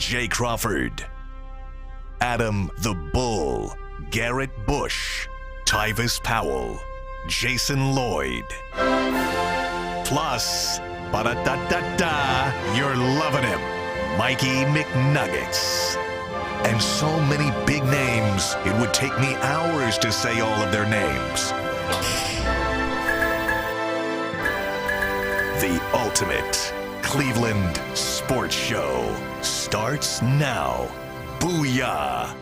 Jay Crawford, Adam the Bull, Garrett Bush, Tyus Powell, Jason Lloyd. Plus, ba-da-da-da-da, you're loving him, Mikey McNuggets. And so many big names, it would take me hours to say all of their names. The ultimate Cleveland sports show starts now. Booyah!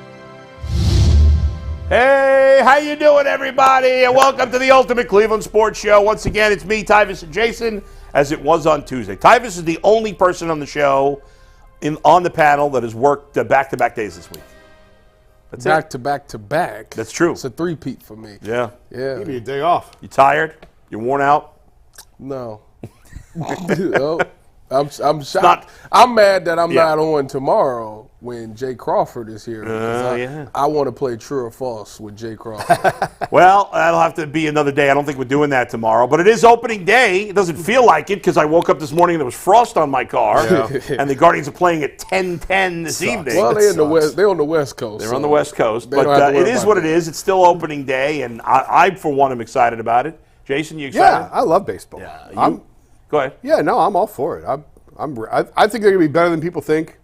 Hey, how you doing, everybody? And welcome to the ultimate Cleveland sports show. Once again, it's me, Tyus, and Jason, as it was on Tuesday. Tyus is the only person on the show on the panel that has worked back-to-back days this week. That's back to back to back. That's true. It's a three-peat for me. Yeah. Give me a day off. You tired? You worn out? No. Oh, I'm shocked. I'm mad that I'm not on tomorrow when Jay Crawford is here. I want to play true or false with Jay Crawford. Well, that'll have to be another day. I don't think we're doing that tomorrow. But it is opening day. It doesn't feel like it because I woke up this morning and there was frost on my car. And the Guardians are playing at 10:10 this evening. Well, they're on the West Coast. They're on the West Coast. But it is what it is. It's still opening day. And I, for one, am excited about it. Jason, you excited? Yeah, I love baseball. Yeah, go ahead. Yeah, no, I'm all for it. I think they're going to be better than people think.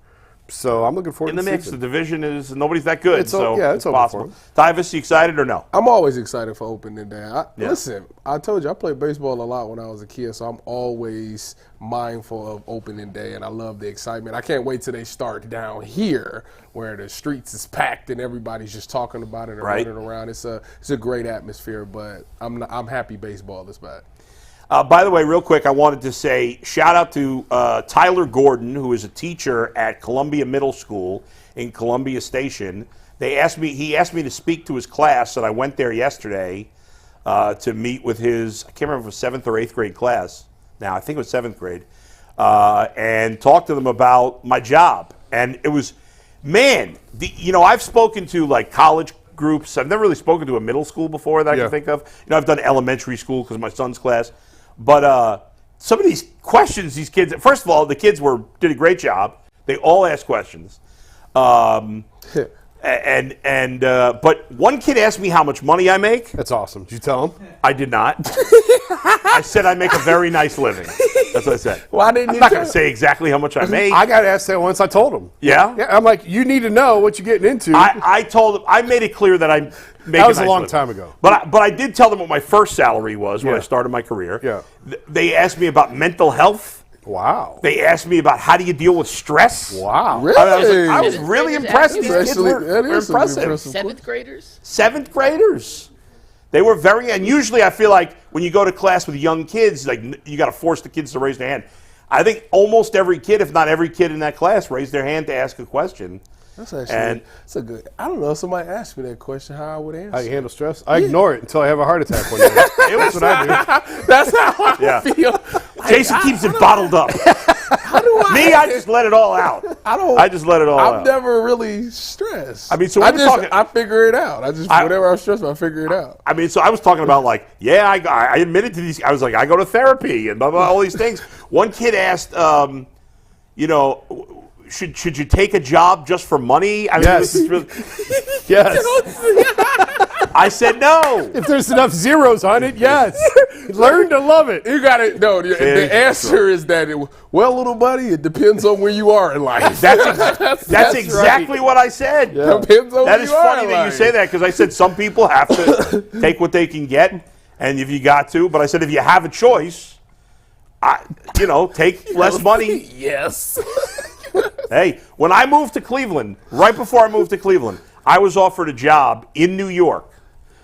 So I'm looking forward to the mix. The division is nobody's that good. It's it's possible. For Tyus, you excited or no? I'm always excited for opening day. Listen, I told you I played baseball a lot when I was a kid, so I'm always mindful of opening day, and I love the excitement. I can't wait till they start down here where the streets is packed and everybody's just talking about it and running around. It's a great atmosphere, but I'm happy baseball is back. By the way, real quick, I wanted to say shout out to Tyler Gordon, who is a teacher at Columbia Middle School in Columbia Station. He asked me to speak to his class, and I went there yesterday to meet with his, I can't remember if it was 7th or 8th grade class. Now, I think it was 7th grade, and talk to them about my job. And it was, I've spoken to like college groups. I've never really spoken to a middle school before that I can think of. I've done elementary school because of my son's class. But some of these questions, these kids, first of all, the kids did a great job. They all asked questions. But one kid asked me how much money I make. That's awesome. Did you tell him? I did not. I said I make a very nice living. That's what I said. Why didn't I'm you not going to say exactly how much I make. I got asked that once. I told him. Yeah? Yeah. I'm like, you need to know what you're getting into. I told him, I made it clear that I make that was a nice a long living. time ago. But I did tell them what my first salary was when I started my career. Yeah. They asked me about mental health. Wow. They asked me about how do you deal with stress. Wow. Really? I was really impressed. These kids were impressive. 7th graders? 7th graders. They were and usually I feel like when you go to class with young kids, like you got to force the kids to raise their hand. I think almost every kid, if not every kid in that class, raised their hand to ask a question. That's actually that's a good. I don't know if somebody asked me that question, how I would answer. How you handle stress? I ignore it until I have a heart attack one day. That's what I do. That's how I feel. Jason keeps it bottled up. How do I? I just let it all out. I just let it all out. I'm never really stressed. I mean, so I figure it out. Whatever I'm stressed about, I figure it out. I mean, so I was talking about I admitted to these. I was like, I go to therapy and blah, blah, all these things. One kid asked, should you take a job just for money? I mean, yes. This is really, Yes. I said no. If there's enough zeros on it, yes. Learn to love it. You got it. No, the answer is that, little buddy, it depends on where you are in life. That's exactly what I said. Yeah. Depends on that where is you are funny in that life. you say that because I said some people have to take what they can get, and if you got to, but I said if you have a choice, take less money. Yes. Hey, when I moved to Cleveland, right before I moved to Cleveland, I was offered a job in New York.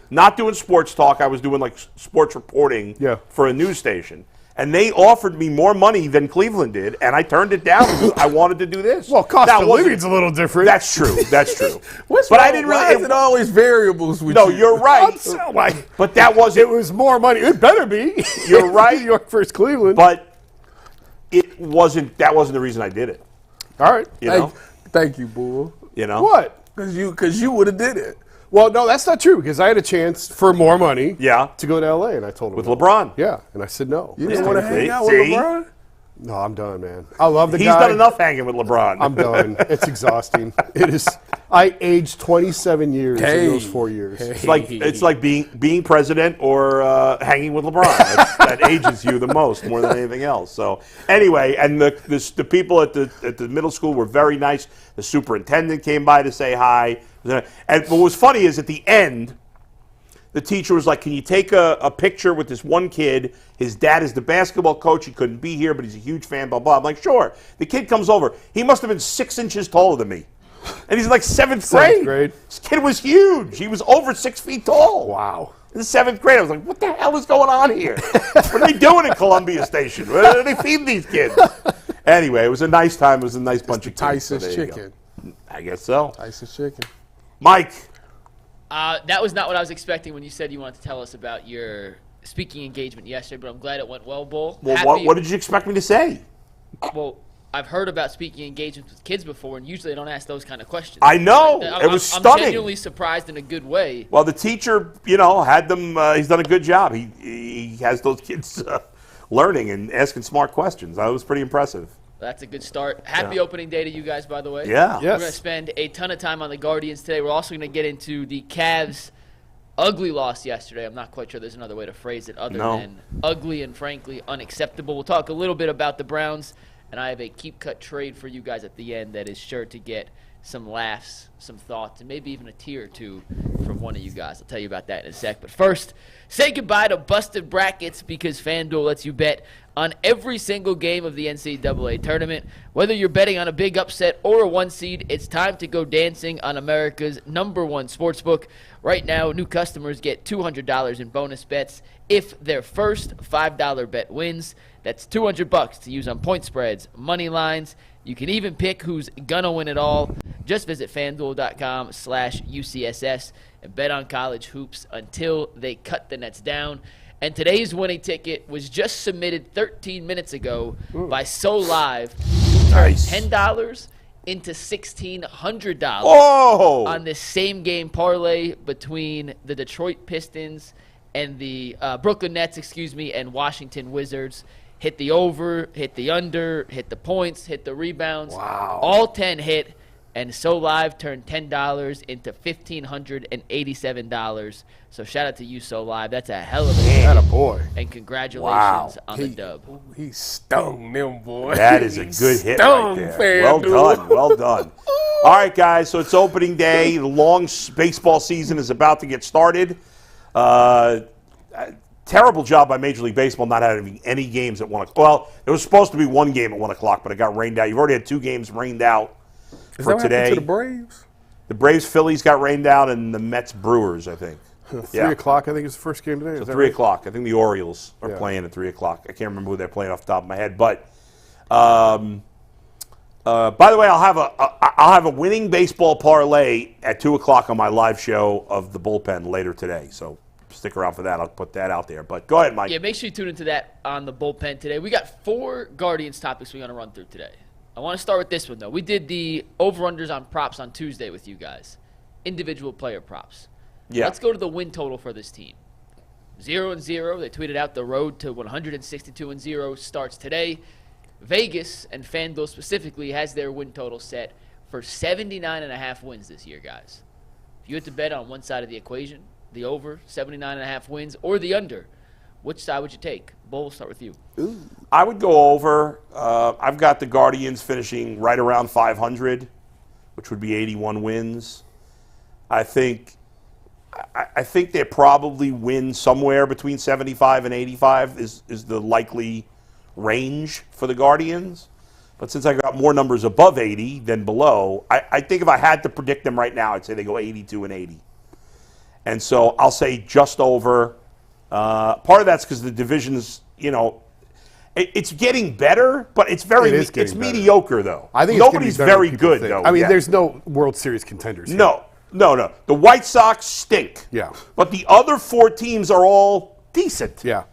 Not doing sports talk. I was doing like sports reporting for a news station. And they offered me more money than Cleveland did, and I turned it down because I wanted to do this. Well, cost of living's a little different. That's true. That's true. But I didn't really. Why is it always variables with you? No, you're right. But that wasn't. It was more money. It better be. You're right. New York versus Cleveland. But it wasn't. That wasn't the reason I did it. All right. Thank you, Bull. What? Because you would have did it. Well, no, that's not true because I had a chance for more money to go to LA, and I told him with LeBron. Yeah, and I said no. You didn't want to hang out with LeBron? No, I'm done, man. I love the guy. He's done enough hanging with LeBron. I'm done. It's exhausting. It is. I aged 27 years in those 4 years. It's like being president or hanging with LeBron. That ages you the most, more than anything else. So anyway, and the people at the middle school were very nice. The superintendent came by to say hi. And what was funny is at the end, the teacher was like, "Can you take a picture with this one kid? His dad is the basketball coach. He couldn't be here, but he's a huge fan, blah, blah." I'm like, "Sure." The kid comes over. He must have been 6 inches taller than me. And he's in like seventh grade. This kid was huge. He was over 6 feet tall. Wow. In the 7th grade, I was like, what the hell is going on here? What are they doing at Columbia Station? What are they feeding these kids? Anyway, it was a nice time. It was a nice bunch of kids. Tyson's chicken. I guess so. Tyson's chicken. Mike. That was not what I was expecting when you said you wanted to tell us about your speaking engagement yesterday, but I'm glad it went well, Bull. Well, what did you expect me to say? Well, I've heard about speaking engagements with kids before, and usually I don't ask those kind of questions. I know. It was stunning. I'm genuinely surprised in a good way. Well, the teacher, had them. He's done a good job. He has those kids learning and asking smart questions. That was pretty impressive. That's a good start. Happy opening day to you guys, by the way. Yeah. Yes. We're going to spend a ton of time on the Guardians today. We're also going to get into the Cavs' ugly loss yesterday. I'm not quite sure there's another way to phrase it other than ugly and, frankly, unacceptable. We'll talk a little bit about the Browns, and I have a keep-cut trade for you guys at the end that is sure to get some laughs, some thoughts, and maybe even a tear or two from one of you guys. I'll tell you about that in a sec. But first, say goodbye to busted brackets because FanDuel lets you bet on every single game of the NCAA tournament. Whether you're betting on a big upset or a 1 seed, it's time to go dancing on America's #1 sportsbook. Right now, new customers get $200 in bonus bets if their first $5 bet wins. That's $200 to use on point spreads, money lines. You can even pick who's gonna win it all. Just visit FanDuel.com/UCSS and bet on college hoops until they cut the nets down. And today's winning ticket was just submitted 13 minutes ago by So Live, who turned $10 into $1,600 on this same game parlay between the Detroit Pistons and the Brooklyn Nets, and Washington Wizards. Hit the over, hit the under, hit the points, hit the rebounds. Wow. All 10 hit, and So Live turned $10 into $1,587. So shout out to you, So Live. That's a hell of a game. That a boy. And congratulations on the dub. He stung them, boy. That is a good hit right there. Well done. Well done. All right, guys, so it's opening day. The long baseball season is about to get started. Terrible job by Major League Baseball not having any games at 1 o'clock. Well, there was supposed to be one game at 1 o'clock, but it got rained out. You've already had 2 games rained out for today. To the Braves? The Braves-Phillies got rained out, and the Mets-Brewers, I think. 3 o'clock, I think, is the first game today. So 3 o'clock. I think the Orioles are playing at 3 o'clock. I can't remember who they're playing off the top of my head. But, by the way, I'll have a winning baseball parlay at 2 o'clock on my live show of the Bullpen later today. So stick around for that. I'll put that out there. But go ahead, Mike. Yeah, make sure you tune into that on the Bullpen today. We got 4 Guardians topics we're going to run through today. I want to start with this one, though. We did the over-unders on props on Tuesday with you guys. Individual player props. Yeah. Let's go to the win total for this team. 0-0. They tweeted out the road to 162-0 starts today. Vegas, and FanDuel specifically, has their win total set for 79.5 wins this year, guys. If you had to bet on one side of the equation, the over, 79.5 wins, or the under, which side would you take? Bull, we'll start with you. I would go over. I've got the Guardians finishing right around 500, which would be 81 wins. I think they probably win somewhere between 75 and 85 is the likely range for the Guardians. But since I got more numbers above 80 than below, I think if I had to predict them right now, I'd say they go 82 and 80. And so I'll say just over. Part of that's because the division's, it's getting better, but it's it's mediocre though. I think nobody's very good though. I mean, there's no World Series contenders here. No. The White Sox stink. Yeah. But the other 4 teams are all decent. Yeah.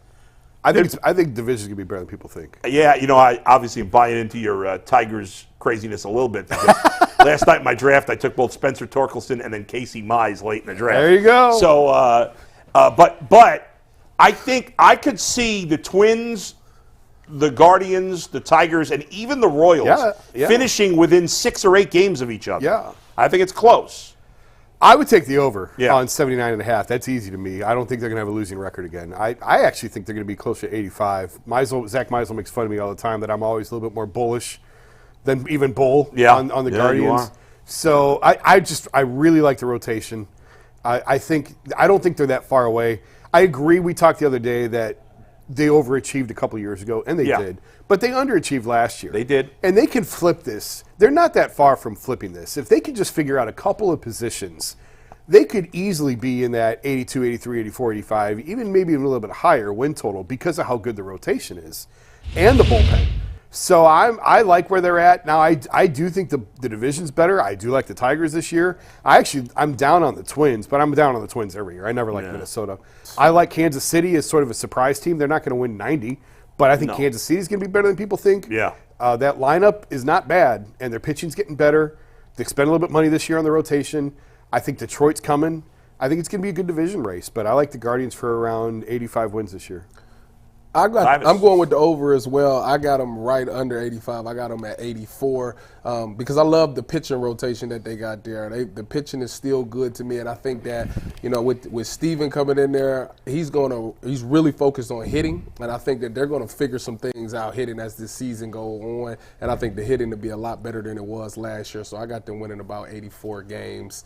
I think division's gonna be better than people think. Yeah, I obviously am buying into your Tigers craziness a little bit. Because last night in my draft, I took both Spencer Torkelson and then Casey Mize late in the draft. There you go. So, but I think I could see the Twins the Guardians, the Tigers, and even the Royals finishing within 6 or 8 games of each other. Yeah. I think it's close. I would take the over on 79.5. That's easy to me. I don't think they're going to have a losing record again. I actually think they're going to be closer to 85. Zach Meisel makes fun of me all the time that I'm always a little bit more bullish than even bull on the Guardians. So I really like the rotation. I don't think they're that far away. I agree. We talked the other day that they overachieved a couple years ago, and they did. But they underachieved last year. They did. And they can flip this. They're not that far from flipping this. If they could just figure out a couple of positions, they could easily be in that 82, 83, 84, 85, even maybe a little bit higher win total because of how good the rotation is and the bullpen. So I like where they're at. Now, I do think the division's better. I do like the Tigers this year. I'm down on the Twins, but I'm down on the Twins every year. I never like Minnesota. I like Kansas City as sort of a surprise team. They're not going to win 90, but I think Kansas City's going to be better than people think. Yeah. That lineup is not bad, and their pitching's getting better. They spent a little bit of money this year on the rotation. I think Detroit's coming. I think it's going to be a good division race, but I like the Guardians for around 85 wins this year. I'm going with the over as well. I got them right under 85. I got them at 84 because I love the pitching rotation that they got there. The pitching is still good to me, and I think that with Stephen coming in there, he's really focused on hitting, and I think that they're going to figure some things out hitting as this season goes on, and I think the hitting will be a lot better than it was last year. So I got them winning about 84 games.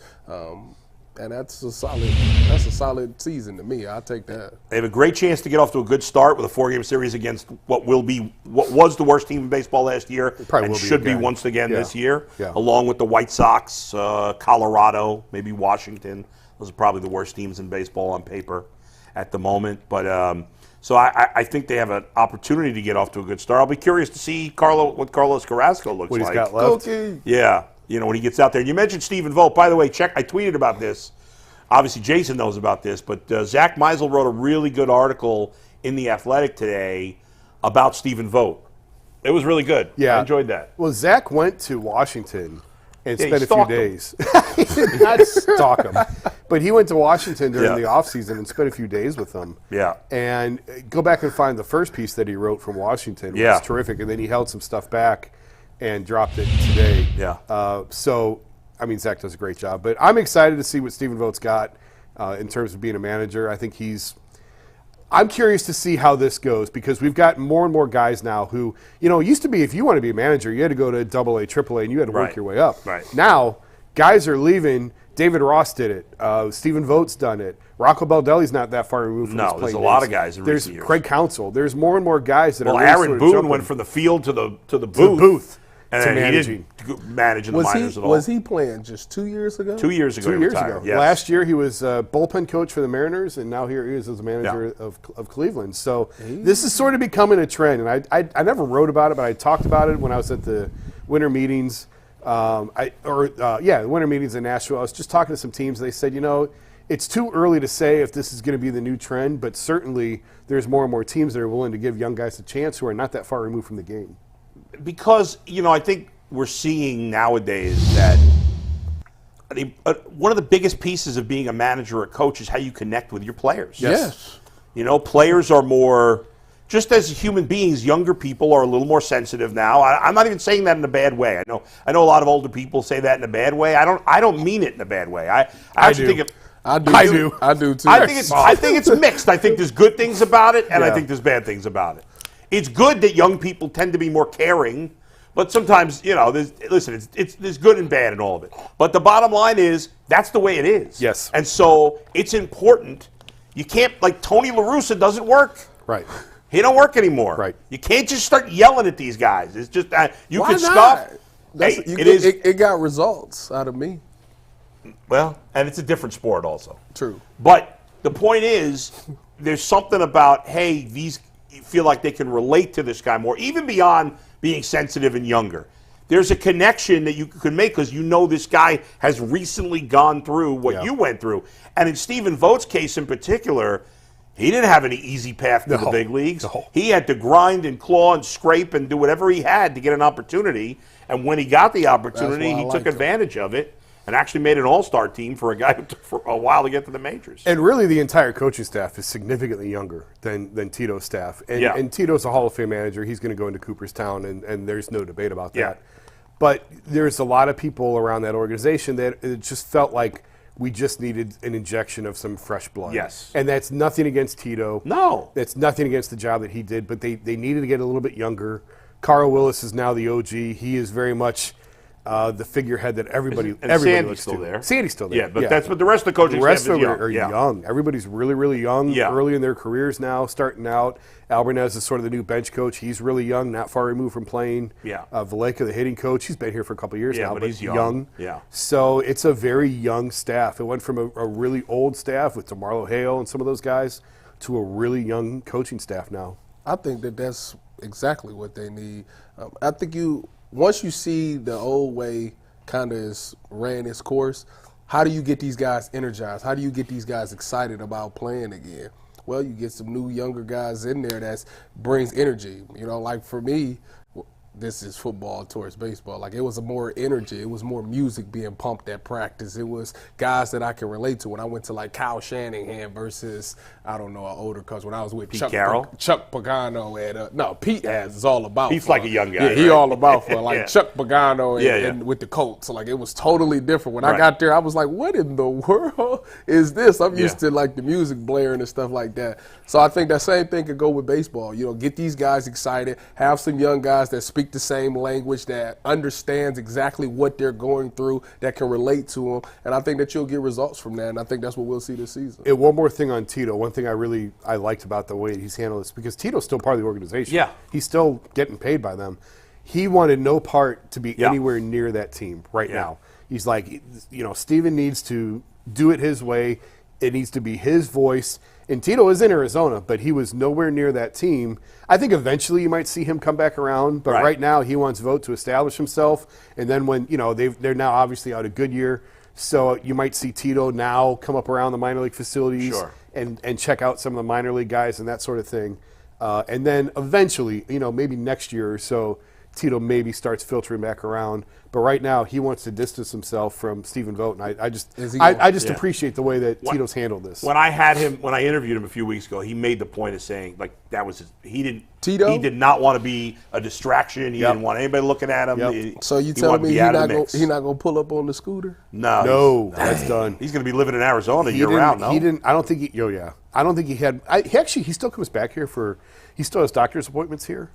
And that's a solid season to me. I'll take that. They have a great chance to get off to a good start with a 4-game series against what was the worst team in baseball last year and should be once again this year, along with the White Sox, Colorado, maybe Washington. Those are probably the worst teams in baseball on paper at the moment. But so I think they have an opportunity to get off to a good start. I'll be curious to see what Carlos Carrasco looks like. What he's got left. Yeah. When he gets out there. And you mentioned Stephen Vogt. By the way, I tweeted about this. Obviously, Jason knows about this, but Zach Meisel wrote a really good article in The Athletic today about Stephen Vogt. It was really good. Yeah. I enjoyed that. Well, Zach went to Washington and spent a few days. He did not stalk him. But he went to Washington during the offseason and spent a few days with them. Yeah. And go back and find the first piece that he wrote from Washington. It was terrific. And then he held some stuff back and dropped it today. Yeah. So, I mean, Zach does a great job. But I'm excited to see what Stephen Vogt's got in terms of being a manager. I think I'm curious to see how this goes because we've got more and more guys now who, it used to be if you want to be a manager, you had to go to AA, AAA, and you had to work your way up. Right. Now, guys are leaving. David Ross did it. Stephen Vogt's done it. Rocco Baldelli's not that far removed from his playing there's a lot of guys in There's recent years. Craig Counsell. There's more and more guys that are really Aaron Boone went from the field to the booth. And then he didn't manage in the minors at all. Was he playing just 2 years ago? 2 years ago. 2 years ago. Yes. Last year he was a bullpen coach for the Mariners, and now here he is as a manager of Cleveland. So this is sort of becoming a trend. And I never wrote about it, but I talked about it when I was at the winter meetings. The winter meetings in Nashville. I was just talking to some teams. They said, it's too early to say if this is going to be the new trend, but certainly there's more and more teams that are willing to give young guys a chance who are not that far removed from the game. Because, I think we're seeing nowadays that one of the biggest pieces of being a manager or a coach is how you connect with your players. Yes. Players are more, just as human beings, younger people are a little more sensitive now. I'm not even saying that in a bad way. I know a lot of older people say that in a bad way. I don't mean it in a bad way. I actually think I do too. I think it's mixed. I think there's good things about it, and I think there's bad things about it. It's good that young people tend to be more caring, but sometimes, there's good and bad in all of it. But the bottom line is, that's the way it is. Yes. And so it's important. You can't, like Tony La Russa doesn't work. Right. He don't work anymore. Right. You can't just start yelling at these guys. It's just, you Why can not? scuff. It got results out of me. Well, and it's a different sport also. True. But the point is, there's something about, hey, these feel like they can relate to this guy more, even beyond being sensitive and younger. There's a connection that you can make because this guy has recently gone through what you went through. And in Stephen Vogt's case in particular, he didn't have any easy path to the big leagues. No. He had to grind and claw and scrape and do whatever he had to get an opportunity. And when he got the opportunity, he took advantage of it. and actually made an all-star team for a guy who took for a while to get to the majors. And really, the entire coaching staff is significantly younger than Tito's staff. And Tito's a Hall of Fame manager. He's going to go into Cooperstown, and there's no debate about that. But there's a lot of people around that organization that it just felt like we just needed an injection of some fresh blood. Yes. And that's nothing against Tito. No. That's nothing against the job that he did, but they needed to get a little bit younger. Carl Willis is now the OG. He is very much the figurehead that everybody Sandy's looks still to. there. Sandy's still there. Yeah, but that's what the rest of the coaching staff is young. Are young. Everybody's really, really young, early in their careers now, starting out. Albarnez is sort of the new bench coach. He's really young, not far removed from playing. Yeah. Valleca, the hitting coach, he's been here for a couple of years now, but he's young. Yeah. So it's a very young staff. It went from a really old staff with DeMarlo Hale and some of those guys to a really young coaching staff now. I think that's exactly what they need. I think once you see the old way kind of ran its course, how do you get these guys energized? How do you get these guys excited about playing again? Well, you get some new younger guys in there that brings energy. Like for me, this is football towards baseball. Like it was more energy. It was more music being pumped at practice. It was guys that I can relate to. When I went to like Kyle Shanahan versus, I don't know, an older coach. When I was with Chuck Pagano at Pete is all about. He's like a young guy. Yeah, he all about for like Chuck Pagano and with the Colts. So like it was totally different. When I got there, I was like, what in the world is this? I'm used to like the music blaring and stuff like that. So I think that same thing could go with baseball. Get these guys excited. Have some young guys that speak the same language, that understands exactly what they're going through, that can relate to them, and I think that you'll get results from that, and I think that's what we'll see this season. And one more thing on Tito. One thing I liked about the way he's handled this, because Tito's still part of the organization. Yeah. He's still getting paid by them. He wanted no part to be anywhere near that team right now. He's like, Stephen needs to do it his way. It needs to be his voice. And Tito is in Arizona, but he was nowhere near that team. I think eventually you might see him come back around, but right now he wants Vogt to establish himself. And then when, they're now obviously out of Goodyear, so you might see Tito now come up around the minor league facilities and check out some of the minor league guys and that sort of thing. And then eventually, maybe next year or so, Tito maybe starts filtering back around. But right now, he wants to distance himself from Stephen Vogt, and I just appreciate the way that Tito's handled this. When I interviewed him a few weeks ago, he made the point of saying like that was he did not want to be a distraction. He didn't want anybody looking at him. So you telling me he's not gonna pull up on the scooter? No, that's done. He's going to be living in Arizona year round. No, he didn't. I don't think he. I don't think he had. He still comes back here for. He still has doctor's appointments here.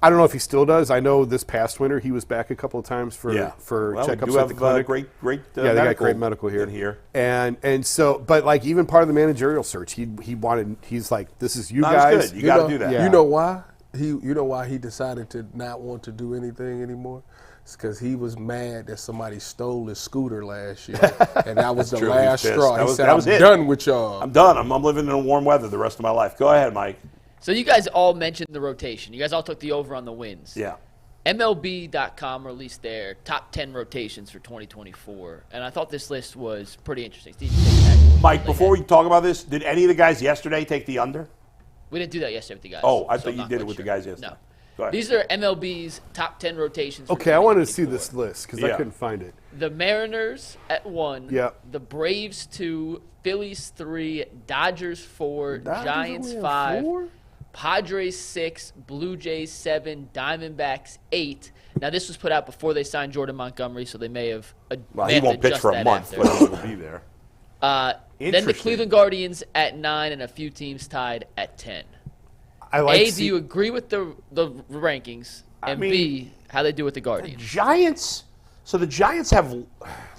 I don't know if he still does. I know this past winter he was back a couple of times for checkups at the clinic. Great. They got great medical here. And so, but like even part of the managerial search, he's like, this is you guys. Good. You got to do that. You know why? You know why he decided to not want to do anything anymore? It's because he was mad that somebody stole his scooter last year, and that was the last straw. He said, "I'm done with y'all. I'm done. I'm living in warm weather the rest of my life." Go ahead, Mike. So you guys all mentioned the rotation. You guys all took the over on the wins. Yeah. MLB.com released their top 10 rotations for 2024, and I thought this list was pretty interesting. Steve, Mike, before we talk about this, did any of the guys yesterday take the under? We didn't do that yesterday with the guys. Oh, I thought you did it with the guys yesterday. No. These are MLB's top 10 rotations. Okay, I wanted to see this list because I couldn't find it. The Mariners at 1. Yeah. The Braves 2. Phillies 3. Dodgers 4. Giants 5. 4? Padres 6, Blue Jays 7, Diamondbacks 8. Now this was put out before they signed Jordan Montgomery, so they may have. He won't pitch for a month, but he will be there. Then the Cleveland Guardians at 9, and a few teams tied at 10. Do you agree with the rankings? And B, how they do with the Guardians? The Giants have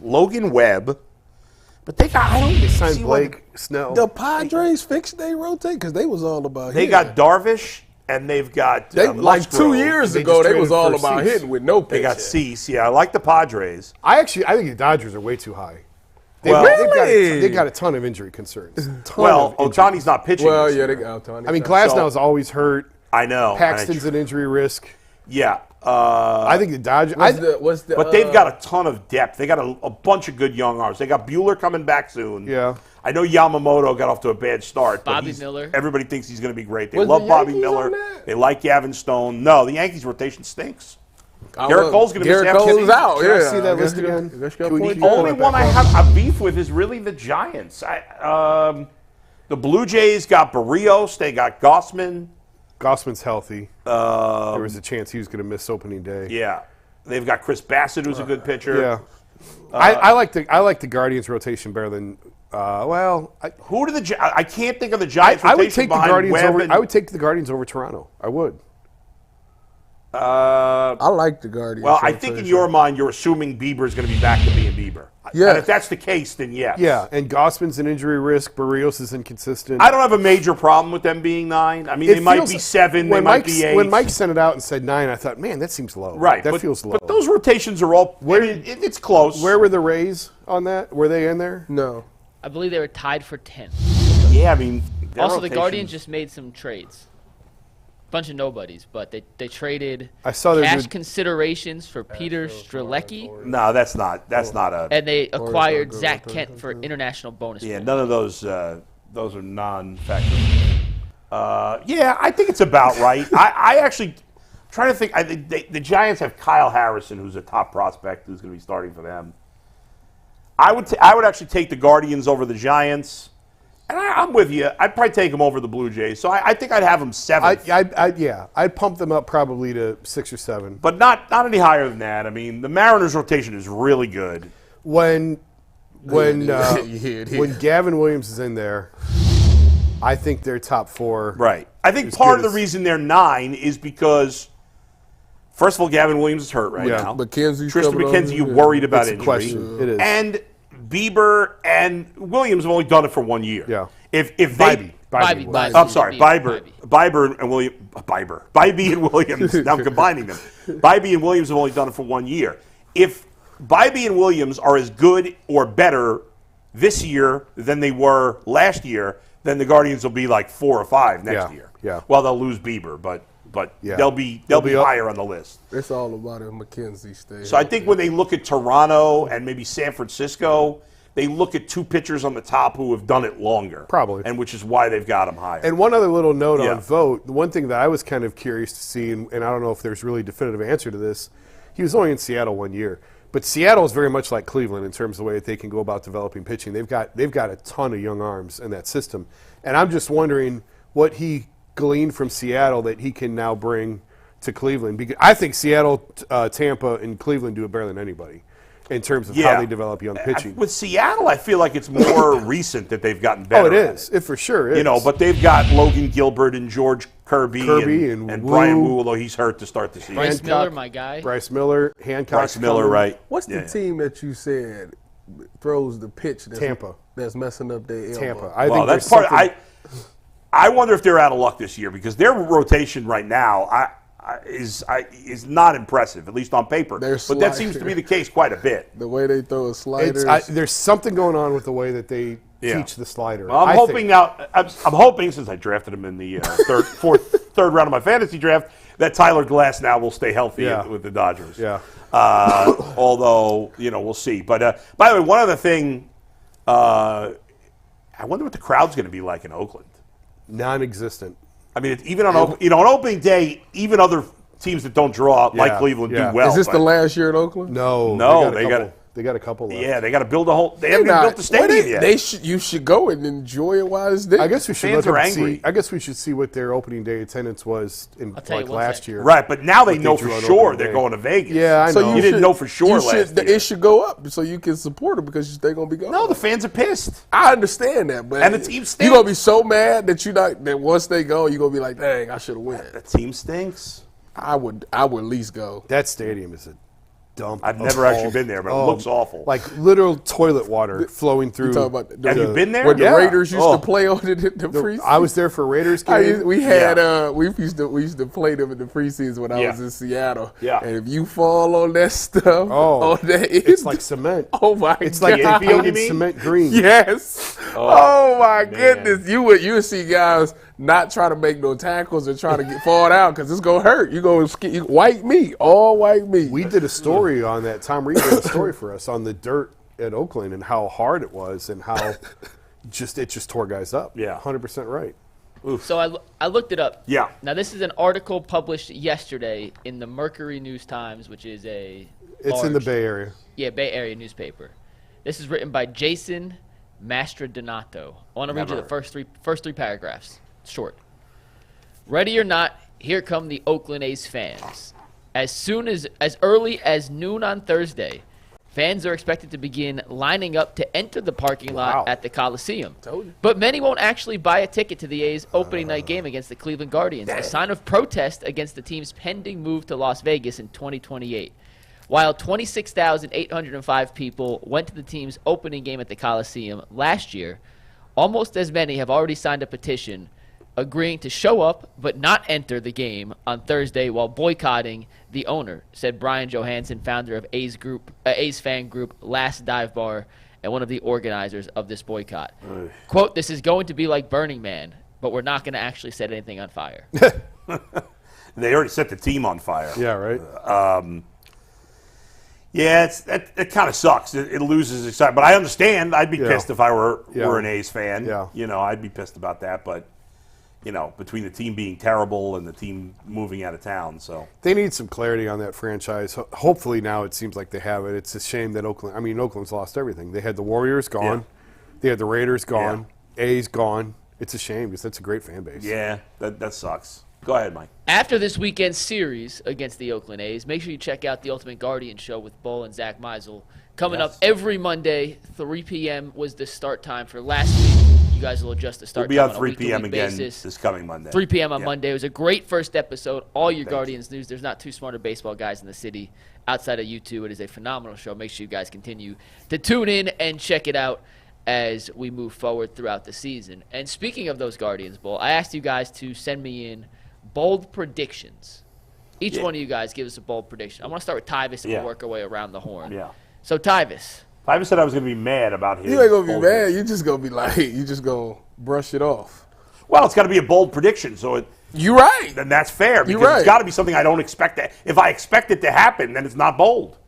Logan Webb. But they signed Blake Snell. The Padres fixed they rotate because they was all about hitting. They got Darvish and they've got like 2 years ago they was all about hitting with no pitch. They got Cease. Yeah, I like the Padres. I think the Dodgers are way too high. They've got a ton of injury concerns. Ohtani's not pitching. Well, yeah, they got Ohtani. I mean, Glasnow's always hurt. I know. Paxton's an injury risk. Yeah. I think the Dodgers. But they've got a ton of depth. They got a bunch of good young arms. They got Buehler coming back soon. Yeah. I know Yamamoto got off to a bad start. Bobby Miller. Everybody thinks he's going to be great. They love Bobby Miller. They like Gavin Stone. No, the Yankees' rotation stinks. Garrett Cole's going to miss half the season. out. Can I see that list again? The only one I have a beef with is really the Giants. The Blue Jays got Barrios. They got Gossman. Gossman's healthy. There was a chance he was going to miss opening day. Yeah. They've got Chris Bassett, who's a good pitcher. Yeah. I like the Guardians rotation better than who do I can't think of the Giants I would rotation take the behind Guardians Webb over. I would take the Guardians over Toronto. I would. I like the Guardians. Well, I think in your mind you're assuming Bieber is going to be back to being Bieber. Yeah. And if that's the case, then yes. Yeah, and Gossman's an injury risk. Barrios is inconsistent. I don't have a major problem with them being 9. I mean, they might be 7, they might be 8. When Mike sent it out and said 9, I thought, man, that seems low. Right. That feels low. But those rotations are all, it's close. Where were the Rays on that? Were they in there? No. I believe they were tied for 10. Yeah, I mean. Also, the Guardians just made some trades. Bunch of nobodies, but they traded cash considerations for Peter Strzelecki. No, that's not a. And they acquired Zach Kent for international bonus. Yeah, none of those are non-factor. Yeah, I think it's about right. I actually trying to think. I think the Giants have Kyle Harrison, who's a top prospect, who's going to be starting for them. I would actually take the Guardians over the Giants. And I'm with you. I'd probably take them over the Blue Jays. So I think I'd have them 7th. I'd pump them up probably to 6 or 7. But not any higher than that. I mean, the Mariners' rotation is really good. When Gavin Williams is in there, I think they're top 4. Right. I think part of the reason they're 9 is because, first of all, Gavin Williams is hurt now. Tristan McKenzie, you worried about it's injury. A question. It is. And Bieber and Williams have only done it for 1 year. Yeah. If they Bibee. I'm sorry, Bieber and Williams. Bibee and Williams. Now I'm combining them. Bibee and Williams have only done it for 1 year. If Bibee and Williams are as good or better this year than they were last year, then the Guardians will be like 4 or 5 next year. Yeah. Well, they'll lose Bieber, but they'll be higher on the list. It's all about if McKenzie stays. So I think when they look at Toronto and maybe San Francisco, they look at 2 pitchers on the top who have done it longer. Probably. And which is why they've got them higher. And one other little note on Vogt, the one thing that I was kind of curious to see, and I don't know if there's really a definitive answer to this, he was only in Seattle 1 year. But Seattle is very much like Cleveland in terms of the way that they can go about developing pitching. They've got a ton of young arms in that system. And I'm just wondering what he gleaned from Seattle that he can now bring to Cleveland. Because I think Seattle, Tampa, and Cleveland do it better than anybody in terms of how they develop young pitching. With Seattle, I feel like it's more recent that they've gotten better. Oh, it is. It for sure is. But they've got Logan Gilbert and George Kirby and Brian Wu, although he's hurt to start the season. Bryce Miller, my guy. Bryce Miller, Hancock. Bryce Miller, right. What's the team that you said throws the pitch Tampa. That's messing up their elbow? Tampa. I think that's part. I wonder if they're out of luck this year because their rotation right now is not impressive, at least on paper. But that seems to be the case quite a bit. The way they throw a slider. There's something going on with the way that they teach the slider. Well, I'm hoping since I drafted him in the third round of my fantasy draft that Tyler Glass now will stay healthy with the Dodgers. Yeah. Although we'll see. But by the way, one other thing, I wonder what the crowd's going to be like in Oakland. Non-existent. I mean, even on opening day, even other teams that don't draw like Cleveland do well. Is this the last year in Oakland? No, they got a couple left. Yeah, they got to build a whole. They haven't even built the stadium yet. You should go and enjoy it while it's there. I guess we should Fans are angry. I guess we should see what their opening day attendance was in last year. Right, but now they know for sure they're going to Vegas. Yeah, I know. So you didn't know for sure last year. It should go up so you can support them because they're going to be going. No, the fans are pissed. I understand that, but and the team stinks. You're going to be so mad that once they go, you're going to be like, dang, I should have won. The team stinks. I would at least go. That stadium is a dump. I've never actually been there, but it looks awful. Like literal toilet water flowing through. Have you been there? Where the Raiders used to play on it in the preseason? I was there for Raiders game. We used to play them in the preseason when I was in Seattle. Yeah. And if you fall on that stuff, on that it's like cement. Oh my god. It's like painted cement green. Yes. Oh my goodness. You would see guys not trying to make no tackles or trying to fall out because it's gonna hurt. You white meat, all white meat. We did a story on that. Tom Reed did a story for us on the dirt at Oakland and how hard it was and how it just tore guys up. Yeah, 100% right. So I looked it up. Yeah. Now, this is an article published yesterday in the Mercury News Times, which is It's in the Bay Area. Yeah, Bay Area newspaper. This is written by Jason Mastrodonato. I want to read you the first three paragraphs. It's short. Ready or not, here come the Oakland A's fans. As early as noon on Thursday, fans are expected to begin lining up to enter the parking lot at the Coliseum. But many won't actually buy a ticket to the A's opening night game against the Cleveland Guardians, a sign of protest against the team's pending move to Las Vegas in 2028. While 26,805 people went to the team's opening game at the Coliseum last year, almost as many have already signed a petition agreeing to show up but not enter the game on Thursday while boycotting the owner, said Brian Johansson, founder of A's fan group Last Dive Bar and one of the organizers of this boycott. Quote, "This is going to be like Burning Man, but we're not going to actually set anything on fire." They already set the team on fire. Yeah, right. Yeah, it kind of sucks. It loses excitement. But I understand. I'd be pissed if I were an A's fan. Yeah. You know, I'd be pissed about that. But, you know, between the team being terrible and the team moving out of town, so. They need some clarity on that franchise. Hopefully now it seems like they have it. It's a shame that Oakland's lost everything. They had the Warriors gone. Yeah. They had the Raiders gone. A's gone. It's a shame because that's a great fan base. Yeah, that sucks. Go ahead, Mike. After this weekend's series against the Oakland A's, make sure you check out the Ultimate Guardian show with Bull and Zach Meisel. Coming up every Monday, 3 p.m. was the start time for last week. You guys will adjust the start We'll be time on on 3 a p.m. week-to-week again basis. this coming Monday. 3 p.m. on Yeah. Monday. It was a great first episode. All your Thank Guardians news. There's not two smarter baseball guys in the city outside of you two. It is a phenomenal show. Make sure you guys continue to tune in and check it out as we move forward throughout the season. And speaking of those Guardians, Bull, I asked you guys to send me in bold predictions. Each one of you guys give us a bold prediction. I want to start with Tyus and we'll work our way around the horn. Yeah. So, Tyus. Tyus said I was going to be mad about his. You ain't going to be bold mad. prediction. You just going to be like, you just going to brush it off. Well, it's got to be a bold prediction, so You're right. then that's fair. Because You're right. it's got to be something I don't expect. If I expect it to happen, then it's not bold.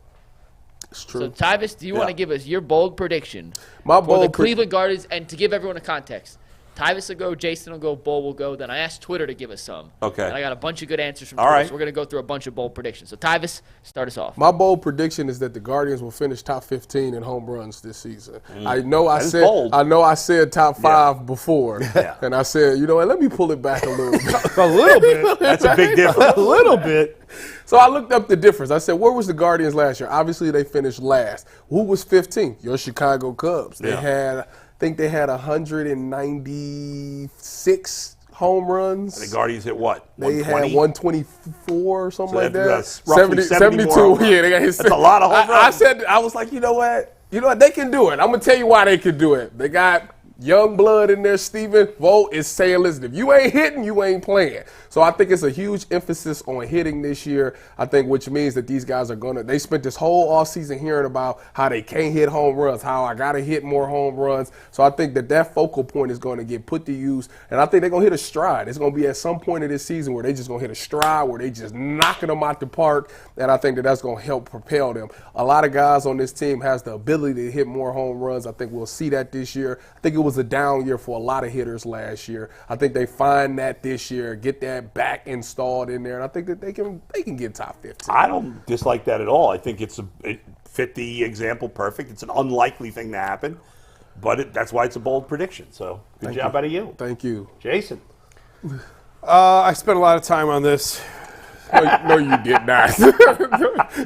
It's true. So, Tyus, do you want to give us your bold prediction My for bold the Cleveland Guardians? And to give everyone a context, Tyus will go, Jason will go, Bull will go. Then I asked Twitter to give us some. Okay. And I got a bunch of good answers from All Twitter. right. So we're going to go through a bunch of bold predictions. So, Tyus, start us off. My bold prediction is that the Guardians will finish top 15 in home runs this season. I know I That is said bold. I know I said top 5 before, and I said, you know what? Let me pull it back a little bit. A little bit. That's a big difference. A little bit. So I looked up the difference. I said, where was the Guardians last year? Obviously, they finished last. Who was 15th? Your Chicago Cubs. They had, I think they had 196 home runs. The Guardians hit what? They had 120? 124 or something So like that's that. roughly 70 more home runs. Yeah, they got hit. That's a lot of home runs. I was like, you know what? They can do it. I'm gonna tell you why they can do it. They got young blood in there. Stephen Vogt is saying, listen, if you ain't hitting, you ain't playing. So I think it's a huge emphasis on hitting this year. I think which means that these guys are they spent this whole offseason hearing about how they can't hit home runs, how I got to hit more home runs. So I think that focal point is going to get put to use. And I think they're going to hit a stride. It's going to be at some point in this season where they just going to hit a stride, where they just knocking them out the park. And I think that's going to help propel them. A lot of guys on this team has the ability to hit more home runs. I think we'll see that this year. I think it was a down year for a lot of hitters last year. I think they find that this year, get that back installed in there, and I think that they can get top 15. I don't dislike that at all. I think it fit the example perfect. It's an unlikely thing to happen, but that's why it's a bold prediction. So good job out of you. Thank you. Jason. I spent a lot of time on this. No, you did not.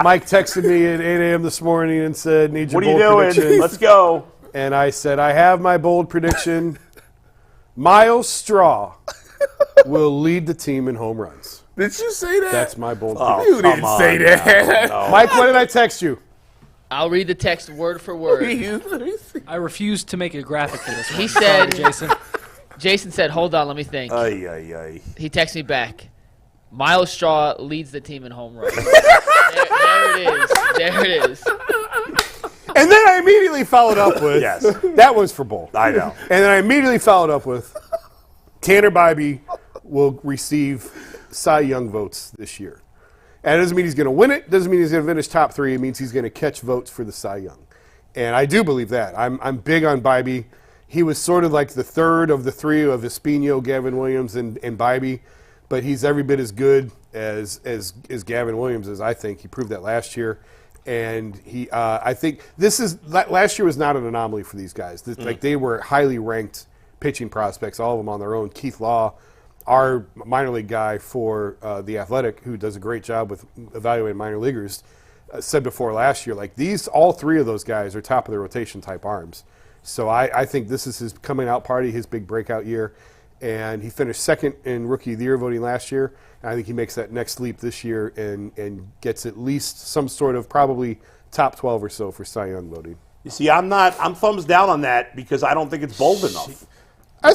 Mike texted me at 8 a.m. this morning and said, need your What are you bold doing? prediction. Let's go. And I said, I have my bold prediction. Miles Straw will lead the team in home runs. Did you say that? That's my bold Oh, prediction. You didn't come say on that. now. No. Mike, what did I text you? I'll read the text word for word. I refuse to make a graphic for this one. He said, Sorry, Jason. Jason said, hold on, let me think. Ay, ay, ay. He texted me back. Miles Straw leads the team in home runs. there it is. There it is. And then I immediately followed up with, Yes. that was for bold. I know. And then I immediately followed up with, Tanner Bybee will receive Cy Young votes this year. And it doesn't mean he's going to win it. Doesn't mean he's going to finish top 3. It means he's going to catch votes for the Cy Young. And I do believe that. I'm big on Bybee. he was sort of like the third of the three of Espino, Gavin Williams, and Bybee, but he's every bit as good as Gavin Williams is. I think he proved that last year, and I think last year was not an anomaly for these guys. Like they were highly ranked pitching prospects, all of them on their own. Keith Law, our minor league guy for The Athletic, who does a great job with evaluating minor leaguers, said before last year, like all three of those guys are top of the rotation type arms. So I think this is his coming out party, his big breakout year. And he finished second in Rookie of the Year voting last year. And I think he makes that next leap this year and gets at least some sort of probably top 12 or so for Cy Young voting. You see, I'm thumbs down on that because I don't think it's bold enough.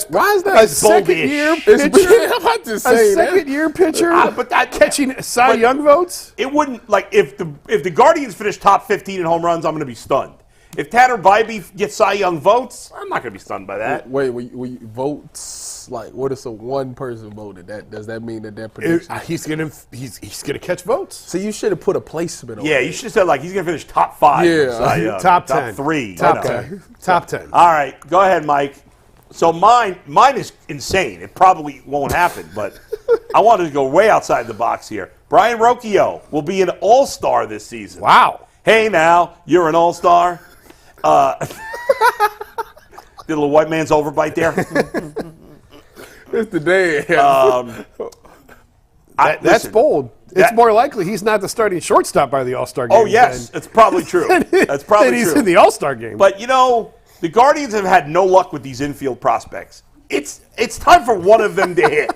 Why is that a second-year pitcher? I'm about to say a second-year pitcher, but that catching Cy Young votes? It wouldn't, like, if the Guardians finish top 15 in home runs, I'm going to be stunned. If Tanner Bybee gets Cy Young votes, I'm not going to be stunned by that. Wait, we votes, like, what if one person voted? Does that mean that prediction? He's gonna catch votes. So you should have put a placement on Yeah, it. you should have said, like, he's going to finish top 5. Yeah. Cy Young, Top 10. 3. Top 10. Top 10. All right, go ahead, Mike. So mine is insane. It probably won't happen, but I wanted to go way outside the box here. Brian Rocchio will be an all-star this season. Wow. Hey, now, you're an all-star. Did a little white man's overbite there. It's the day. That's listen, bold. It's more likely he's not the starting shortstop by the All-Star game. Oh, yes, that's probably true. That's probably than he's true. in the All-Star game. But, you know, the Guardians have had no luck with these infield prospects. It's time for one of them to hit.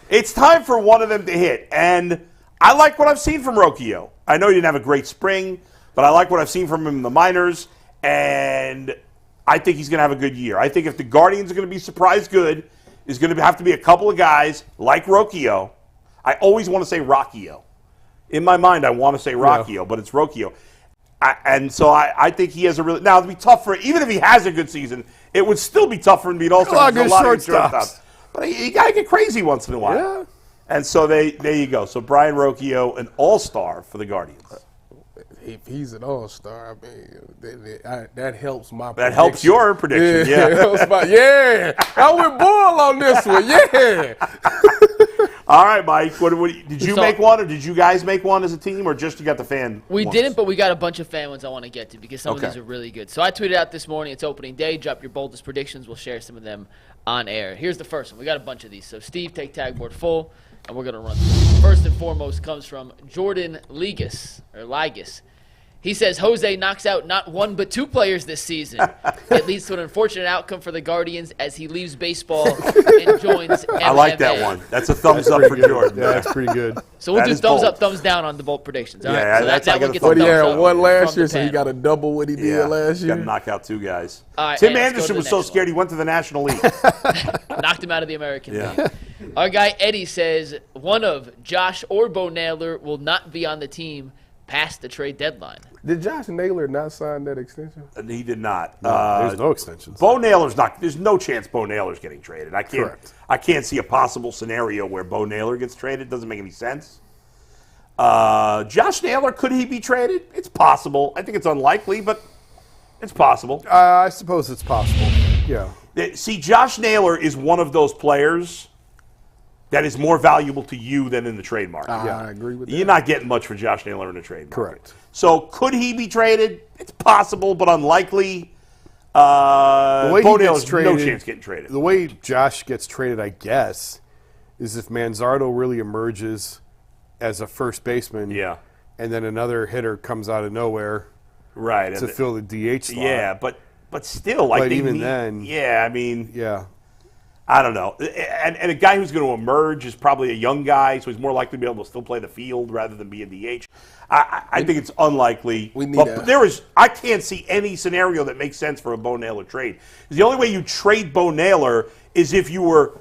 It's time for one of them to hit. And I like what I've seen from Rocchio. I know he didn't have a great spring, but I like what I've seen from him in the minors. And I think he's going to have a good year. I think if the Guardians are going to be surprised good, there's going to have to be a couple of guys like Rocchio. I always want to say Rocchio. In my mind, I want to say Rocchio, but it's Rocchio. And so I think he has a really – now, it'll be tough for – even if he has a good season, it would still be tough for him to be an all-star. There's a lot of good shortstops. But you got to get crazy once in a while. Yeah. And so there you go. So Brian Rocchio, an all-star for the Guardians. If he's an all-star, I mean, that helps my That prediction. helps your prediction, yeah. It helps I went bull on this one, yeah. All right, Mike. Did you make one, or did you guys make one as a team, or just you got the fan We ones? didn't, but we got a bunch of fan ones I want to get to because some Okay. of these are really good. So I tweeted out this morning, it's opening day. Drop your boldest predictions. We'll share some of them on air. Here's the first one. We got a bunch of these. So Steve, take tag board full, and we're going to run through them. First and foremost comes from Jordan Ligas. He says Jose knocks out not one but two players this season. It leads to an unfortunate outcome for the Guardians as he leaves baseball and joins MMA. I like that one. That's a thumbs up for Jordan. Yeah, that's pretty good. So we'll That do is thumbs bold. up, thumbs down on the bold predictions. All Yeah, right. So that's- that I one gotta gets throw a But thumbs yeah, up one last from year, the so he panel. got a double what he did last Got year. to knock out two guys. All right, Tim hey, let's go Anderson to was the so next scared he went to the National League. Knocked him out of the American Yeah. League. Our guy Eddie says one of Josh or Bo Naylor will not be on the team past the trade deadline. Did Josh Naylor not sign that extension? And he did not. There's no extensions. Bo Naylor's not. There's no chance Bo Naylor's getting traded. Correct. I can't see a possible scenario where Bo Naylor gets traded. Doesn't make any sense. Josh Naylor, could he be traded? It's possible. I think it's unlikely, but it's possible. I suppose it's possible. Yeah. See, Josh Naylor is one of those players that is more valuable to you than in the trade market. I agree with that. You're not getting much for Josh Naylor in the trade market. Correct. So could he be traded? It's possible, but unlikely. The way Bo he Naylor's gets traded, no chance getting traded. The way Josh gets traded, I guess, is if Manzardo really emerges as a first baseman. Yeah. And then another hitter comes out of nowhere Right. to fill the DH slot. Yeah, but still, like But they even need- then- yeah, I mean, Yeah. I don't know. And a guy who's going to emerge is probably a young guy, so he's more likely to be able to still play the field rather than be a DH. I think it's unlikely. We need But I can't see any scenario that makes sense for a Bo Naylor trade. The only way you trade Bo Naylor is if you were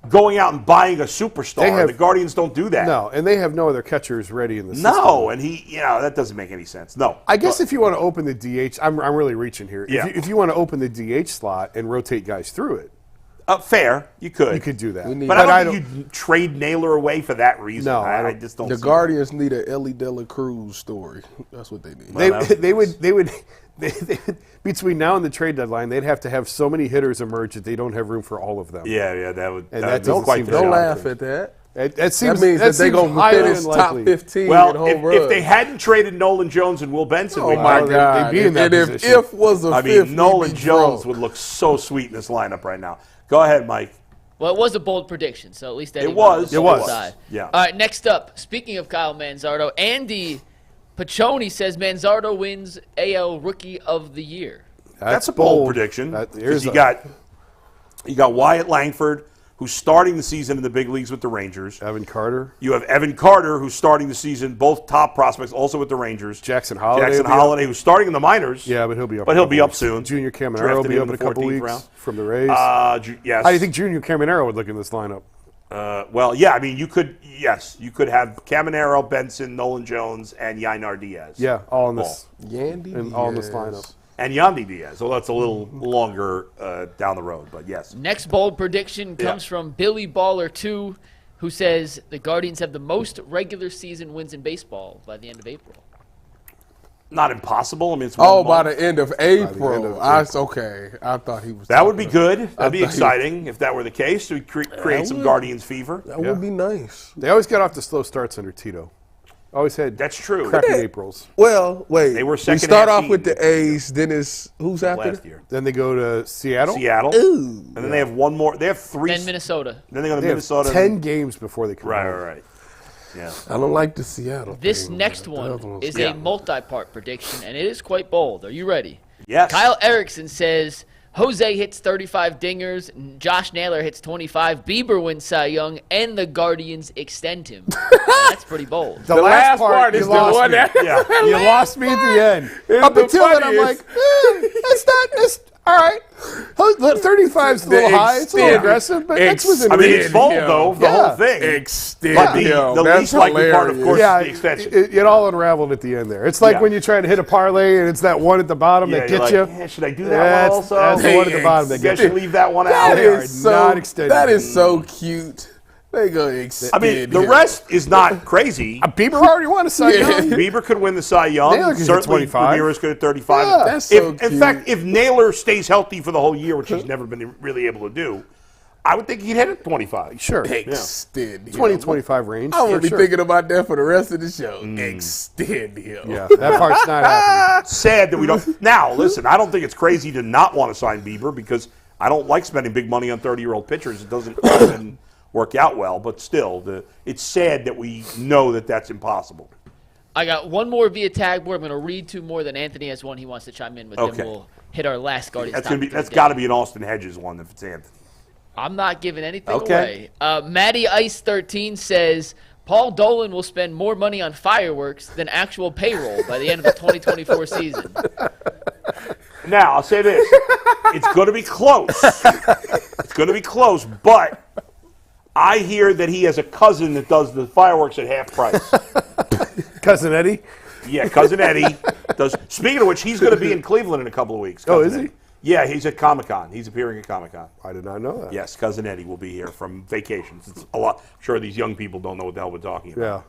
going out and buying a superstar. The Guardians don't do that. No, and they have no other catchers ready in the system. No, and that doesn't make any sense. No. I guess if you want to open the DH, I'm really reaching here. Yeah. If you want to open the DH slot and rotate guys through it, Fair, you could. You could do that. But I don't think you'd trade Naylor away for that reason. No, I just don't. The see Guardians need a Ellie De La Cruz story. That's what they need. They would between now and the trade deadline, they'd have to have so many hitters emerge that they don't have room for all of them. Yeah, that would. And that that doesn't seem Don't laugh at that. That seems That means that they're going to finish top 15 in Well, home run. if they hadn't traded Nolan Jones and Will Benson, Oh my God! they'd be in that and position. if was a fifth, Nolan we'd be Jones broke. would look so sweet in this lineup right now. Go ahead, Mike. Well, it was a bold prediction, so at least Eddie It was. on the side. Yeah. All right, next up, speaking of Kyle Manzardo, Andy Paccioni says Manzardo wins AL Rookie of the Year. That's a bold prediction. You got Wyatt Langford, who's starting the season in the big leagues with the Rangers. Evan Carter. You have Evan Carter, who's starting the season, both top prospects, also with the Rangers. Jackson Holiday. Who's starting in the minors. Yeah, but he'll be up. But he'll be up soon. Junior Caminero will be up in a couple weeks round. from the Rays. Yes. How do you think Junior Caminero would look in this lineup? Well, yeah, I mean, you could have Caminero, Benson, Nolan Jones, and Yainar Diaz. Yeah, all in this. All in this lineup. And Yandy Diaz. So that's a little longer down the road, but yes. Next bold prediction comes from Billy Baller 2, who says the Guardians have the most regular season wins in baseball by the end of April. Not impossible. I mean, it's 1 month. by the end of April. Okay. I thought he was. That would be good. That'd be exciting if that were the case. To create some Guardians fever. That would be nice. They always got off to slow starts under Tito. Always had That's true. crappy Aprils. Well, wait. They were we second start half off with team. the A's. Then it's who's after? Last year. Then they go to Seattle. Ooh. And then they have one more. They have three. Then Minnesota. Then they go to They have Minnesota. 10 games before they come Right. Yeah. I don't like the Seattle. This thing, next but the other one one's is good. a multi-part prediction, and it is quite bold. Are you ready? Yes. Kyle Erickson says Jose hits 35 dingers, Josh Naylor hits 25, Bieber wins Cy Young, and the Guardians extend him. That's pretty bold. The last part is you the lost one me. that- Yeah. You lost me at the end. It's Up the until then, I'm like, funniest. that's not. That's all right. 35's a little high. It's a little aggressive, but that's within I mean, reach. it's bold, though, the whole thing. Extend But the That's least likely part, of hilarious. course, Yeah, is the extension. it all unraveled at the end there. It's like Yeah. when you try to hit a parlay and it's that one at the bottom that you're gets like, you. "Yeah, should I do that one also? That's the one at the bottom that I gets should you. leave that one out. That They are is so. not extended. That is so cute. They go extend. I mean, the him. rest is not crazy. Bieber already won a Cy Young. Bieber could win the Cy Young. Naylor could hit Certainly, 25. Ramirez could hit 35. Yeah, that's so In cute. fact, if Naylor stays healthy for the whole year, which he's never been really able to do, I would think he'd hit it 25. Sure. Extend him. 20-25 range. I'm gonna for be sure. thinking about that for the rest of the show. Extend him. Yeah, that part's not happening. Sad that we don't. Now, listen, I don't think it's crazy to not want to sign Bieber because I don't like spending big money on 30-year-old pitchers. It doesn't often work out well, but still, it's sad that we know that that's impossible. I got one more via tag board. I'm going to read two more, then Anthony has one he wants to chime in with. Okay. Then we'll hit our last Guardians. That's got to be an Austin Hedges one if it's Anthony. I'm not giving anything Okay. away. Matty Ice 13 says Paul Dolan will spend more money on fireworks than actual payroll by the end of the 2024 season. Now, I'll say this. It's going to be close. It's going to be close, but I hear that he has a cousin that does the fireworks at half price. Cousin Eddie. Yeah, Cousin Eddie does. Speaking of which, he's going to be in Cleveland in a couple of weeks. Oh, Cousin is he? Eddie. Yeah, he's at Comic-Con. He's appearing at Comic-Con. I did not know that. Yes, Cousin Eddie will be here from vacations. It's a lot. I'm sure these young people don't know what the hell we're talking about.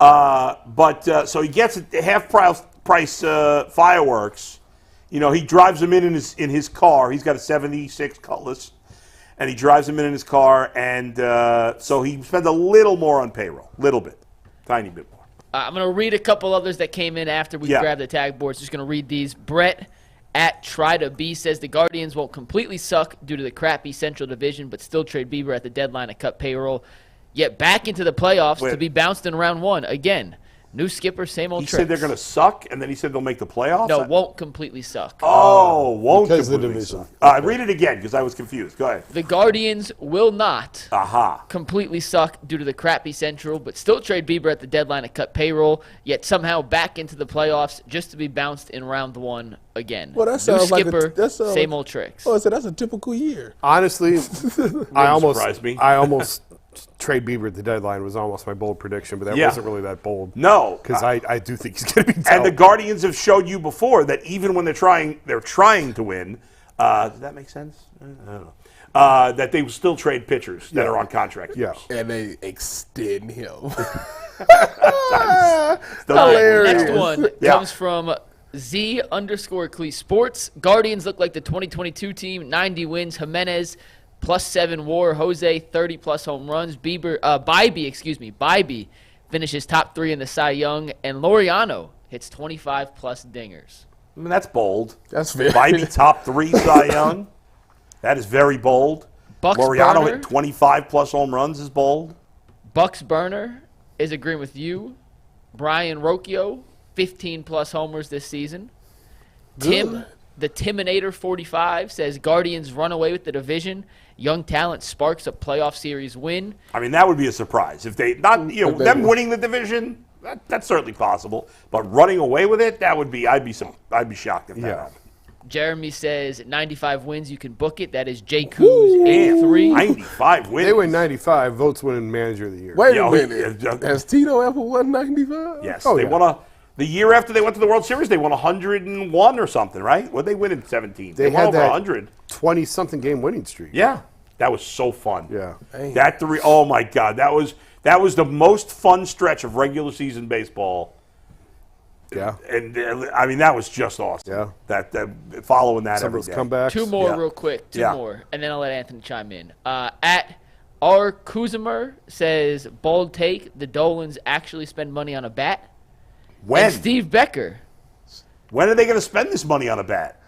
Yeah. So he gets half price fireworks. You know, he drives them in his car. He's got a '76 Cutlass, and he drives them in his car, and so he spends a little more on payroll, little bit, tiny bit more. I'm going to read a couple others that came in after we grabbed the tag boards. Just going to read these. Brett at Try to B says the Guardians will completely suck due to the crappy Central Division, but still trade Bieber at the deadline to cut payroll. Yet back into the playoffs to be bounced in round one again. New skipper, same old He tricks. said they're going to suck, and then he said they'll make the playoffs? No, won't completely suck. Oh, won't because of the completely division. suck. Read it again, because I was confused. Go ahead. The Guardians will not Aha. completely suck due to the crappy Central, but still trade Bieber at the deadline to cut payroll, yet somehow back into the playoffs just to be bounced in round one again. Well, that New sounds like skipper, same old tricks. Oh, so that's a typical year. Honestly, I surprise me. almost trade Bieber at the deadline was almost my bold prediction, but that wasn't really that bold. No. Because I do think he's going to be And down. the Guardians have showed you before that even when they're trying to win. Does that make sense? I don't know. that they will still trade pitchers that are on contract. Yeah. And they extend him. Hilarious. Next one comes from Z_Cle Sports. Guardians look like the 2022 team. 90 wins. Jimenez +7 WAR. Jose 30+ home runs. Bybee finishes top 3 in the Cy Young, and Laureano hits 25+ dingers. I mean, that's bold. That's very. Bybee top 3 Cy Young. That is very bold. Bucks Laureano Burner. hit 25+ home runs is bold. Bucks Burner is agreeing with you. Brian Rocchio, 15+ homers this season. Tim, the Timinator 45, says Guardians run away with the division. Young talent sparks a playoff series win. I mean, that would be a surprise if they them winning the division. That's certainly possible, but running away with it, that would be. I'd be shocked if that happened. Jeremy says 95 wins, you can book it. That is J. Coos 83. 95 wins. They win 95. Votes winning manager of the year. Wait a minute. Has Tito ever won 95? Yes. Oh, they yeah. won the year after they went to the World Series, they won 101 or something, right? What did they win in 17? They won had over that 100. 20-something game winning streak. Yeah. That was so fun. Yeah. That three, oh my God. That was the most fun stretch of regular season baseball. Yeah. And I mean, that was just awesome. Yeah. That following that Some of every those day. comebacks. Two more Yeah. real quick. Two Yeah. more. And then I'll let Anthony chime in. At R. Kuzimer says, bold take, the Dolans actually spend money on a bat. When? And Steve Becker. When are they going to spend this money on a bat?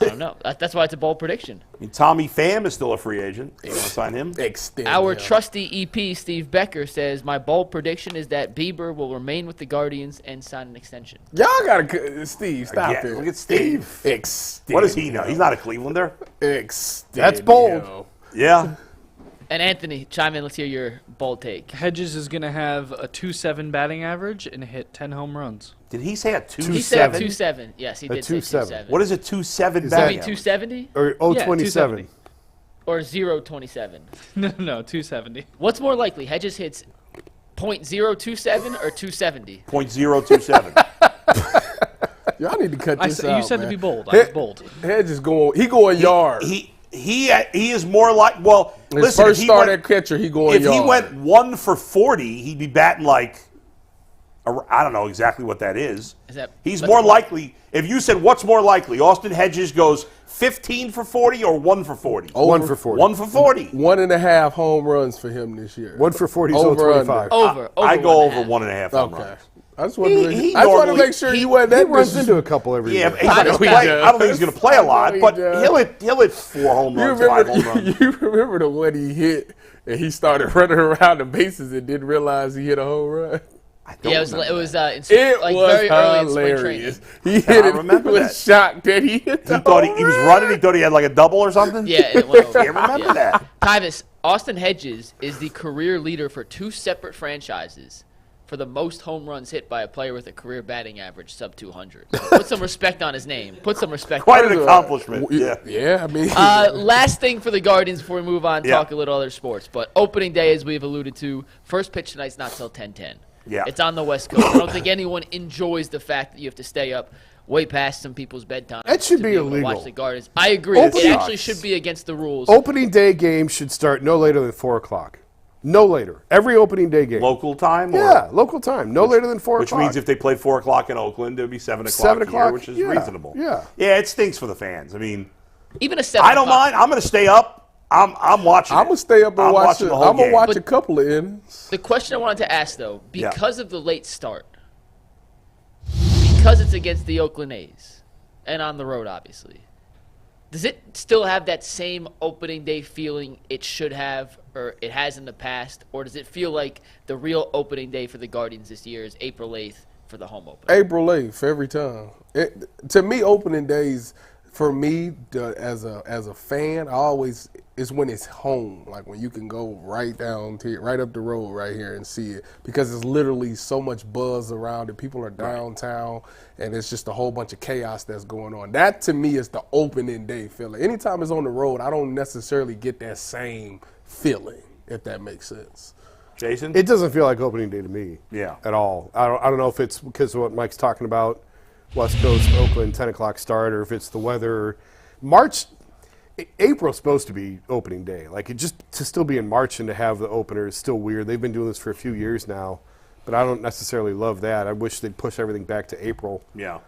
I don't know. That's why it's a bold prediction. I mean, Tommy Pham is still a free agent. You want to sign him? Extend Our him. trusty EP, Steve Becker, says, my bold prediction is that Bieber will remain with the Guardians and sign an extension. Y'all gotta, Steve, stop Yeah, it. look at Steve. Extend. What does he know? He's not a Clevelander. Extend. That's bold. him. Yeah. And Anthony, chime in. Let's hear your bold take. Hedges is going to have a 2.7 batting average and hit 10 home runs. Did he say a 2.7? He said 2.7. Yes, he A did say 2.7. 2.7. What is a 2.7 You bat? mean 270 Or Yeah, 027. 270. or 0.27? No, 270. What's more likely? Hedges hits .027 or 270? .027. Y'all need to cut this out, You said man. to be bold. I was bold. Hedge is going. He going yard. He is more like, well, His listen, first if he start went, at catcher, he going if yard. he went 1 for 40, he'd be batting like, I don't know exactly what that is. He's more likely, if you said what's more likely, Austin Hedges goes 15 for 40 or 1 for 40? 1 for 40. 1 for 40. 1.5 home runs for him this year. 1 for 40 is Over, 025. Over. I go over 1.5. 1.5 home Okay. runs. I just wanted to, He I just wanted to normally- make sure you wasn't He that runs into a couple every Yeah, year. he's not gonna know he play. does. I don't think he's going to play a lot, I know but he does. he'll hit 4 home You runs, 5 home remember, runs. you remember the one he hit and he started running around the bases and didn't realize he hit a home run? Yeah, it was It was was very early in spring hilarious. training. He hit it. He remember was that. shocked that he hit the He thought home he was run. running. He thought he had like a double or something. Yeah, and it went over. I remember that. Tyus, Austin Hedges is the career leader for 2 separate franchises for the most home runs hit by a player with a career batting average sub 200. So put some respect on his name. Put some respect Quite on an it. accomplishment. Yeah. Yeah, I mean. Last thing for the Guardians before we move on, Yeah. talk a little other sports. But opening day, as we've alluded to, first pitch tonight's not till 10:10. Yeah. It's on the West Coast. I don't think anyone enjoys the fact that you have to stay up way past some people's bedtime. That should to be able to illegal. Watch the Guardians. I agree. Open It it. actually should be against the rules. Opening day game should start no later than 4 o'clock. No later. Every opening day game. Local time? Or, Yeah, local time. No later than 4 Which o'clock. means if they played 4 o'clock in Oakland, it would be 7 o'clock 7 here, o'clock, which is yeah, reasonable. yeah. Yeah, it stinks for the fans. I mean, Even a 7 I don't o'clock- mind. I'm going to stay up. I'm watching. I'm gonna stay up and I'm watch watching it. the whole I'm gonna game. watch a couple of innings. The question I wanted to ask, though, Yeah. because of the late start, because it's against the Oakland A's, and on the road, obviously, does it still have that same opening day feeling it should have, or it has in the past, or does it feel like the real opening day for the Guardians this year is April 8th for the home opener? April 8th every time. To me, opening days for me as a fan, I always it's when it's home, like when you can go right down to right up the road right here and see it, because it's literally so much buzz around it. People are downtown, and it's just a whole bunch of chaos that's going on. That to me is the opening day feeling. Anytime it's on the road, I don't necessarily get that same feeling, if that makes sense. Jason? It doesn't feel like opening day to me. Yeah. At all. I don't know if it's because of what Mike's talking about, West Coast, Oakland, 10 o'clock start, or if it's the weather. March, April's supposed to be opening day. Like, it just to still be in March and to have the opener is still weird. They've been doing this for a few years now, but I don't necessarily love that. I wish they'd push everything back to April. Yeah.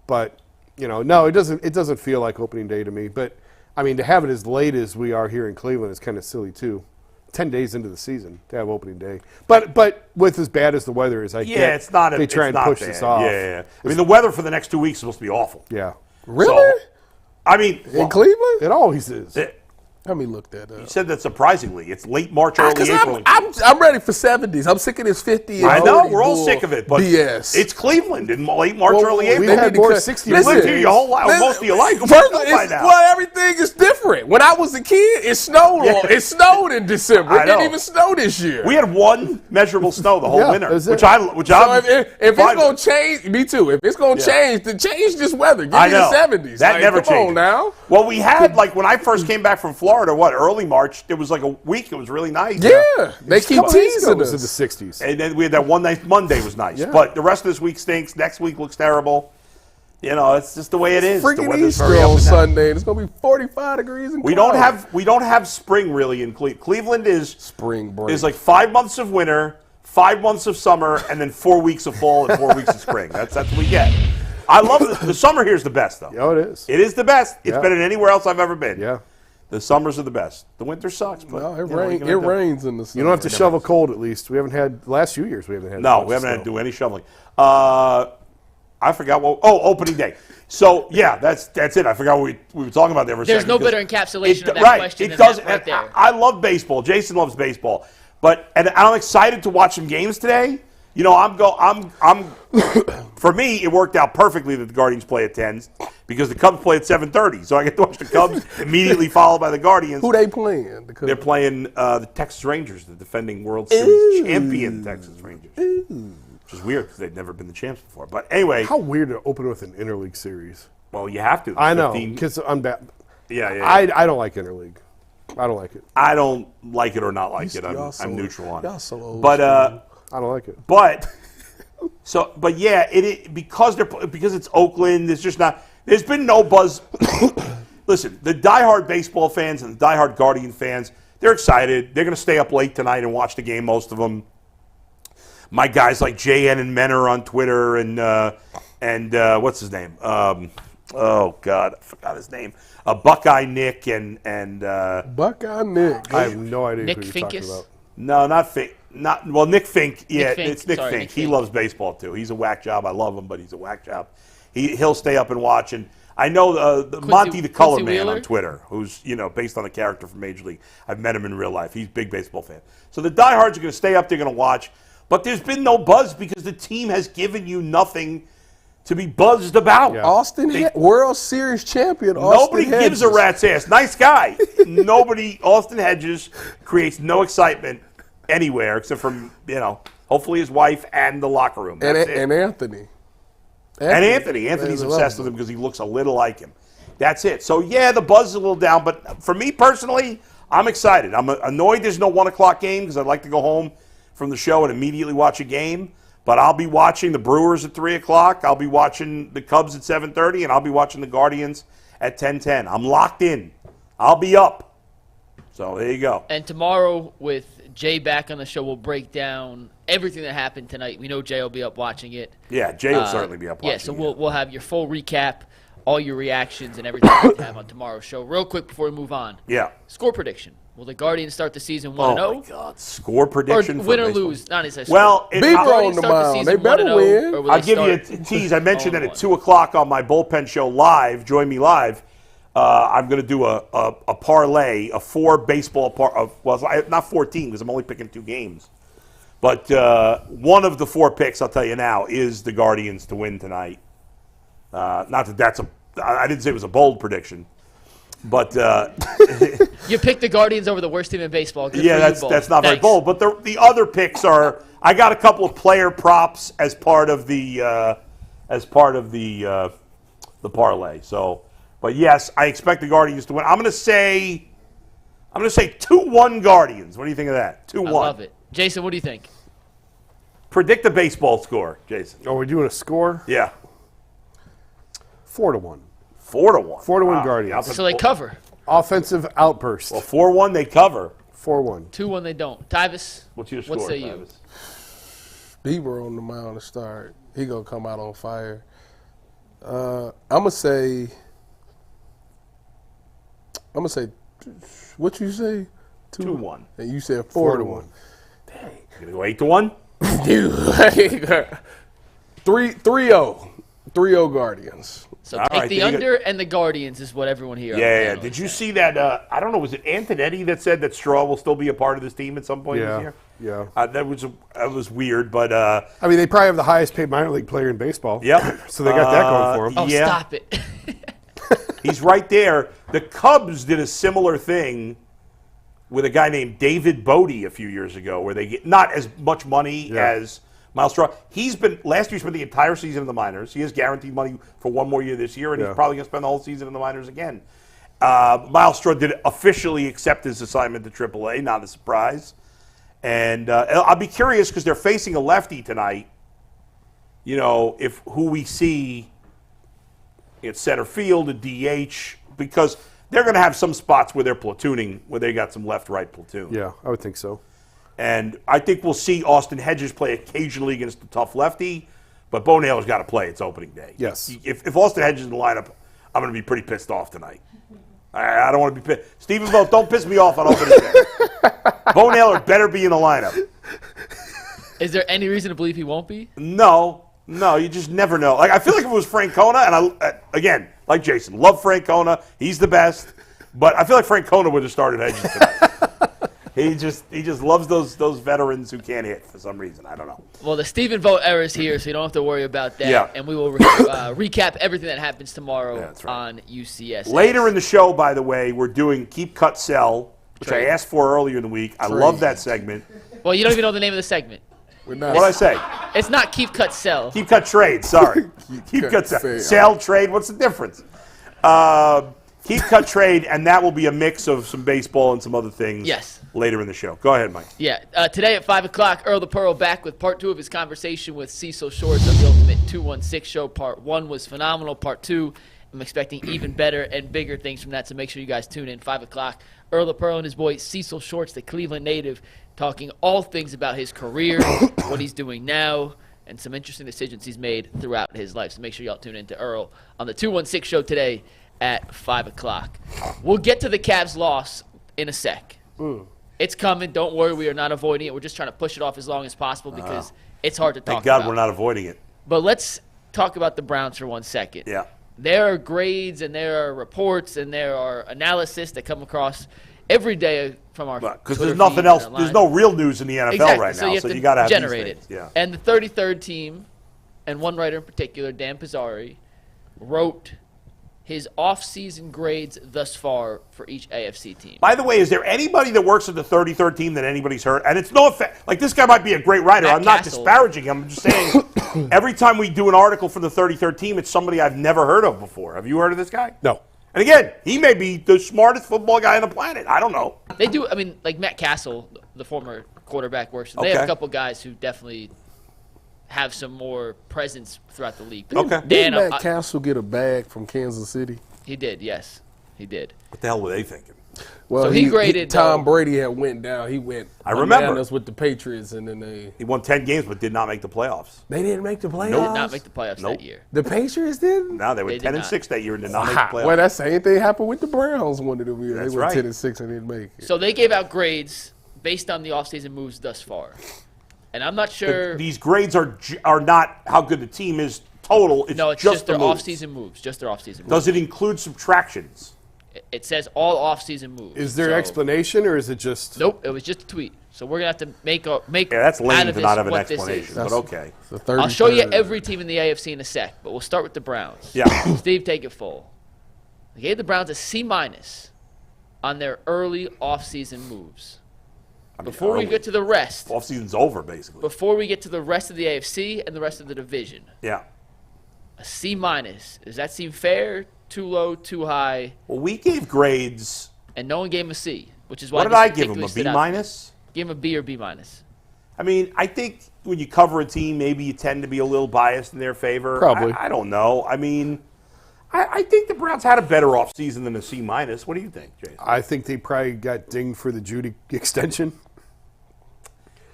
But no, it doesn't feel like opening day to me. But I mean, to have it as late as we are here in Cleveland is kind of silly too. 10 days into the season to have opening day. But with as bad as the weather is, it's not. They try and push this off. Yeah. I mean, the weather for the next 2 weeks is supposed to be awful. Yeah. Really? So, I mean, in Cleveland? It always is. Let me look that up. You said that surprisingly. It's late March, early April. I'm ready for 70s. I'm sick of this 50. And I know, 40 we're all bull sick of it, but BS. it's Cleveland in late March, early we April. had more 60 You lived here your whole life, most of your life. Well, everything is different. When I was a kid, it snowed. It snowed in December. It didn't even snow this year. We had one measurable snow the whole winter, which so I'm if it's gonna change, me too. If it's gonna change, then change this weather. Give me the 70s. That never changes. Come on now. Well, we had when I first came back from Florida, early March, there was like a week. It was really nice. Yeah, they keep teasing us. In the 60s. And then we had that one nice Monday was nice, but the rest of this week stinks. Next week looks terrible. It's just the way it is. Freaking the Easter on Sunday. It's gonna be 45 degrees. We don't have spring really in Cleveland. Cleveland is spring break. Is like 5 months of winter, 5 months of summer, and then 4 weeks of fall and 4 weeks of spring. That's what we get. I love the summer here is the best though. Yeah, it is. It is the best. It's better than anywhere else I've ever been. Yeah. The summers are the best. The winter sucks, but it rains in the summer. You don't have to shovel cold at least. We haven't had the last few years. We haven't had. No, we haven't had to do any shoveling. I forgot what. Oh, opening day. So yeah, that's it. I forgot what we were talking about there for a second. There's no better encapsulation of that question than does, that right there. I love baseball. Jason loves baseball, and I'm excited to watch some games today. For me, it worked out perfectly that the Guardians play at 10 because the Cubs play at 7:30. So I get to watch the Cubs immediately followed by the Guardians. Who they playing? They're playing the Texas Rangers, the defending World Series champion Texas Rangers. Which is weird because they've never been the champs before. But anyway. How weird to open with an interleague series. Well, you have to. I know, because I'm bad. Yeah. I don't like interleague. I don't like it. I don't like it or not like it. I'm neutral on it. Y'all so old. But I don't like it. But yeah, because it's Oakland. There's just not. There's been no buzz. Listen, the diehard baseball fans and the diehard Guardian fans, they're excited. They're going to stay up late tonight and watch the game. Most of them. My guys like JN and Menor on Twitter and what's his name? Oh God, I forgot his name. Buckeye Nick and Buckeye Nick. I have no idea Nick who you're Finkus? talking about. No, not Fink. Nick Fink. Yeah, Nick Fink. It's Nick Sorry, Fink. Nick He Fink. loves baseball too. He's a whack job. I love him, but he's a whack job. He'll stay up and watch. And I know Monty the Color Quincy Man Wheeler? on Twitter, who's based on a character from Major League. I've met him in real life. He's a big baseball fan. So the diehards are going to stay up. They're going to watch. But there's been no buzz because the team has given you nothing to be buzzed about. Yeah. Austin World Series champion. Nobody gives a rat's ass. Nice guy. Austin Hedges creates no excitement anywhere except for, hopefully his wife and the locker room. That's it. And Anthony. Anthony's obsessed with him because he looks a little like him. That's it. So, yeah, the buzz is a little down. But for me personally, I'm excited. I'm annoyed there's no 1 o'clock game because I'd like to go home from the show and immediately watch a game. But I'll be watching the Brewers at 3 o'clock. I'll be watching the Cubs at 7:30, and I'll be watching the Guardians at 10:10. I'm locked in. I'll be up. So there you go. And tomorrow with Jay back on the show, we'll break down everything that happened tonight. We know Jay will be up watching it. Yeah, Jay will certainly be up watching it. Yeah, so we'll have your full recap, all your reactions, and everything we have on tomorrow's show. Real quick before we move on. Yeah. Score prediction. Will the Guardians start the season 1-0? Oh, my God. Score prediction Or for win or baseball. lose? Not necessarily. Well, Beaver on the mound. They better win. I'll give you a tease. I mentioned that at 2 o'clock on my bullpen show live, join me live, I'm going to do a parlay, a 4 baseball not 14 because I'm only picking 2 games. But one of the 4 picks, I'll tell you now, is the Guardians to win tonight. Not that that's I didn't say it was a bold prediction. But you picked the Guardians over the worst team in baseball. Good yeah, for you, that's not very bold. But the other picks are I got a couple of player props as part of the parlay. So, but yes, I expect the Guardians to win. I'm going to say 2-1 Guardians. What do you think of that? 2-1. I love it. Jason, what do you think? Predict the baseball score, Jason. Oh, we're doing a score? Yeah. 4-1. 4-1. 4-1 Guardians. So they cover. Offensive outburst. Well, 4-1 they cover. 4-1. 2-1 they don't. Tyus, What's your score, what say you? Travis? Bieber on the mound to start. He gonna come out on fire. I'm gonna say. What you say? 2-1. And you said 4-1. You gonna go 8-1? 3-0. 3-0 Guardians. So All take right, the then you under and the Guardians is what everyone here. on the Yeah. panel Did is you saying. see that? I don't know. Was it Antonetti that said that Straw will still be a part of this team at some point this year? Yeah. That was weird, but I mean, they probably have the highest paid minor league player in baseball. Yep. So they got that going for them. Oh, Yeah. stop it. he's right there. The Cubs did a similar thing with a guy named David Bodie a few years ago, where they get not as much money as Miles Straw. Last year he spent the entire season in the minors. He has guaranteed money for one more year this year, and he's probably going to spend the whole season in the minors again. Miles Straw did officially accept his assignment to AAA, not a surprise. And I'll be curious because they're facing a lefty tonight. You know, who we see at center field, a DH, because they're going to have some spots where they're platooning, where they got some left-right platoon. Yeah, I would think so. And I think we'll see Austin Hedges play occasionally against a tough lefty, but Bo Naylor's got to play. It's opening day. Yes. If Austin Hedges is in the lineup, I'm going to be pretty pissed off tonight. I don't want to be pissed. Stephen Vogt, don't piss me off on opening day. Bo Naylor better be in the lineup. Is there any reason to believe he won't be? No, you just never know. Like I feel like if it was Francona, and again, like Jason, love Francona. He's the best. But I feel like Francona would have started Hedges tonight. He just loves those veterans who can't hit for some reason. I don't know. Well, the Stephen Vogt era is here, so you don't have to worry about that. Yeah. And we will recap everything that happens tomorrow that's right. on UCS. Later in the show, by the way, we're doing Keep, Cut, Sell, which Trade. I asked for earlier in the week. I love that segment. Well, you don't even know the name of the segment. We're not. What'd I say? It's not Keep, Cut, Sell. Keep, Cut, Trade. Sorry. Keep, Cut, Sell. Sell. Sell, trade. What's the difference? Keep, Cut, Trade, and that will be a mix of some baseball and some other things later in the show. Go ahead, Mike. Yeah. Today at 5 o'clock, Earl the Pearl back with part 2 of his conversation with Cecil Shorts of the Ultimate 216 show. Part 1 was phenomenal. Part 2, I'm expecting even better and bigger things from that, so make sure you guys tune in. 5 o'clock, Earl the Pearl and his boy Cecil Shorts, the Cleveland native, talking all things about his career, what he's doing now, and some interesting decisions he's made throughout his life. So make sure y'all tune in to Earl on the 216 show today at 5 o'clock. We'll get to the Cavs' loss in a sec. It's coming. Don't worry. We are not avoiding it. We're just trying to push it off as long as possible because it's hard to talk Thank God about. we're not avoiding it. But let's talk about the Browns for 1 second. Yeah. There are grades and there are reports and there are analysis that come across every day from our Because Twitter there's nothing feed else. and There's online. no real news in the NFL Exactly. right So now, you have so to you got to have generate these it. things. Yeah. And the 33rd team, and one writer in particular, Dan Pizzari, wrote his off-season grades thus far for each AFC team. By the way, is there anybody that works at the 33rd team that anybody's heard? And it's no effect. Like, this guy might be a great writer. Matt I'm not Castle. disparaging him. I'm just saying every time we do an article for the 33rd team, it's somebody I've never heard of before. Have you heard of this guy? No. And again, he may be the smartest football guy on the planet. I don't know. They do, I mean, like Matt Castle, the former quarterback, works. They have Okay. a couple guys who definitely have some more presence throughout the league. Okay. Didn't Dan, Matt Castle get a bag from Kansas City? he did, yes. He did. What the hell were they thinking? Well, So he graded, Tom though- Brady had went down. He went. I remember. bananas with the Patriots, and then He won 10 games but did not make the playoffs. they didn't make the playoffs. They did not make the playoffs Nope. that year. The Patriots didn't. Now they were They did 10 and not. 6 that year and did not make the playoffs. Well, that same thing happened with the Browns one of the years. That's They went right. 10 and 6 and didn't make it. So they gave out grades based on the offseason moves thus far. And I'm not sure. These grades are not how good the team is total. It's No, it's just just their the moves. offseason moves. Just their offseason moves. Does it include subtractions? It says all offseason moves. Is there So- explanation or is it just? Nope, it was just a tweet. So we're going to have to make Yeah, that's out lame of to this not have an what this explanation, is. but okay. The 33rd. I'll show you every team in the AFC in a sec, but we'll start with the Browns. Yeah. Steve, take it full. They gave the Browns a C- on their early offseason moves. Before we get to the rest, Offseason's over, basically. before we get to the rest of the AFC and the rest of the division, Yeah. a C-. Does that seem fair? Too low, too high? Well, we gave grades. And no one gave him a C, which is why What did this I give him? particularly A stood B out. minus? Give him a B or B-. I mean, I think when you cover a team, maybe you tend to be a little biased in their favor. Probably. I don't know. I mean, I think the Browns had a better offseason than a C-. What do you think, Jason? I think they probably got dinged for the Judy extension.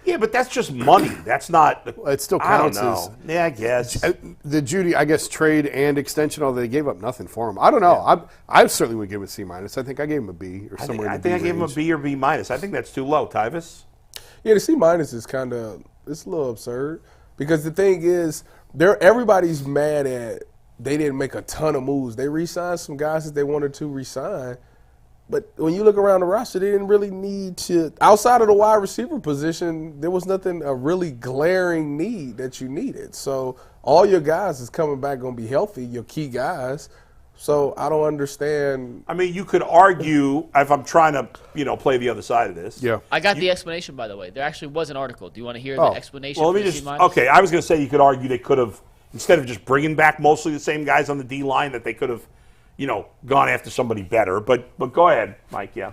Yeah, but that's just money. That's not. It still counts I don't as. know. Yeah, I guess. The Judy, I guess, trade and extension, although they gave up nothing for him. I don't know. Yeah. I certainly would give him a C-. I think I gave him a B or somewhere in the B I think I gave him a B or B-. I think that's too low, Tyus. Yeah, the C- is kind of, it's a little absurd because the thing is, everybody's mad at they didn't make a ton of moves. They re-signed some guys that they wanted to re-sign. But when you look around the roster, they didn't really need to, outside of the wide receiver position, there was nothing, a really glaring need that you needed. So all your guys is coming back going to be healthy, your key guys. So I don't understand. I mean, you could argue, if I'm trying to, play the other side of this. Yeah. I got the explanation, by the way. There actually was an article. Do you want to hear the explanation? Well, let me just, okay, I was going to say you could argue they could have, instead of just bringing back mostly the same guys on the D-line, that they could have, gone after somebody better. But go ahead, Mike, yeah.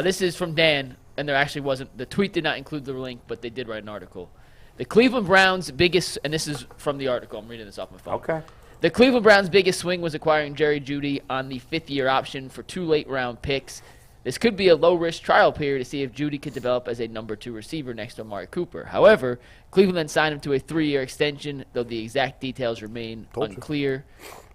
This is from Dan, and there actually wasn't, the tweet did not include the link, but they did write an article. The Cleveland Browns' biggest, and this is from the article, I'm reading this off my phone. Okay. The Cleveland Browns' biggest swing was acquiring Jerry Jeudy on the fifth-year option for 2 late-round picks. This could be a low-risk trial period to see if Jeudy could develop as a number 2 receiver next to Amari Cooper. However, Cleveland then signed him to a 3-year extension, though the exact details remain unclear.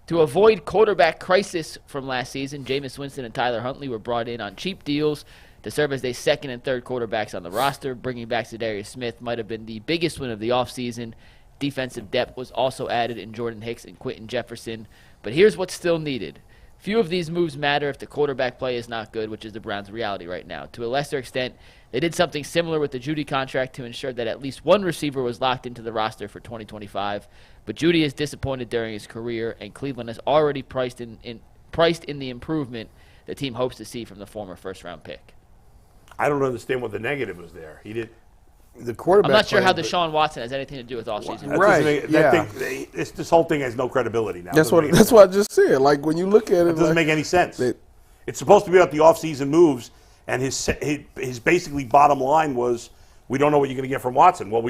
To avoid quarterback crisis from last season, Jameis Winston and Tyler Huntley were brought in on cheap deals to serve as their second and third quarterbacks on the roster. Bringing back Zadarius Smith might have been the biggest win of the offseason. Defensive depth was also added in Jordan Hicks and Quentin Jefferson. But here's what's still needed. Few of these moves matter if the quarterback play is not good, which is the Browns' reality right now. To a lesser extent, they did something similar with the Jeudy contract to ensure that at least one receiver was locked into the roster for 2025. But Jeudy is disappointed during his career, and Cleveland has already priced in the improvement the team hopes to see from the former first-round pick. I don't understand what the negative was there. He did. The quarterback. I'm not sure how Deshaun Watson has anything to do with offseason. Right. This whole thing has no credibility now. That's what I just said. Like, when you look at it. It doesn't make any sense. It's supposed to be about the offseason moves, and his basically bottom line was, we don't know what you're going to get from Watson. Well,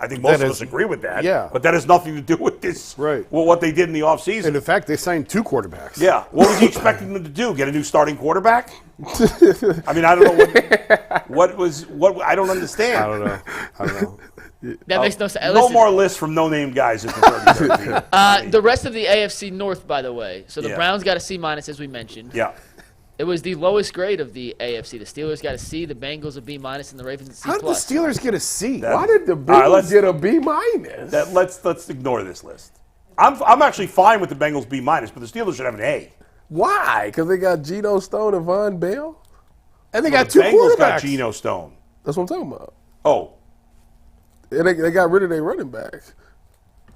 I think most of us agree with that. Yeah. But that has nothing to do with this. Right. Well, what they did in the offseason. And in fact, they signed 2 quarterbacks. Yeah. What was he expecting them to do? Get a new starting quarterback? I mean, I don't know what I don't understand. I don't know. That makes no sense. No more lists from no-name guys at the 33rd Team. The rest of the AFC North, by the way. So the Yeah. Browns got a C-, as we mentioned. Yeah. It was the lowest grade of the AFC. The Steelers got a C, the Bengals a B-, and the Ravens a C+. How did the Steelers get a C? Why did the All right, Bengals get a B-? Let's ignore this list. I'm actually fine with the Bengals B-, but the Steelers should have an A. Why? Because they got Geno Stone and Von Bell? And they got the 2 Bengals quarterbacks. got Geno Stone. That's what I'm talking about. Oh. And they got rid of their running backs.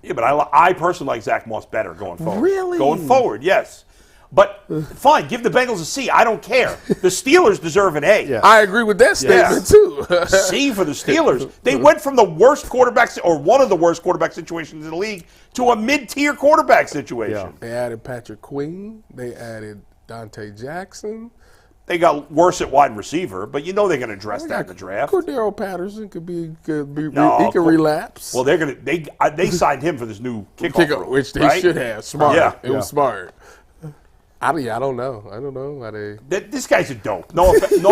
Yeah, but I personally like Zach Moss better going forward. Really? Going forward, yes. But fine, give the Bengals a C. I don't care. The Steelers deserve an A. Yeah. I agree with that statement, too. C for the Steelers. They went from the worst quarterbacks, or one of the worst quarterback situations in the league, to a mid-tier quarterback situation. Yeah. They added Patrick Queen. They added Dante Jackson. They got worse at wide receiver, but they're going to address that in the draft. Cordero Patterson could be No, he could relapse. Well, they signed him for this new kickoff rule, which they right? should have. Smart. Yeah. It was smart. I don't know. I don't know how they. This guy's a dope. No offense.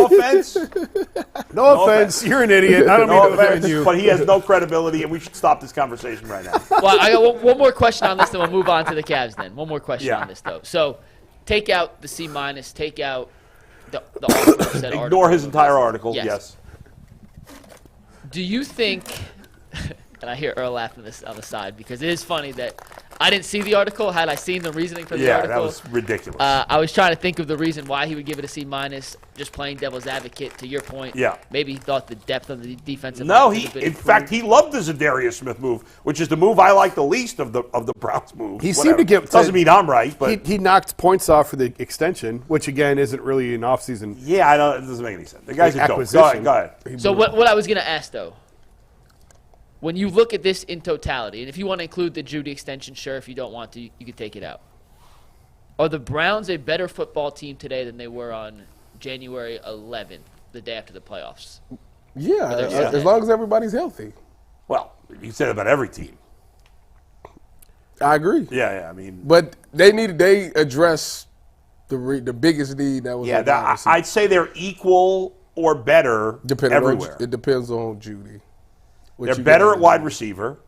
No offense. You're an idiot. I don't mean to offend you. But he has no credibility, and we should stop this conversation right now. Well, I got one more question on this, then we'll move on to the Cavs then. One more question on this, though. So take out the C-, take out the article. Ignore his entire article, yes. Do you think, and I hear Earl laughing this on the side, because it is funny that I didn't see the article. Had I seen the reasoning for the article? Yeah, that was ridiculous. I was trying to think of the reason why he would give it a C-, just playing devil's advocate, to your point. Yeah. Maybe he thought the depth of the defensive No, line was a bit in improved. fact, he loved the Zadarius Smith move, which is the move I like the least of the Browns moves. He seemed to get doesn't mean I'm right, but he knocked points off for the extension, which again isn't really an offseason. yeah, I don't. It doesn't make any sense. The guy's a dope. Acquisition. Go ahead. So what I was going to ask, though, when you look at this in totality, and if you want to include the Jeudy extension, sure. If you don't want to, you can take it out. Are the Browns a better football team today than they were on January 11th, the day after the playoffs? Yeah, as long as everybody's healthy. Well, you said about every team. I agree. Yeah. I mean, But they address the biggest need that was. I'd say they're equal or better everywhere. It depends on Judy. They're better at wide receiver.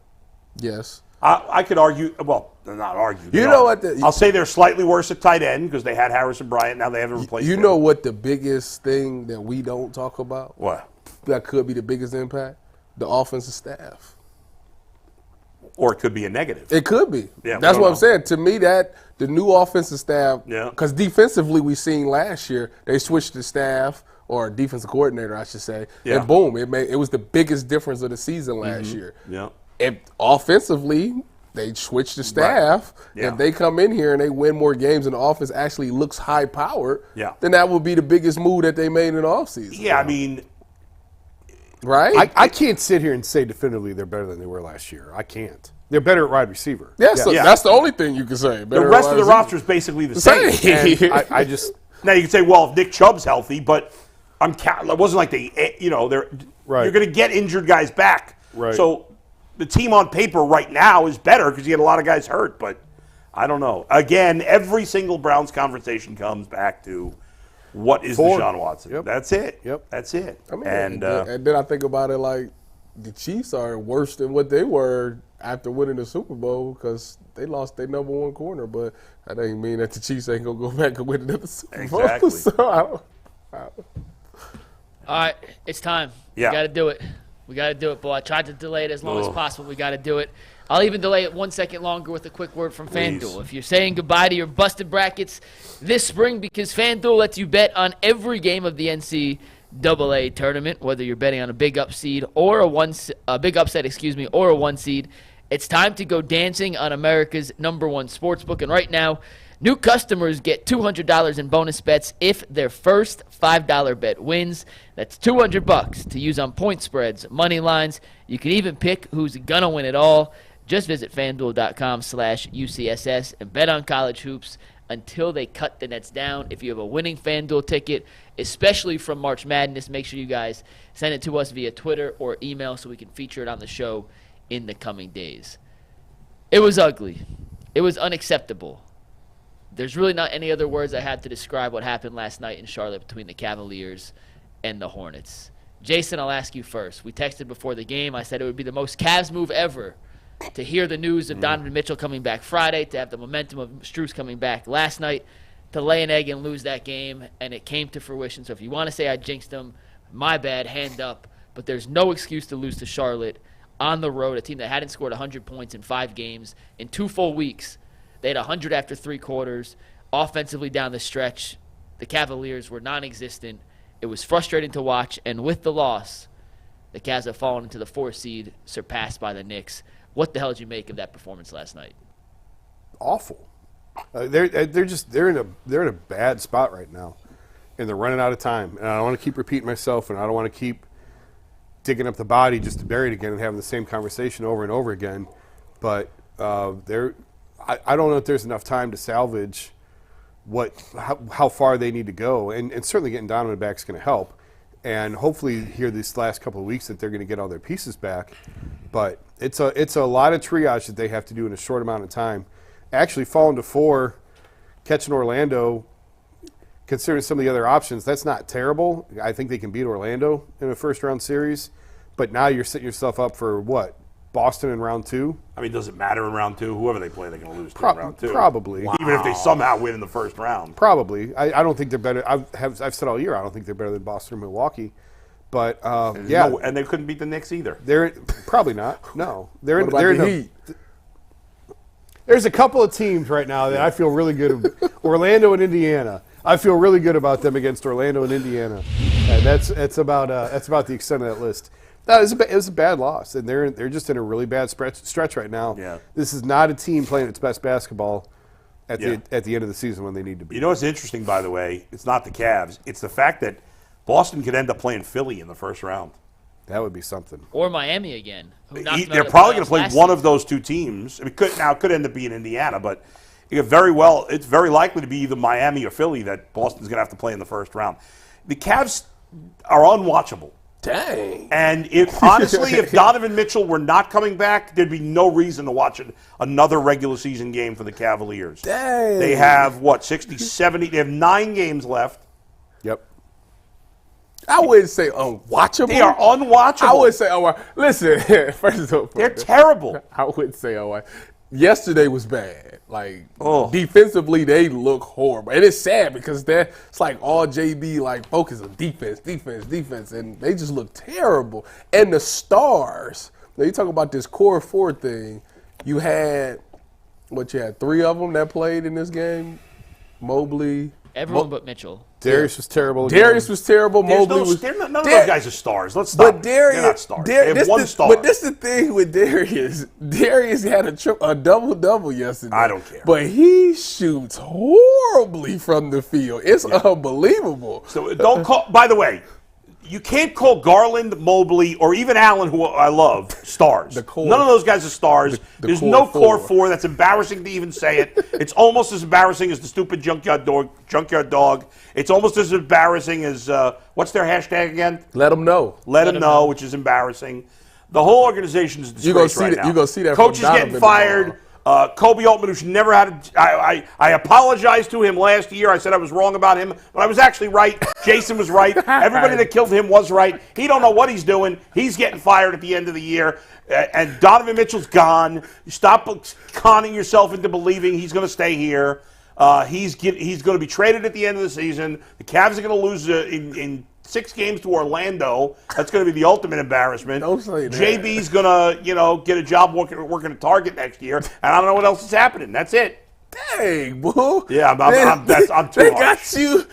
Yes. I could argue. Well, not argue. You know what? I'll say they're slightly worse at tight end because they had Harrison Bryant. Now they haven't replaced him. You know what the biggest thing that we don't talk about? What? That could be the biggest impact? The offensive staff. Or it could be a negative. It could be. Yeah, that's what I'm saying. To me, that the new offensive staff, Yeah. because defensively we seen last year, they switched the staff, or defensive coordinator, I should say, Yeah. and boom, it was the biggest difference of the season last year. Yeah. If offensively, they switch the staff. Yeah. If they come in here and they win more games and the offense actually looks high-powered, Yeah. then that would be the biggest move that they made in the offseason. Yeah, I mean, right? I can't sit here and say definitively they're better than they were last year. I can't. They're better at wide receiver. So Yeah. that's the only thing you can say. the rest of the roster is basically the same. Same. And I just now you can say, well, if Nick Chubb's healthy, but it wasn't like they're Right. You're going to get injured guys back. Right. So the team on paper right now is better because you get a lot of guys hurt, but I don't know. Again, every single Browns conversation comes back to what is Deshaun Watson. Yep. That's it. Yep. That's it. I mean, and then I think about it like the Chiefs are worse than what they were after winning the Super Bowl because they lost their number one corner, but that ain't mean that the Chiefs ain't going to go back and win another Super Bowl. Exactly. So All right, it's time. Yeah. We got to do it. We got to do it, boy. I tried to delay it as long as possible. We got to do it. I'll even delay it 1 second longer with a quick word from FanDuel. If you're saying goodbye to your busted brackets this spring, because FanDuel lets you bet on every game of the NCAA tournament, whether you're betting on a big upseed or a big upset, or a 1 seed, it's time to go dancing on America's #1 sportsbook. And right now, new customers get $200 in bonus bets if their first $5 bet wins. That's $200 to use on point spreads, money lines. You can even pick who's gonna win it all. Just visit FanDuel.com/UCSS and bet on college hoops until they cut the nets down. If you have a winning FanDuel ticket, especially from March Madness, make sure you guys send it to us via Twitter or email so we can feature it on the show in the coming days. It was ugly. It was unacceptable. There's really not any other words I have to describe what happened last night in Charlotte between the Cavaliers and the Hornets. Jason, I'll ask you first. We texted before the game. I said it would be the most Cavs move ever to hear the news of Donovan Mitchell coming back Friday, to have the momentum of Strus coming back last night, to lay an egg and lose that game, and it came to fruition. So if you want to say I jinxed them, my bad, hand up. But there's no excuse to lose to Charlotte on the road, a team that hadn't scored 100 points in 5 games in 2 full weeks. They had 100 after 3 quarters. Offensively down the stretch, the Cavaliers were non-existent. It was frustrating to watch, and with the loss, the Cavs have fallen into the 4th seed, surpassed by the Knicks. What the hell did you make of that performance last night? awful. They're in a bad spot right now, and they're running out of time. And I don't want to keep repeating myself, and I don't want to keep digging up the body just to bury it again and having the same conversation over and over again. But I don't know if there's enough time to salvage how far they need to go, and certainly getting Donovan back is going to help. And hopefully here these last couple of weeks that they're going to get all their pieces back. But it's a lot of triage that they have to do in a short amount of time. Actually falling to 4, catching Orlando, considering some of the other options, that's not terrible. I think they can beat Orlando in a first-round series. But now you're setting yourself up for what? Boston in round 2? I mean, does it matter in round 2? Whoever they play, they're going to lose to in round 2. Probably. Even if they somehow win in the first round. Probably. I don't think they're better. I've said all year I don't think they're better than Boston or Milwaukee. But, yeah. No, and they couldn't beat the Knicks either. They're probably not. No. They're What about the Heat? There's a couple of teams right now that I feel really good about. Orlando and Indiana. I feel really good about them against Orlando and Indiana. And that's about the extent of that list. No, it was a bad loss, and they're just in a really bad stretch right now. Yeah. This is not a team playing its best basketball at the end of the season when they need to be. You know what's interesting, by the way? It's not the Cavs. It's the fact that Boston could end up playing Philly in the first round. That would be something. Or Miami again. They're probably going to play one of those two teams. It could end up being Indiana, but it's very likely to be either Miami or Philly that Boston's going to have to play in the first round. The Cavs are unwatchable. Dang. And honestly, if Donovan Mitchell were not coming back, there'd be no reason to watch another regular season game for the Cavaliers. Dang. They have, 60, 70? They have 9 games left. Yep. I wouldn't say unwatchable. They are unwatchable. I would say, listen, first of all, They're terrible. I would say, yesterday was bad. Like, Oh. defensively, they look horrible. And it's sad because it's like all JB, like, focus on defense, and they just look terrible. And the stars, now you talk about this core 4 thing, you had 3 of them that played in this game? Mobley. Everyone but Mitchell. Darius was terrible. Darius was terrible. Mobley was. None of those guys are stars. Let's stop. But Darius, They're not stars. They have one star. But this is the thing with Darius. Darius had a double-double yesterday. I don't care. But he shoots horribly from the field. It's unbelievable. So don't call. By the way, you can't call Garland, Mobley, or even Allen, who I love, stars. None of those guys are stars. There's no core 4. That's embarrassing to even say it. It's almost as embarrassing as the stupid junkyard dog. It's almost as embarrassing as what's their hashtag again? Let them know. Let them know, which is embarrassing. The whole organization is disgraced right now. You're going to see that. Coach is getting fired. Kobe Altman, who should never had I apologized to him last year. I said I was wrong about him, but I was actually right. Jason was right. Everybody that killed him was right. He don't know what he's doing. He's getting fired at the end of the year. And Donovan Mitchell's gone. Stop conning yourself into believing he's going to stay here. He's going to be traded at the end of the season. The Cavs are going to lose in 6 games to Orlando. That's going to be the ultimate embarrassment. Don't say that. JB's going to, get a job working at Target next year, and I don't know what else is happening. That's it. Dang, boo. Yeah, I'm too They harsh. got you.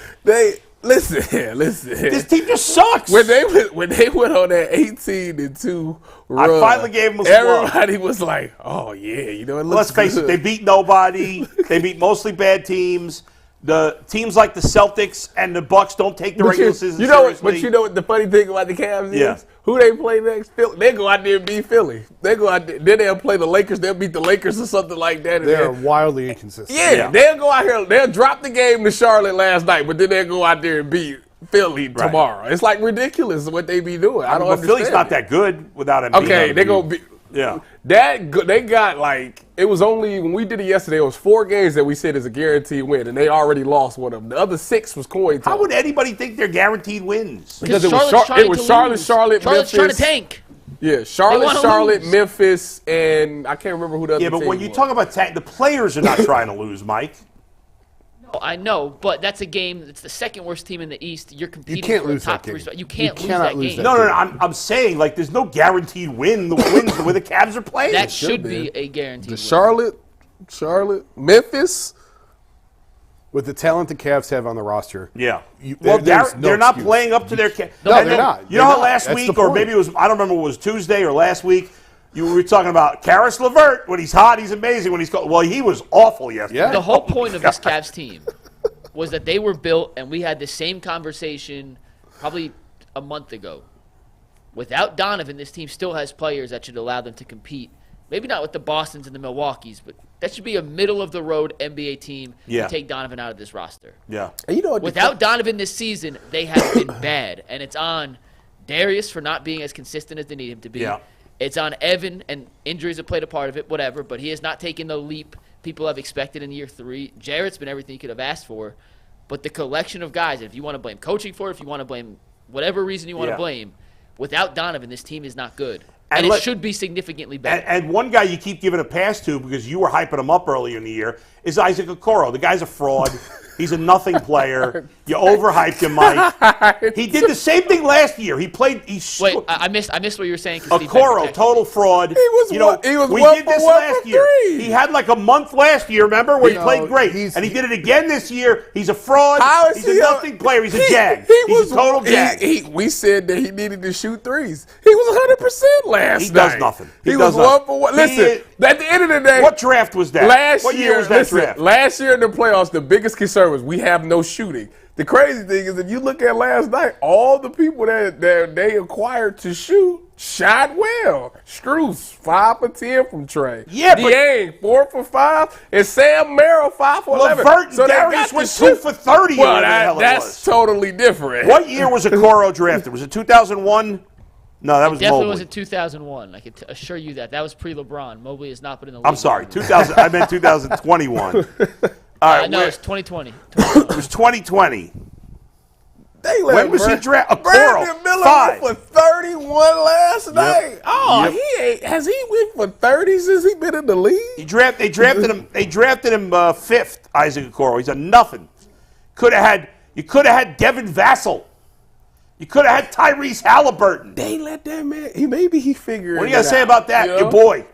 Listen. This team just sucks. When they went on that 18-2 run, I finally gave them a everybody was like, "Oh yeah, it looks Let's face it, they beat nobody. They beat mostly bad teams. The teams like the Celtics and the Bucks don't take the regular season seriously. But you know what the funny thing about the Cavs is? Yeah. Who they play next? Philly. They go out there and beat Philly. They go out there. Then they'll play the Lakers. They'll beat the Lakers or something like that. They're wildly inconsistent. Yeah, they'll go out here. They'll drop the game to Charlotte last night, but then they'll go out there and beat Philly tomorrow. It's like ridiculous what they be doing. I don't understand. Philly's not that good without him. Okay, they're going to be. Yeah. They got it was only, when we did it yesterday, it was 4 games that we said is a guaranteed win, and they already lost one of them. The other 6 was coin toss. How would anybody think they're guaranteed wins? Because it was Charlotte, Charlotte's Memphis. trying to tank. Yeah, Charlotte, lose. Memphis, and I can't remember who the other Yeah, but team when you was. talk about the players are not trying to lose, Mike. I know, but that's a game. It's the second worst team in the East. You're competing can't for the lose top that 3 game. spot. You can't lose cannot that lose game. that. No. I'm saying there's no guaranteed win. The wins the way the Cavs are playing. That should should be. be a guaranteed win. Charlotte, Memphis. With the talent the Cavs have on the roster. Yeah. Well, They're not playing up to their. No, they're not. You know how They're not. last That's week, the or point. maybe it was, I don't remember, it was Tuesday or last week, you were talking about Karis LeVert. When he's hot, he's amazing. When he's cold, well, he was awful yesterday. Yeah. The whole point of this Cavs team was that they were built, and we had the same conversation probably a month ago. Without Donovan, this team still has players that should allow them to compete. Maybe not with the Bostons and the Milwaukees, but that should be a middle-of-the-road NBA team to take Donovan out of this roster. Yeah. And you know what? Without Donovan this season, they have been bad, and it's on Darius for not being as consistent as they need him to be. Yeah. It's on Evan, and injuries have played a part of it, whatever, but he has not taken the leap people have expected in year 3. Jarrett's been everything you could have asked for, but the collection of guys, and if you want to blame coaching for it, if you want to blame whatever reason you want to blame, without Donovan, this team is not good. And it should be significantly better. And one guy you keep giving a pass to because you were hyping him up earlier in the year is Isaac Okoro. The guy's a fraud. He's a nothing player. You overhyped him, Mike. He did the same thing last year. He played. Wait, I missed what you were saying. Okoro, total fraud. He was you know, he was we one did for this one last from year. 3. He had like a month last year, remember, where he played great. And he did it again this year. He's a fraud. How is He's he a nothing player. He's a jag. He's He's a total jag. We said that he needed to shoot threes. He was 100% last night. He does nothing. He was nothing. 1 for 1. Listen, at the end of the day, What draft was that? last What year, year was that draft? Last year in the playoffs, the biggest concern was we have no shooting. The crazy thing is, if you look at last night, all the people that they acquired to shoot shot well. Strus, 5 for 10 from Trey. Yeah, Dieng, 4 for 5, and Sam Merrill, 5 for 11. LeVert and Darius went 2 for 30. Well, that's that's totally different. What year was Okoro drafted? Was it 2001? No, that was Definitely Mobley. was in 2001. I can assure you that. That was pre-LeBron. Mobley has not been in the league. I'm sorry, 2000. I meant 2021. All right, no, it's 2020. It was 2020. When was he drafted? Brandon Miller 5. went for 31 last night. Oh, he ain't. Has he went for 30 since he been in the league? They drafted him. They drafted him 5th. Isaac Okoro. He's a nothing. You could have had Devin Vassell. You could have had Tyrese Halliburton. They let that man. Maybe he figured. What do you got to say about that? You know?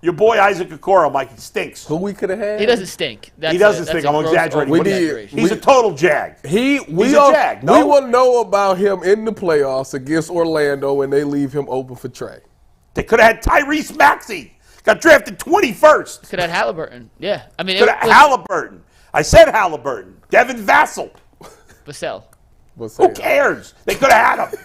Your boy Isaac Okoro, Mike. He stinks. Who we could have had? He doesn't stink. He doesn't stink. I'm exaggerating. He's a total jag. He's a jag. No? We will know about him in the playoffs against Orlando when they leave him open for Trey. They could have had Tyrese Maxey. Got drafted 21st. Could have had Halliburton. Yeah. I mean, Could have Halliburton. I said Halliburton. Devin Vassell. Vassell. Who cares? They could have had him.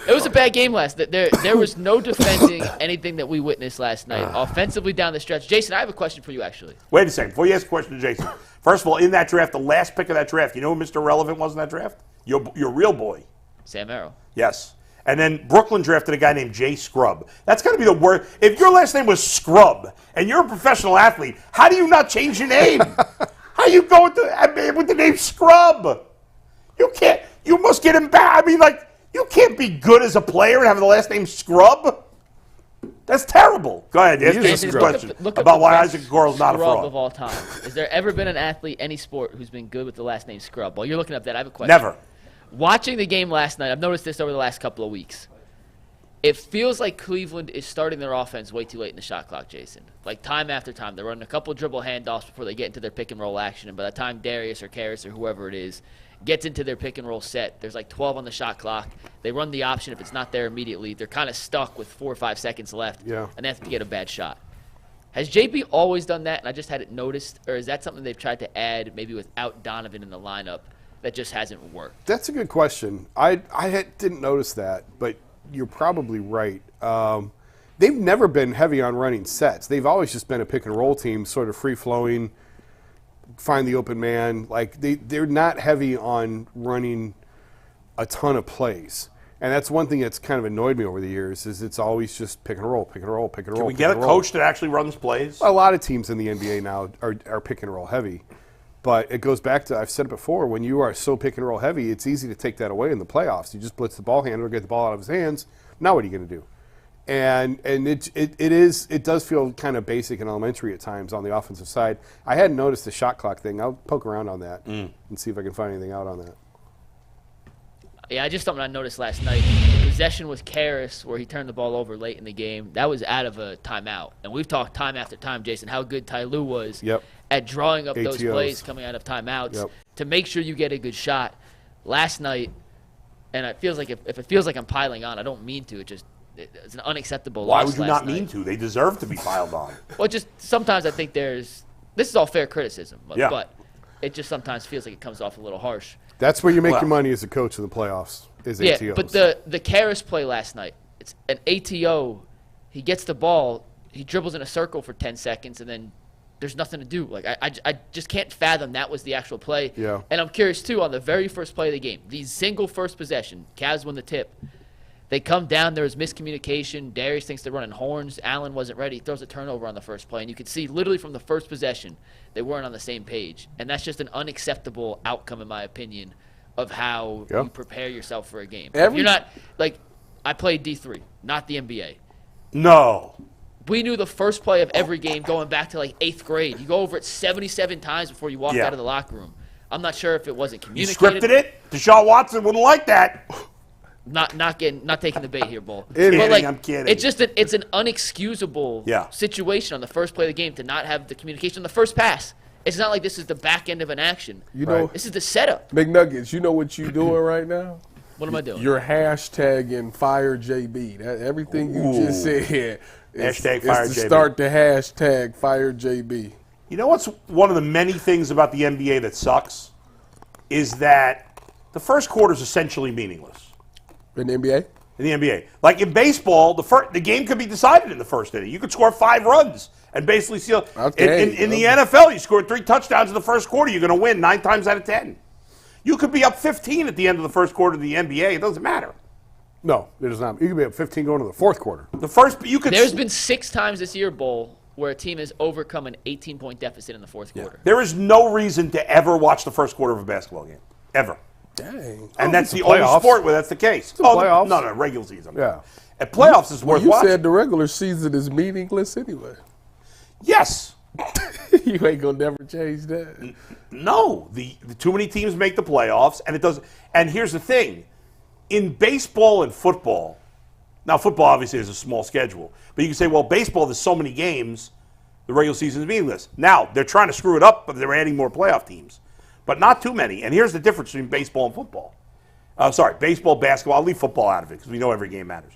It was a bad game last night. There was no defending anything that we witnessed last night. Offensively down the stretch. Jason, I have a question for you, actually. Wait a second. Before you ask a question to Jason, first of all, in that draft, the last pick of that draft, you know who Mr. Relevant was in that draft? Your real boy. Sam Merrill. Yes. And then Brooklyn drafted a guy named Jay Scrubb. That's got to be the worst. If your last name was Scrubb and you're a professional athlete, how do you not change your name? How you go with the name Scrubb? You can't. You must get him back. I mean, like, you can't be good as a player and have the last name Scrubb. That's terrible. Go ahead. Ask Jason, a question look up about the why best Isaac Okoro's not a scrub fraud. of all time. Has there ever been an athlete, any sport, who's been good with the last name Scrub? While you're looking up that, I have a question. Never. Watching the game last night, I've noticed this over the last couple of weeks. It feels like Cleveland is starting their offense way too late in the shot clock, Jason. Like time after time. They're running a couple dribble handoffs before they get into their pick and roll action. And by the time Darius or Karras or whoever it is gets into their pick and roll set, there's like 12 on the shot clock. They run the option. If it's not there immediately, they're kind of stuck with 4 or 5 seconds left. Yeah. And they have to get a bad shot. Has JB always done that and I just hadn't noticed? Or is that something they've tried to add maybe without Donovan in the lineup that just hasn't worked? That's a good question. I didn't notice that, but you're probably right. They've never been heavy on running sets. They've always just been a pick and roll team, sort of free flowing, find the open man. Like they're not heavy on running a ton of plays. And that's one thing that's kind of annoyed me over the years is it's always just pick and roll, pick and roll, pick and roll. Can we get a coach that actually runs plays? A lot of teams in the NBA now are pick and roll heavy. But it goes back to, I've said it before, when you are so pick and roll heavy, it's easy to take that away in the playoffs. You just blitz the ball handler, get the ball out of his hands. Now what are you going to do? And it does feel kind of basic and elementary at times on the offensive side. I hadn't noticed the shot clock thing. I'll poke around on that and see if I can find anything out on that. Yeah, just something I noticed last night. The possession with Karras where he turned the ball over late in the game, that was out of a timeout. And we've talked time after time, Jason, how good Ty Lue was at drawing up those plays coming out of timeouts to make sure you get a good shot. Last night, and it feels like if it feels like I'm piling on, I don't mean to. It's an unacceptable loss. Why would you not mean to? They deserve to be piled on. Well, just sometimes I think this is all fair criticism, but it just sometimes feels like it comes off a little harsh. That's where you make your money as a coach in the playoffs, is ATOs. Yeah, but the Karras play last night, it's an ATO. He gets the ball, he dribbles in a circle for 10 seconds, and then there's nothing to do. Like I just can't fathom that was the actual play. Yeah. And I'm curious, too, on the very first play of the game, the single first possession, Cavs win the tip. They come down, there was miscommunication. Darius thinks they're running horns. Allen wasn't ready. He throws a turnover on the first play. And you could see literally from the first possession, they weren't on the same page. And that's just an unacceptable outcome, in my opinion, of how you prepare yourself for a game. You're not, like, I played D3, not the NBA. No. We knew the first play of every game going back to, like, 8th grade. You go over it 77 times before you walk out of the locker room. I'm not sure if it wasn't communicated. You scripted it? Deshaun Watson wouldn't like that. Not taking the bait here, Bull. I'm kidding. It's just it's an unexcusable situation on the first play of the game to not have the communication on the first pass. It's not like this is the back end of an action. You know, this is the setup. McNuggets, you know what you're doing right now? What am I doing? You're hashtagging Fire JB. Everything you just said. Hashtag Fire JB. Start the hashtag Fire JB. You know what's one of the many things about the NBA that sucks is that the first quarter is essentially meaningless. In the NBA? In the NBA. Like in baseball, the game could be decided in the first inning. You could score 5 runs and basically seal. In the NFL, you scored 3 touchdowns in the first quarter, you're going to win 9 times out of 10. You could be up 15 at the end of the first quarter of the NBA. It doesn't matter. No, it does not. You could be up 15 going to the fourth quarter. There's been 6 times this year, Bull, where a team has overcome an 18-point deficit in the fourth quarter. There is no reason to ever watch the first quarter of a basketball game. Ever. Dang. And that's the only sport where that's the case. Playoffs. No, regular season. Yeah. At playoffs is worth You watching. said the regular season is meaningless anyway. Yes. You ain't gonna never change that. No. The too many teams make the playoffs, and it doesn't. And here's the thing. In baseball and football, now football obviously has a small schedule, but you can say, well, baseball, there's so many games, the regular season is meaningless. Now, they're trying to screw it up, but they're adding more playoff teams. But not too many. And here's the difference between baseball and football. Baseball, basketball. I'll leave football out of it because we know every game matters.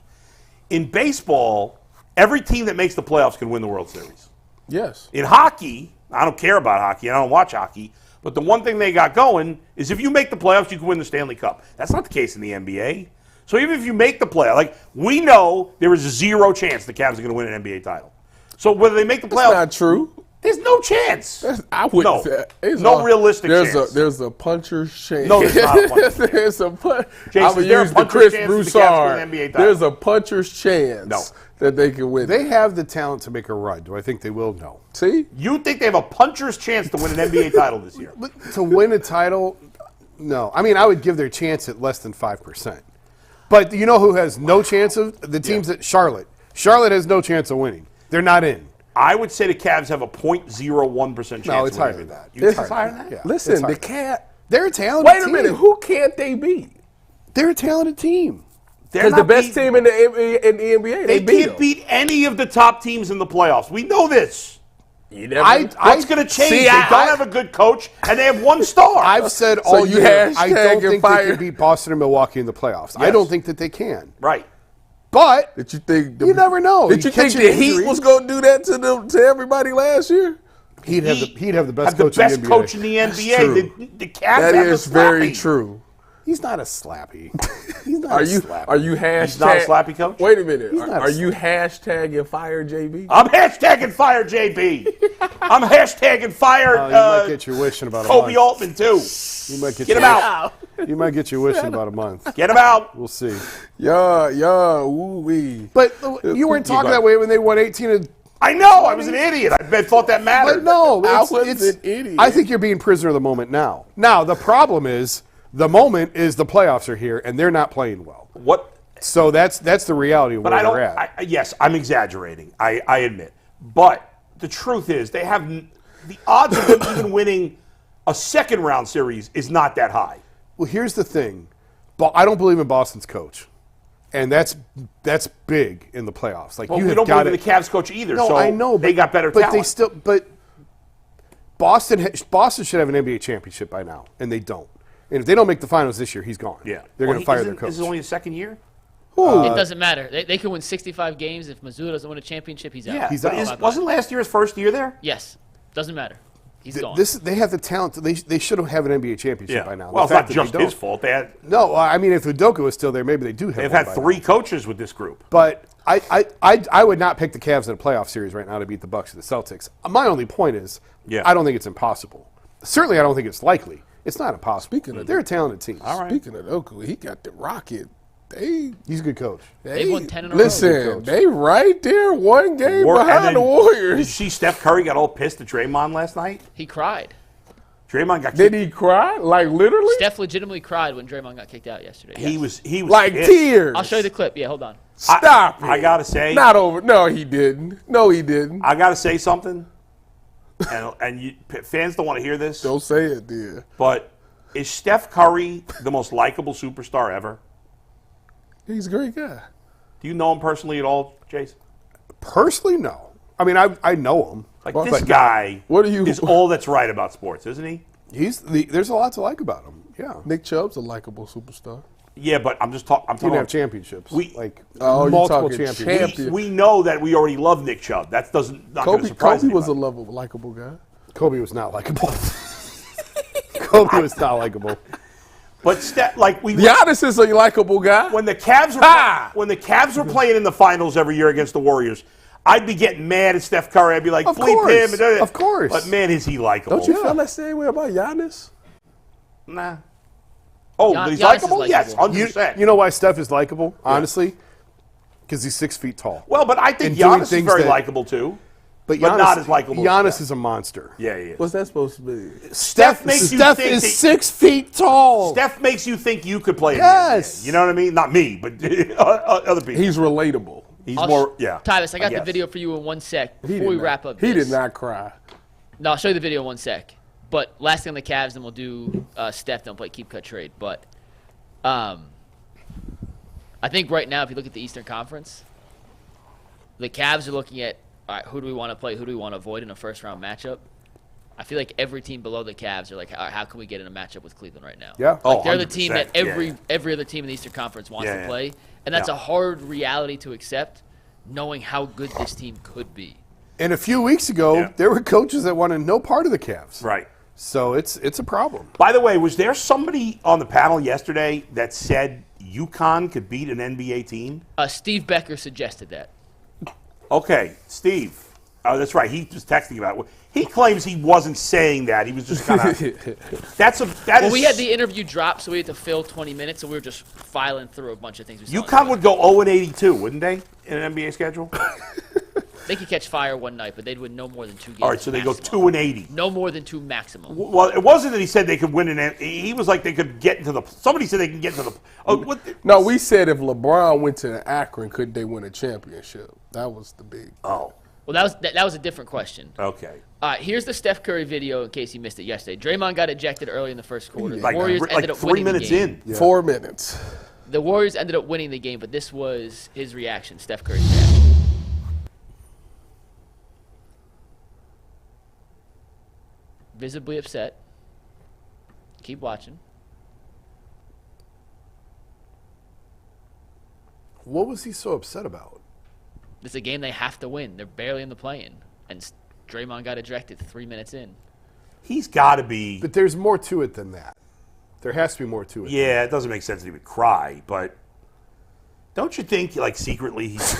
In baseball, every team that makes the playoffs can win the World Series. Yes. In hockey, I don't care about hockey. I don't watch hockey. But the one thing they got going is if you make the playoffs, you can win the Stanley Cup. That's not the case in the NBA. So even if you make the playoffs, like we know there is 0 chance the Cavs are going to win an NBA title. So whether they make the playoffs, That's not true. there's no chance. I wouldn't say realistic chance. There's a puncher's chance. No, there's not a puncher's chance. There's a Jason, I would is there a use the puncher's Chris chance that the Cavs win the NBA Broussard. title? There's a puncher's chance that they can win. They have the talent to make a run. Do I think they will? No. See? You think they have a puncher's chance to win an NBA title this year? But to win a title, no. I mean, I would give their chance at less than 5%. But you know who has no chance of? The teams at Charlotte. Charlotte has no chance of winning. They're not in. I would say the Cavs have a 0.01% chance. No, it's of higher winning. than that. It's higher than that? Yeah, Listen, it's the Cat. They're a talented Wait a team. minute. Who can't they beat? They're a talented team. Because the best team in the NBA, They beat can't them. beat any of the top teams in the playoffs. We know this. You never, What's going to change? See, They don't have a good coach, and they have 1 star. I've said So all you year, I hashtag don't and think they fire. can beat Boston and Milwaukee in the playoffs. I Yes. don't think that they can. Right. But Did you think? you never know. Did you think catch the an Heat injury. was going to do that to everybody last year? He'd have the best Have the coach best in the NBA. coach in the NBA. true. The Cavs That have is the very slappy. true. He's not a slappy. He's not Are a you slappy. hashtag? He's not a slappy coach? Wait a minute. He's not a Are you hashtagging fire JB? I'm hashtagging fire JB. I'm hashtagging fire You might get your wish in about a Kobe month. Altman, too. You might get Get your him out. You might get your wish in about a month. Get him out. We'll see. Yeah, woo wee. But you weren't talking that way when they won 18 and I know. I was an idiot. I thought that mattered. But no, I it's, was it's- an idiot. I think you're being prisoner of the moment now. Now, the problem is the moment is the playoffs are here, and they're not playing well. What? So that's the reality of But where I don't. they're at. Yes, I'm exaggerating. I admit. But the truth is, they have the odds of them even winning a second round series is not that high. Well, here's the thing. I don't believe in Boston's coach. And that's big in the playoffs. Like Well, you we have don't got believe in the Cavs coach either. No, so I know. they got better but talent. But Boston should have an NBA championship by now, and they don't. And if they don't make the finals this year, he's gone. Yeah, They're going to fire their This coach. is only his second year. It doesn't matter. They can win 65 games. If Mizzou doesn't win a championship, he's out. Yeah, He's but out. wasn't last year his first year there? Yes. Doesn't matter. He's gone. They have the talent. They should have an NBA championship by now. Well, it's The not fact that they just his don't- fault. They had No, I mean, if Udoka was still there, maybe they do have. they've one had by 3 now. coaches with this group. But I would not pick the Cavs in a playoff series right now to beat the Bucks or the Celtics. My only point is, I don't think it's impossible. Certainly, I don't think it's likely. It's not impossible. They're a talented team. All right. Speaking of Oku, he got the Rocket. He's a good coach. They won 10 in a row. Listen, they right there, one game And behind then, the Did you Warriors. see Steph Curry got all pissed at Draymond last night? He cried. Draymond got Did kicked. he cry? Like literally? Steph legitimately cried when Draymond got kicked out yesterday. He Yes. was Like pissed. tears. I'll show you the clip. Yeah, hold on. Stop it. I gotta say, Not over. No, he didn't. No, he didn't. I gotta say something, and fans don't want to hear this, Don't say it, dear. but is Steph Curry the most likable superstar ever? He's a great guy. Do you know him personally at all, Jason? Personally, no. I mean, I know him. Like Well, this but guy what do you- is all that's right about sports, isn't he? There's a lot to like about him. Yeah. Nick Chubb's a likable superstar. Yeah, but I'm just talking. I'm He talking didn't have about championships. Oh, you're multiple talking championships. champion. we know that we already love Nick Chubb. That's not going to surprise Kobe was a anybody. likable guy. Kobe was not likable. Kobe was not likable. But Giannis is a likable guy. when the Cavs were playing in the finals every year against the Warriors, I'd be getting mad at Steph Curry. I'd be like, Of bleep course. him. Of course. But man, is he likable? Don't you feel that same way about Giannis? Nah. Oh, Gian- but he's Giannis is likable? Yes, likable. 100%. You know why Steph is likable? Honestly, because he's 6 feet tall. Well, but I think And doing Giannis is things very that- likable too. But not as likable as Giannis Steph. is a monster. Yeah, he is. What's that supposed to be? Steph makes you Steph think is that- 6 feet tall. Steph makes you think you could play in Yes. the NBA. You know what I mean? Not me, but other people. He's relatable. He's more, yeah. Tyus, I got the guess. video for you in 1 sec He before did we not- wrap up He this. did not cry. No, I'll show you the video in 1 sec. But last thing on the Cavs, then we'll do Steph, then we'll play keep, cut, trade. But I think right now, if you look at the Eastern Conference, the Cavs are looking at, all right, who do we want to play? Who do we want to avoid in a first-round matchup? I feel like every team below the Cavs are like, all right, how can we get in a matchup with Cleveland right now? Yeah. Oh, Like they're the team that 100%. every other team in the Eastern Conference wants Yeah, to yeah. play, and that's Yeah. a hard reality to accept, knowing how good this team could be. And a few weeks ago, Yeah. there were coaches that wanted no part of the Cavs. Right. So it's a problem. By the way, was there somebody on the panel yesterday that said UConn could beat an NBA team? Steve Becker suggested that. Okay, Steve. Oh, that's right. He was texting about it. He claims he wasn't saying that. He was just kind of. Well, we had the interview drop, so we had to fill 20 minutes, so we were just filing through a bunch of things. We saw UConn would go 0-82, wouldn't they, in an NBA schedule? They could catch fire one night, but they'd win no more than 2 games. All right, so they go maximum. 2-80. No more than 2 maximum. Well, it wasn't that he said they could win an. He was like they could get into the. Somebody said they can get into the. Oh, what? No, we said if LeBron went to Akron, could they win a championship? That was the big. Oh, Well, that was a different question. okay. All right, here's the Steph Curry video in case you missed it yesterday. Draymond got ejected early in the first quarter. The Like Warriors ended up 3 winning minutes the game. in. 4 minutes. The Warriors ended up winning the game, but this was his reaction, Steph Curry's reaction. Visibly upset. Keep watching. What was he so upset about? This is a game they have to win. They're barely in the play-in. And Draymond got ejected 3 minutes in. He's got to be. But there's more to it than that. There has to be more to it. Yeah, it doesn't make sense that he would cry, but don't you think, like, secretly he's.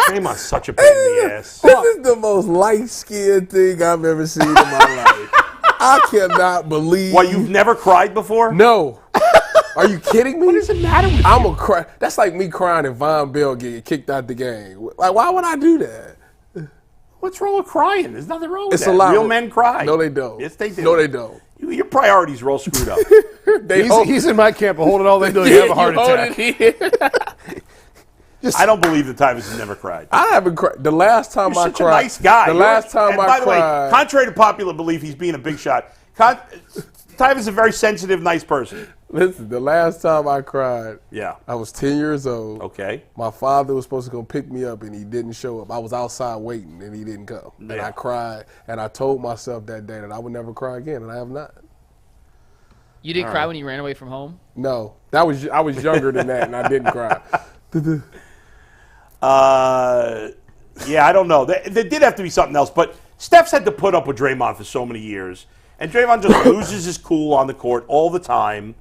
Draymond's such a pain in the ass. This is the most light-skinned thing I've ever seen in my life. I cannot believe. Why, you've never cried before? No. Are you kidding me? What does it matter with I'm a cry. That's like me crying if Von Bell get kicked out the game. Like, why would I do that? What's wrong with crying? There's nothing wrong with It's that. a lot. Real men cry. No, they don't. Yes, they do. No, they don't. Your priorities are all screwed up. He's in my camp, but hold it all they do, you have a heart attack. I don't believe that Tyus has never cried. I haven't cried. The last time You're I such cried. a nice guy. The last time and I by the way, cried. contrary to popular belief, he's being a big shot. Tyus is a very sensitive, nice person. Listen, the last time I cried, Yeah. I was 10 years old. Okay. My father was supposed to go pick me up, and he didn't show up. I was outside waiting, and he didn't come. And Yeah. I cried, and I told myself that day that I would never cry again, and I have not. You didn't cry when you ran away from home? No, I was younger than that, and I didn't cry. Yeah, I don't know. There did have to be something else, but Steph's had to put up with Draymond for so many years, and Draymond just loses his cool on the court all the time.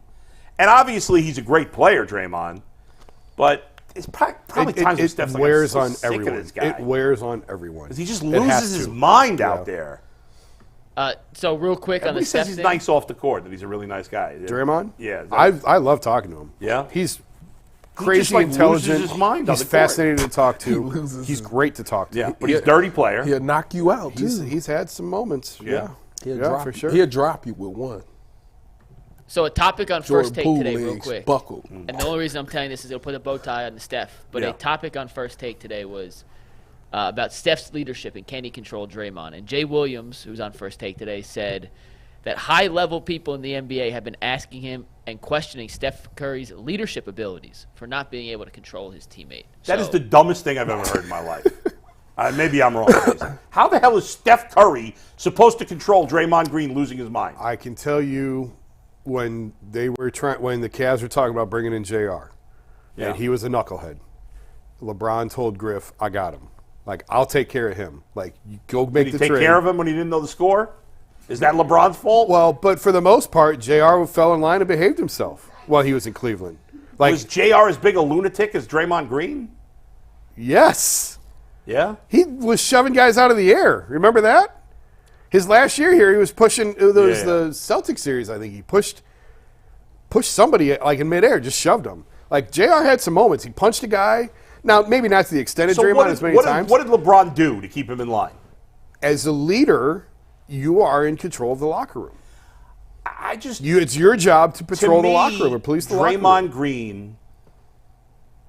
And obviously, he's a great player, Draymond, but it's probably times when Steph's like, wears I'm on so sick of everyone. this guy. It wears on everyone. 'Cause he just It has loses his to. mind out there. So real quick on Everybody the Steph says he's thing. nice off the court, that he's a really nice guy. Draymond? Yeah. I love talking to him. Yeah? He's crazy like, intelligent. loses his mind on He's the court. fascinating to talk to. loses He's his- great to talk to. Yeah, but he's a dirty player. He'll knock you out, too. He's had some moments. Yeah. He'll Yeah, drop for you. sure. He'll drop you with one. So a topic on Jordan First Take Poole today, real legs quick. buckled. And the only reason I'm telling this is it'll put a bow tie on the Steph. But Yeah. a topic on First Take today was about Steph's leadership and can he control Draymond. And Jay Williams, who's on First Take today, said that high-level people in the NBA have been asking him and questioning Steph Curry's leadership abilities for not being able to control his teammate. That is the dumbest thing I've ever heard in my life. Maybe I'm wrong. How the hell is Steph Curry supposed to control Draymond Green losing his mind? I can tell you when when the Cavs were talking about bringing in JR, Yeah. and he was a knucklehead. LeBron told Griff, "I got him." Like, I'll take care of him. Like, you go make Did he the take trade. care of him when he didn't know the score? Is that LeBron's fault? Well, but for the most part, JR fell in line and behaved himself while he was in Cleveland. Like, was JR as big a lunatic as Draymond Green? yes. Yeah. He was shoving guys out of the air. Remember that? His last year here, he was pushing. It was the Celtics series, I think. He pushed somebody like in midair, just shoved him. Like, JR had some moments. He punched a guy. Now, maybe not to the extent of Draymond as many times. What did LeBron do to keep him in line? As a leader, you are in control of the locker room. It's your job to patrol the locker room or police the locker room. Draymond Green,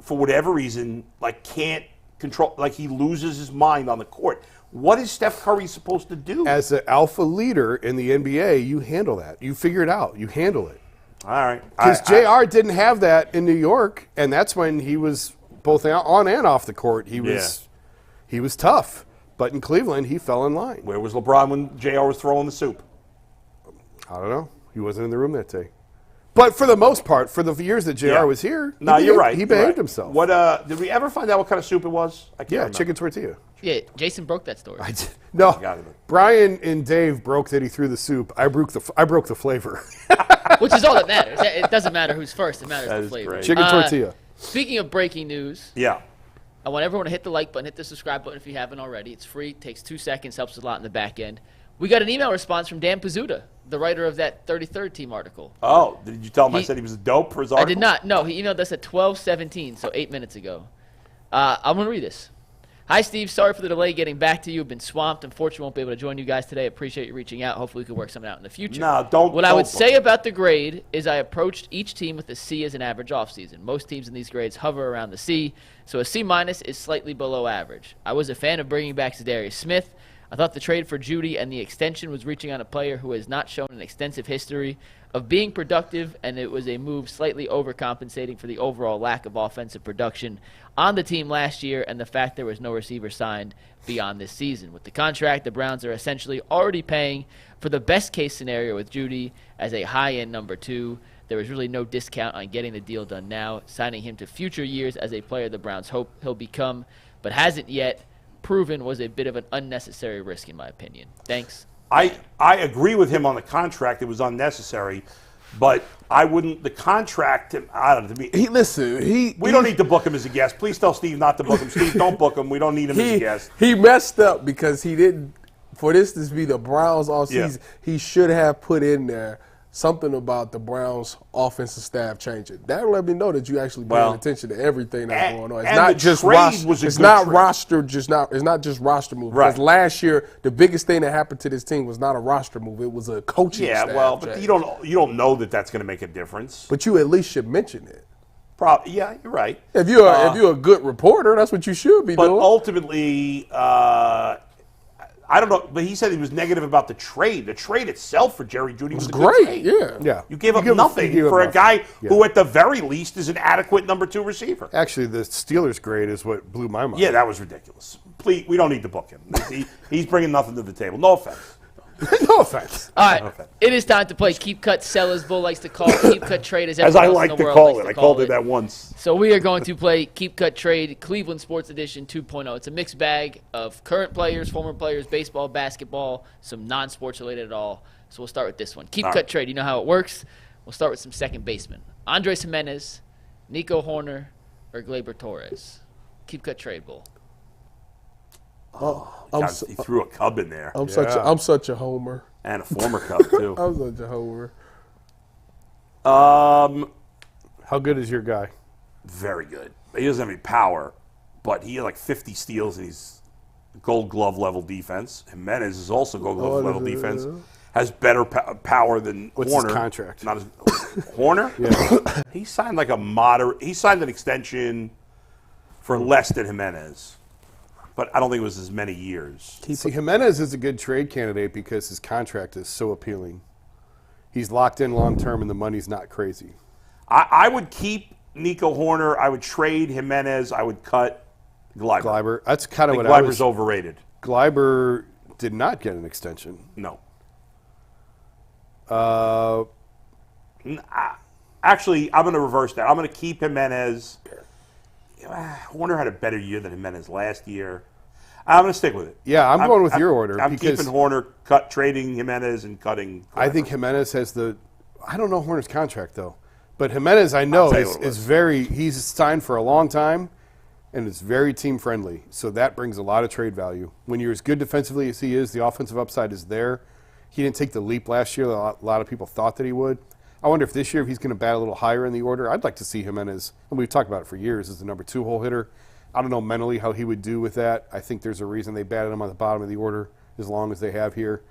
for whatever reason, like can't control. Like he loses his mind on the court. What is Steph Curry supposed to do? As an alpha leader in the NBA, you handle that. You figure it out. You handle it. All right. Because JR didn't have that in New York, and that's when he was both on and off the court. He was tough. But in Cleveland, he fell in line. Where was LeBron when JR was throwing the soup? I don't know. He wasn't in the room that day. But for the most part, for the years that JR was here, you're right. He behaved himself. What did we ever find out what kind of soup it was? I can't remember. Chicken tortilla. Yeah, Jason broke that story. I did. No, Brian and Dave broke that he threw the soup. I broke the flavor. Which is all that matters. It doesn't matter who's first. It matters That the is flavor. great. Chicken tortilla. Speaking of breaking news, Yeah. I want everyone to hit the like button, hit the subscribe button if you haven't already. It's free, takes 2 seconds, helps a lot in the back end. We got an email response from Dan Pizzuta, the writer of that 33rd Team article. Oh, did you tell him I said he was a dope for his article? I did not. No, he emailed us at 12:17, so 8 minutes ago. I'm going to read this. Hi, Steve. Sorry for the delay getting back to you. I've been swamped. Unfortunately, won't be able to join you guys today. Appreciate you reaching out. Hopefully, we can work something out in the future. No, don't. What I would say about the grade is I approached each team with a C as an average offseason. Most teams in these grades hover around the C, so a C- is slightly below average. I was a fan of bringing back Zadarius Smith. I thought the trade for Judy and the extension was reaching on a player who has not shown an extensive history of being productive, and it was a move slightly overcompensating for the overall lack of offensive production on the team last year and the fact there was no receiver signed beyond this season. With the contract, the Browns are essentially already paying for the best-case scenario with Judy as a high-end number 2. There is really no discount on getting the deal done now, signing him to future years as a player the Browns hope he'll become, but hasn't yet proven was a bit of an unnecessary risk, in my opinion. Thanks. I agree with him on the contract. It was unnecessary, but I wouldn't. The contract, I don't know. To me, we don't need to book him as a guest. Please tell Steve not to book him. Steve, don't book him. We don't need him as a guest. He messed up because he didn't. For this to be the Browns offseason, he should have put in there something about the Browns' offensive staff changing. That will let me know that you actually paying attention to everything that's going on. It's not just roster. It's not roster. It's not just roster move. Right. Because last year, the biggest thing that happened to this team was not a roster move. It was a coaching staff. Yeah, well, but you don't know that that's going to make a difference. But you at least should mention it. Yeah, you're right. If you're a good reporter, that's what you should be doing. But ultimately, I don't know, but he said he was negative about the trade. The trade itself for Jerry Jeudy was a good trade. Yeah. You gave up nothing for a guy who, at the very least, is an adequate number 2 receiver. Actually, the Steelers grade is what blew my mind. Yeah, that was ridiculous. Please, we don't need to book him. He's bringing nothing to the table. No offense. No offense. All right, it is time to play Keep Cut, Sell, as Bull likes to call it. Keep Cut Trade, as I like to call it. I called it that once. So we are going to play Keep Cut Trade, Cleveland Sports Edition 2.0. It's a mixed bag of current players, former players, baseball, basketball, some non-sports related at all. So we'll start with this one. Keep Cut Trade, you know how it works. We'll start with some second basemen. Andres Jimenez, Nico Horner, or Gleyber Torres. Keep Cut Trade, Bull. He threw a Cub in there. I'm such a homer. And a former Cub, too. I'm such a homer. How good is your guy? Very good. He doesn't have any power, but he had like 50 steals and he's Gold Glove level defense. Jimenez is also Gold Glove level defense. Has better power than What's Horner. his contract? Not as, Horner? Yeah. He signed like a moderate. He signed an extension for less than Jimenez. But I don't think it was as many years. See, Jimenez is a good trade candidate because his contract is so appealing. He's locked in long term and the money's not crazy. I would keep Nico Horner. I would trade Jimenez. I would cut Gleyber. That's kind of what I was. Gleyber's overrated. Gleyber did not get an extension. No. Actually, I'm going to reverse that. I'm going to keep Jimenez. Horner had a better year than Jimenez last year. I'm going to stick with it. Yeah, I'm going with your order. I'm because keeping Horner, trading Jimenez and cutting. I think Jimenez has I don't know Horner's contract, though. But Jimenez, I know, he's signed for a long time, and it's very team-friendly. So that brings a lot of trade value. When you're as good defensively as he is, the offensive upside is there. He didn't take the leap last year. A lot of people thought that he would. I wonder if this year, if he's going to bat a little higher in the order. I'd like to see Jimenez, and we've talked about it for years, as the number 2 hole hitter. I don't know mentally how he would do with that. I think there's a reason they batted him on the bottom of the order as long as they have here.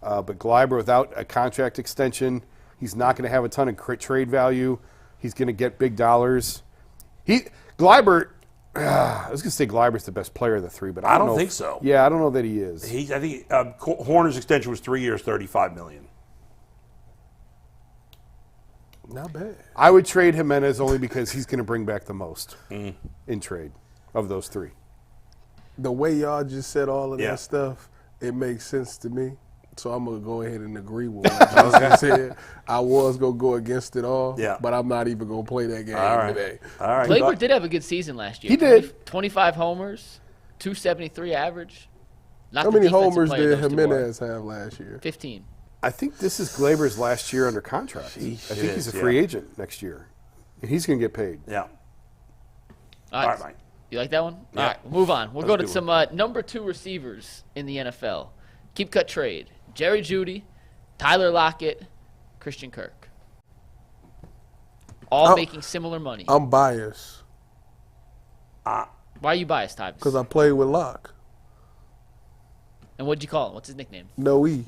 But Gleiber, without a contract extension, he's not going to have a ton of trade value. He's going to get big dollars. Gleiber, I was going to say Gleiber's the best player of the 3, but I don't think so. Yeah, I don't know that he is. I think Horner's extension was 3 years, $35 million. Not bad. I would trade Jimenez only because he's going to bring back the most in trade of those 3. The way y'all just said all of that stuff, it makes sense to me. So I'm going to go ahead and agree with what Justin said. I was going to go against it all, but I'm not even going to play that game today. All right. Gleyber did have a good season last year. He did. 25 homers, 273 average. Not How the many defensive homers player did those two are. Jimenez have last year? 15. I think this is Glaber's last year under contract. I think he's a free agent next year. And he's going to get paid. Yeah. All right, Mike. You like that one? Yeah. All right, we'll move on. We'll go to some number 2 receivers in the NFL. Keep cut trade. Jerry Jeudy, Tyler Lockett, Christian Kirk. All making similar money. I'm biased. Why are you biased, Tyus? Because I played with Locke. And what'd you call him? What's his nickname? No E.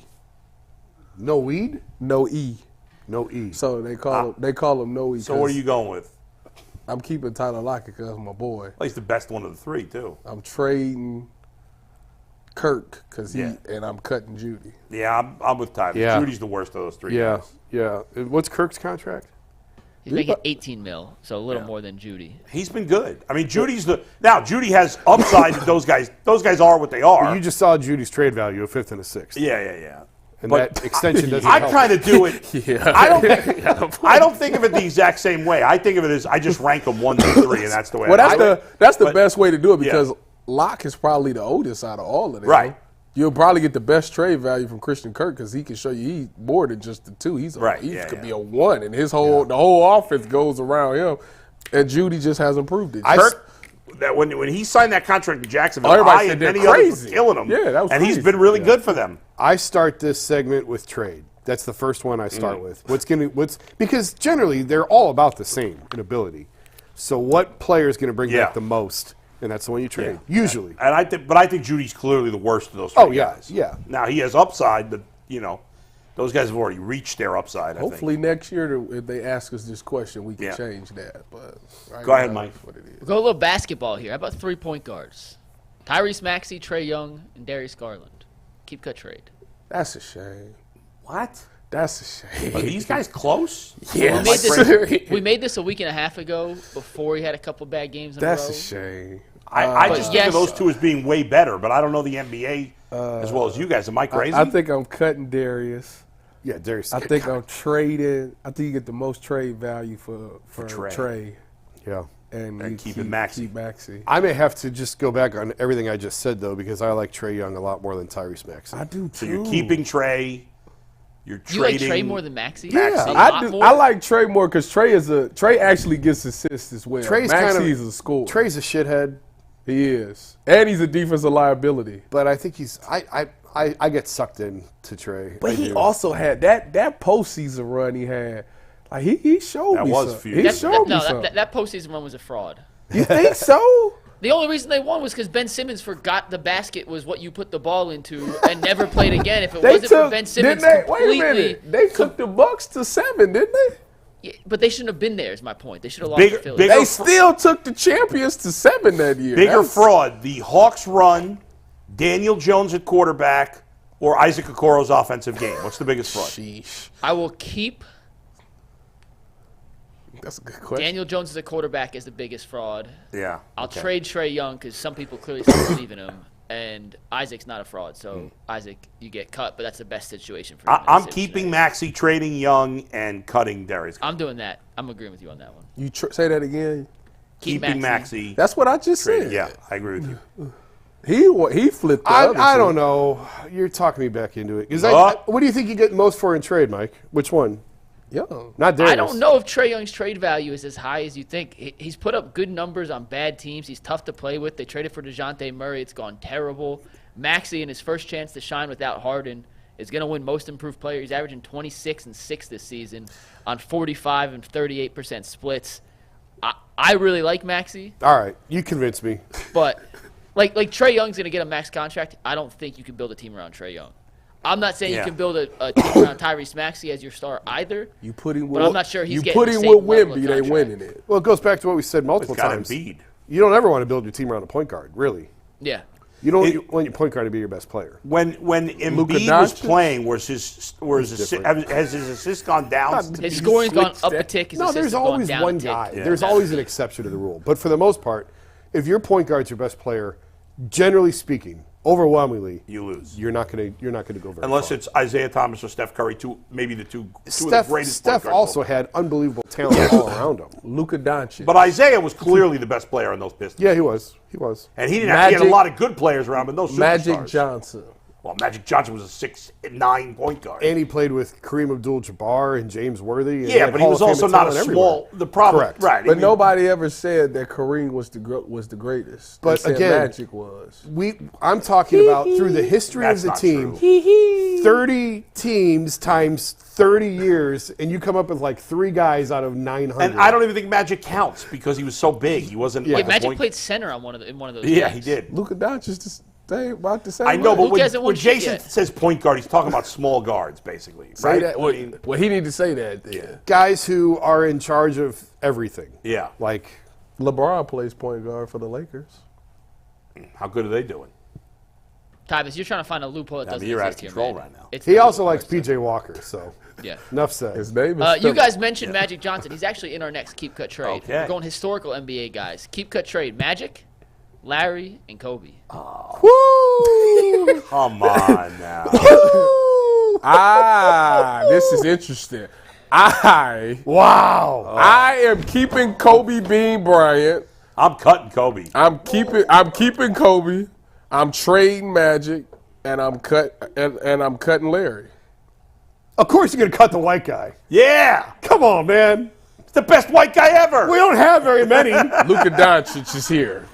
No weed? No E. No E. So they call him No E. So what are you going with? I'm keeping Tyler Lockett because my boy. Well, he's the best one of the 3, too. I'm trading Kirk and I'm cutting Jeudy. Yeah, I'm with Tyler. Yeah. Judy's the worst of those 3 Yeah, guys. yeah. What's Kirk's contract? He's making 18 mil, so a little more than Jeudy. He's been good. I mean, Judy has upside. Those guys are what they are. You just saw Judy's trade value, a 5th and a 6th. Yeah. And But that extension doesn't I help. kind of do it. I don't think of it the exact same way. I think of it as I just rank them 1 through 3, and that's the way. That's the best way to do it because Locke is probably the oldest out of all of them. Right. You'll probably get the best trade value from Christian Kirk because he can show you he's more than just the 2. He could be a 1, and the whole offense goes around him. And Jeudy just hasn't proved it. Kirk, that when he signed that contract in Jacksonville, everybody I said and they're many others crazy. were killing him. Yeah, that was and he's crazy. been really good for them. I start this segment with trade. That's the first one I start with. Because generally they're all about the same in ability. So what player is going to bring back the most? And that's the one you trade, usually. And I think Judy's clearly the worst of those 3 guys. Yeah. Now he has upside, but those guys have already reached their upside. Hopefully next year, if they ask us this question, we can change that. But go ahead, Mike. What it is. We'll go a little basketball here. How about 3 point guards? Tyrese Maxey, Trae Young, and Darius Garland. Keep cut trade. That's a shame. What? That's a shame. Are these guys close? Yeah. We made this a week and a half ago before he had a couple bad games in a row. That's a shame. I just think of those 2 as being way better, but I don't know the NBA as well as you guys. Am I crazy? I think I'm cutting Darius. Yeah, Darius. I think I'm trading. I think you get the most trade value for Trae. Yeah. And keep Maxey. I may have to just go back on everything I just said, though, because I like Trae Young a lot more than Tyrese Maxey. I do, too. So you're keeping Trae. You're You like trading. Trae more than Maxey? Yeah, A I lot do. more? I like Trae more because Trae actually gets assists as well. Trae's Maxey's a scorer. Trae's a shithead. He is. And he's a defensive liability. But I think he's I get sucked in to Trae. But he also had that postseason run he had. Like he showed That me was something. few. He showed me something. That postseason run was a fraud. You think so? The only reason they won was because Ben Simmons forgot the basket was what you put the ball into and never played again. If it wasn't for Ben Simmons Wait completely. a minute. They took the Bucks to 7, didn't they? Yeah, but they shouldn't have been there, is my point. They should have lost to Philly. bigger- They still took the champions to 7 that year. Bigger That's- fraud: the Hawks run, Daniel Jones at quarterback, or Isaac Okoro's offensive game. What's the biggest fraud? Sheesh. I will keep That's a good question. Daniel Jones as a quarterback as the biggest fraud. Yeah. I'll trade Trae Young because some people clearly still believe in him. And Isaac's not a fraud, so Isaac, you get cut, but that's the best situation for him. in I'm this keeping situation. Maxey, trading Young, and cutting Darius. I'm doing that. I'm agreeing with you on that one. You say that again? Keep Keeping Maxey. That's what I just trading. said. Yeah, I agree with you. He flipped the other I two. don't know. You're talking me back into it. What do you think you get most for in trade, Mike? Which one? Young. Not Darius. I don't know if Trae Young's trade value is as high as you think. He's put up good numbers on bad teams. He's tough to play with. They traded for DeJounte Murray. It's gone terrible. Maxey, in his first chance to shine without Harden, is going to win Most Improved Player. He's averaging 26 and 6 this season on 45 and 38% splits. I really like Maxey, All right, you convinced me. but like Trae Young's going to get a max contract. I don't think you can build a team around Trae Young. I'm not saying you can build a team around Tyrese Maxey as your star either. You put him but I'm not sure he's you getting put the him same with level of Wemby, they contract. winning it. Well, it goes back to what we said multiple It's got times. Embiid. You don't ever want to build your team around a point guard, really. Yeah. You don't want your point guard to be your best player. When Embiid was Doncic? playing, has his assist gone down? His scoring's gone up a tick. His No, assists there's have gone always down a one tick. guy. Yeah. There's always an exception to the rule. But for the most part, if your point guard's your best player, generally speaking, overwhelmingly, You lose. You're not going to go very Unless far. it's Isaiah Thomas or Steph Curry, maybe the two of the Steph greatest point guards also of all time. had unbelievable talent all around him. Luka Doncic. But Isaiah was clearly the best player on those Pistons. Yeah, he was. He was. And he had a lot of good players around, but no superstars. Magic Johnson. Well, Magic Johnson was a 6'9" point guard. And he played with Kareem Abdul-Jabbar and James Worthy. And Yeah, but he was Hall of Fame also not a talent small. everywhere. The problem, Correct. right? But nobody ever said that Kareem was the greatest. They But said again, Magic was. I'm talking about through the history of That's the not team. true. 30 teams times 30 years, and you come up with like 3 guys out of 900. And I don't even think Magic counts because he was so big. He wasn't. Wait, like a Magic point- played center on one of those. Yeah, games. he did. Luka Doncic about the same. I know, way. but Luke hasn't when won shit Jason yet. says point guard, he's talking about small guards, basically. say Right? that. I mean, Well, he need to say that. Then. guys who are in charge of everything. yeah. Like, LeBron plays point guard for the Lakers. How good are they doing? Tyus, you're trying to find a loophole that I mean, doesn't you're out of exist here, control man. right now. It's he the also Luka likes part, PJ Walker, so Yeah. enough said. His name is. You Philip. guys mentioned Magic Johnson. He's actually in our next Keep Cut trade. Okay. We're going historical NBA guys. Keep Cut trade. Magic, Larry, and Kobe. Woo! Come on now. This is interesting. Wow. I am keeping Kobe Bean Bryant. I'm cutting Kobe. I'm keeping Kobe. I'm trading Magic, and I'm cutting Larry. Of course you're going to cut the white guy. Yeah. Come on, man. He's the best white guy ever. We don't have very many. Luka Doncic is here.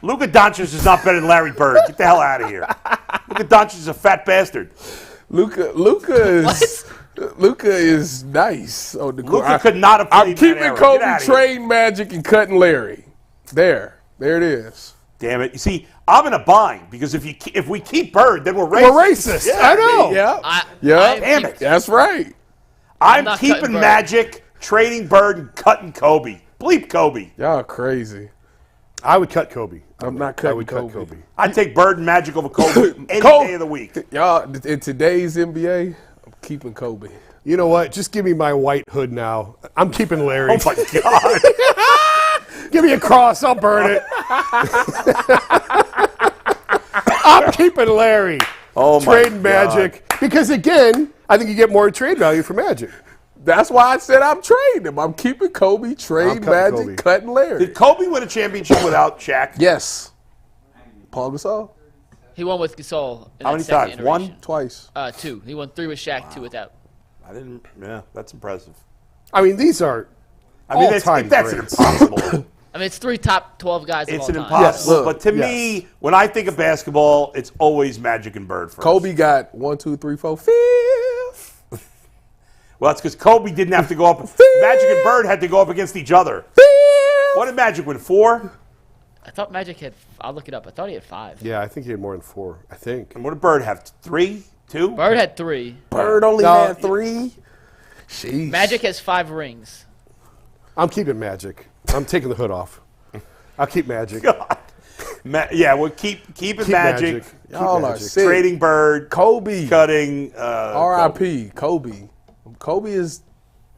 Luka Doncic is not better than Larry Bird. Get the hell out of here. Luka Doncic is a fat bastard. Luka is nice on the court. Luka could not have I'm played keeping that era. Kobe, Get out of here. trading Magic, and cutting Larry. There it is. Damn it. You see, I'm in a bind because if we keep Bird, then we're racist. We're racist. Yeah, I know. Yeah. Damn it. That's right. I'm not keeping cutting Bird. Magic, trading Bird, and cutting Kobe. Bleep Kobe. Y'all crazy. I would cut Kobe. I'm not I cutting would Kobe. cut Kobe. I'd take Bird and Magic over Kobe any Kobe. day of the week. Y'all, in today's NBA, I'm keeping Kobe. You know what? Just give me my white hood now. I'm keeping Larry. Oh, my God. Give me a cross. I'll burn it. I'm keeping Larry. Oh, my Trading God. Magic. Because, again, I think you get more trade value for Magic. That's why I said I'm trading him. I'm keeping Kobe, trading cutting Magic, Kobe. cutting Larry. Did Kobe win a championship without Shaq? Yes. Paul Gasol? He won with Gasol. In How that many second times? One? iteration. Twice. 2. He won 3 with Shaq, 2 without. I didn't. Yeah, that's impressive. I mean, these are I mean, that's all-time an greats. impossible. I mean, it's 3 top 12 guys It's of an all time. impossible. Yes. But to Yes. me, when I think of basketball, it's always Magic and Bird first. Kobe got 1, 2, 3, 4, 5th. Well, that's because Kobe didn't have to go up. Magic and Bird had to go up against each other. What did Magic win? 4? I thought Magic had. I'll look it up. I thought he had 5. Yeah, I think he had more than 4. I think. And what did Bird have? 3? 2? Bird had 3. Bird only No. had 3. Sheesh. Magic has 5 rings. I'm keeping Magic. I'm taking the hood off. I'll keep Magic. God. Yeah, well, keep Keep Magic. Keep Y'all are Magic. sick. Trading Bird. Kobe. Cutting. R.I.P. Kobe. Kobe is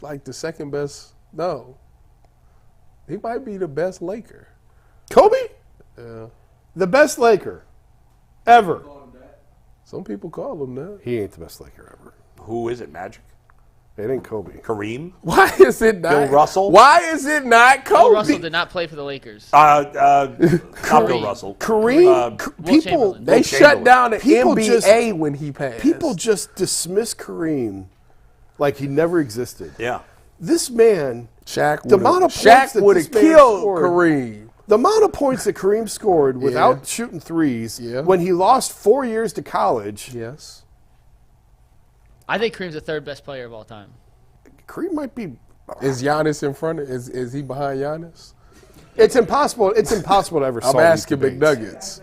like the second best. No. He might be the best Laker. Kobe? Yeah. The best Laker ever. Some people call him that. He ain't the best Laker ever. Who is it? Magic? It ain't Kobe. Kareem? Why is it not? Bill Russell? Why is it not Kobe? Bill Russell did not play for the Lakers. Not Bill Russell. Kareem, people, Chamberlain. They shut down the People NBA when he passed. people just dismiss Kareem like he never existed. Yeah. This man, Shaq the amount of points that would this have man killed scored, Kareem. the amount of points that Kareem scored without shooting threes when he lost 4 years to college. Yes. I think Kareem's the third best player of all time. Kareem might be. Is Giannis in front of? Is he behind Giannis? It's impossible. It's impossible to ever solve I'm asking these debates. McNuggets.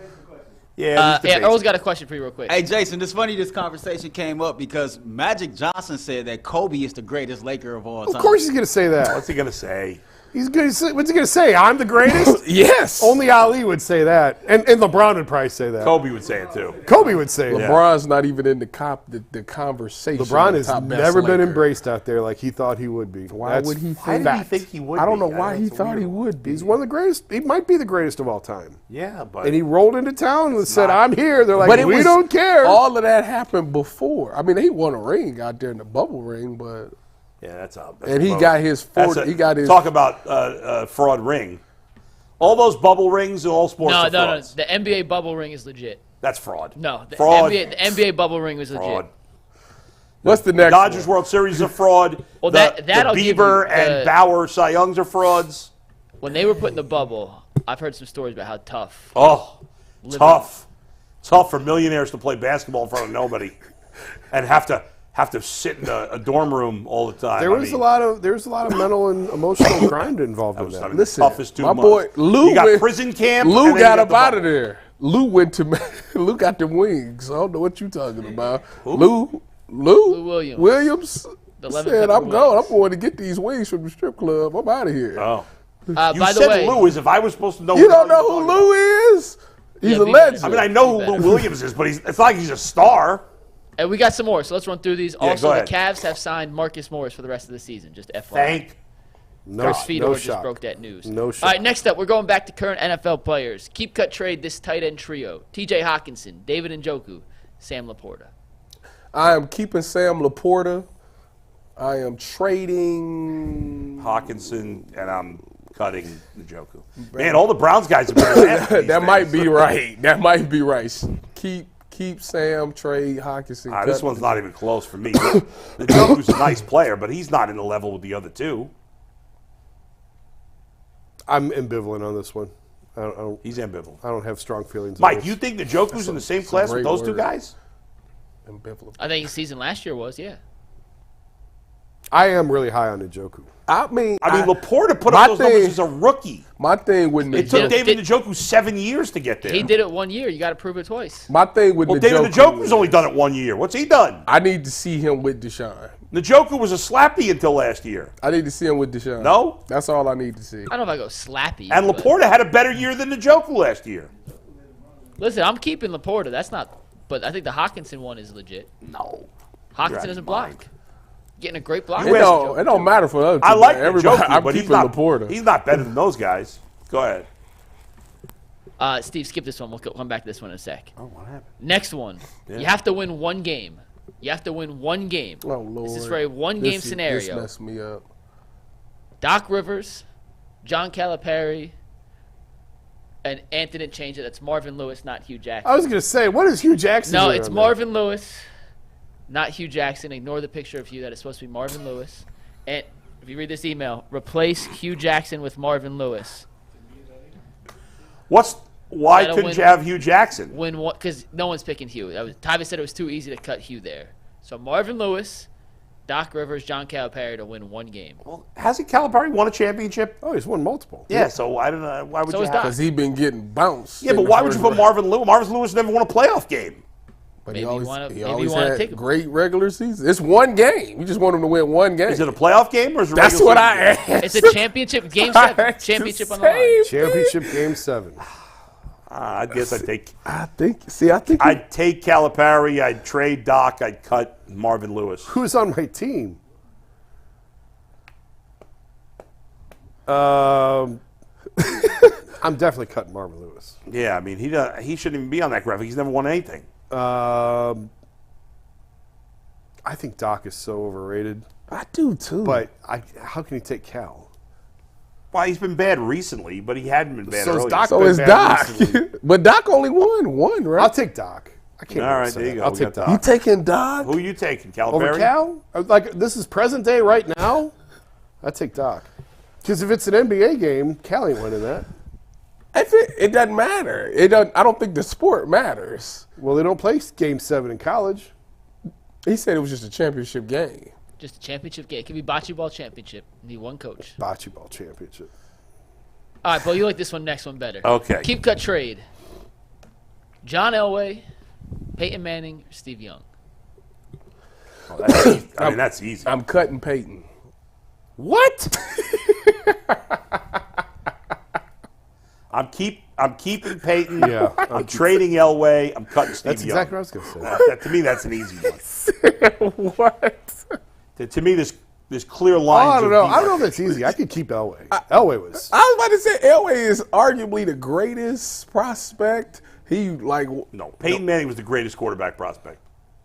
Yeah, Earl's got a question for you real quick. Hey, Jason, it's funny this conversation came up because Magic Johnson said that Kobe is the greatest Laker of all time. Of course he's going to say that. What's he going to say? He's going to say, what's he going to say? I'm the greatest? Yes. Only Ali would say that. And LeBron would probably say that. Kobe would say it too. Kobe would say that. LeBron's not even in the conversation. LeBron of has top best never been Laker. embraced out there like he thought he would be. Why would he Why think did he that? think he would I don't know be? why he That's thought he weird. would be. He's one of the greatest. He might be the greatest of all time. Yeah, but And he rolled into town and said, not- I'm here. They're like, But it we was, don't care. All of that happened before. I mean, he won a ring out there in the bubble ring, but yeah, that's a. and he road. got his That's 40. He got his. talk about fraud ring. All those bubble rings in all sports No, are no, no. frauds. The NBA bubble ring is legit. That's fraud. No, the fraud. NBA bubble ring was legit. Fraud. What's the next? Dodgers one? World Series is a fraud. Well, the that'll give Bieber you and the- Bauer Cy Youngs are frauds. When they were put in the bubble, I've heard some stories about how tough. Oh, tough for millionaires to play basketball in front of nobody, and have to sit in a dorm room all the time. There was a lot of mental and emotional grind involved in that. Listen, toughest 2 my months. boy Lou You got went- prison camp. Lou and then got you up the out bubble. of there. Lou went to. Lou got the wings. I don't know what you talking about. Lou Williams. The lemon said, pepper "I'm going. wings. I'm going to get these wings from the strip club. I'm out of here." Oh, you By said the way, Lou, as if I was supposed to know. You don't know who Lou is? He's Yeah, a me legend. I mean, I know who Lou Williams is, but it's not like he's a star. and we got some more, so let's run through these. Also, go the ahead. Cavs have signed Marcus Morris for the rest of the season. Just FYI. Thank. Chris Fedor just shock. broke that news. No All shock. right, next up, we're going back to current NFL players. Keep cut trade this tight end trio: T.J. Hawkinson, David Njoku, Sam Laporta. I am keeping Sam Laporta. I am trading. Hawkinson, and I'm cutting Njoku. Man, all the Browns guys have been nasty these That days. might be right. That might be right. Keep Sam, trade Hawkinson. This cut- one's not even close for me. Njoku's a nice player, but he's not in the level with the other two. I'm ambivalent on this one. He's ambivalent. I don't have strong feelings. on Mike, this. you think Njoku's in the same class with great those two word. guys? ambivalent. I think his season last year was, yeah. I am really high on Njoku. I mean, Laporta put my up those numbers thing- as a rookie. my thing with It took Njoku. David Njoku 7 years to get there. He did it 1 year. You got to prove it twice. My thing with Well, Njoku. David Njoku's only done it 1 year. What's he done? I need to see him with Deshaun. Njoku was a slappy until last year. I need to see him with Deshaun. No? That's all I need to see. I don't know if I go slappy. And but- Laporta had a better year than Njoku last year. Listen, I'm keeping Laporta. That's not. But I think the Hawkinson one is legit. No. Hawkinson out doesn't of block. mind. Getting a great block. It don't matter for the other two. I like everybody. Njoku, I'm but keeping he's not, Laporta. he's not better than those guys. Go ahead. Steve, skip this one. We'll come back to this one in a sec. Oh, what happened? Next one. Yeah. You have to win one game. You have to win one game. Oh, Lord. This is for a one-game This scenario. messed me up. Doc Rivers, John Calipari, and Anthony didn't change it. That's Marvin Lewis, not Hugh Jackson. I was going to say, what is Hugh Jackson No, doing it's on there? Marvin Lewis, not Hugh Jackson. Ignore the picture of Hugh. That is supposed to be Marvin Lewis. And if you read this email, replace Hugh Jackson with Marvin Lewis. Why That'll couldn't win- you have Hugh Jackson? Win one because no one's picking Hugh. Tyus said it was too easy to cut Hugh there. So Marvin Lewis, Doc Rivers, John Calipari to win one game. Well, hasn't Calipari won a championship? Oh, he's won multiple. Yeah, so I don't know. Why would So you is have? Doc. Because he been getting bounced. Yeah, in but the why would you first put round. Marvin Lewis? Marvin Lewis never won a playoff game. But Maybe he always, you wanna- he maybe you always wanna had take him. great regular season. It's one game. You just want him to win one game. Is it a playoff game or is it a That's regular what I season game? asked. It's a championship game 7. Championship on the line. Championship Game 7. I guess I'd take I think Calipari. I'd trade Doc. I'd cut Marvin Lewis. Who's on my team? I'm definitely cutting Marvin Lewis. Yeah, I mean he shouldn't even be on that graphic. He's never won anything. I think Doc is so overrated. I do too. But how can he take Cal? Well, he's been bad recently, but he hadn't been bad So is earlier. Doc so been is bad Doc. recently? But Doc only won one, right? I'll take Doc. I can't. All really right, say there you that. go. I'll We take got Doc. You taking Doc? Who are you taking, Over Calipari? Cal? Like, this is present day right now? I take Doc. Because if it's an NBA game, Cal ain't winning that. It doesn't matter. It doesn't. I don't think the sport matters. Well, they don't play Game 7 in college. He said it was just a championship game. Just a championship game. It could be bocce ball championship. Need one coach. Bocce ball championship. All right, Bo, you like this next one better. Okay. Keep cut trade. John Elway, Peyton Manning, or Steve Young. Oh, that's easy. I mean, that's easy. I'm cutting Peyton. What? I'm keeping Peyton. Yeah. I'm trading Elway. I'm cutting Steve That's Young. exactly what I was going to say. To me, that's an easy one. What? To me, there's clear Oh, lines. I don't know. of I don't know if that's easy. I could keep Elway. Elway was. I was about to say Elway is arguably the greatest prospect. He No, Peyton Manning was the greatest quarterback prospect.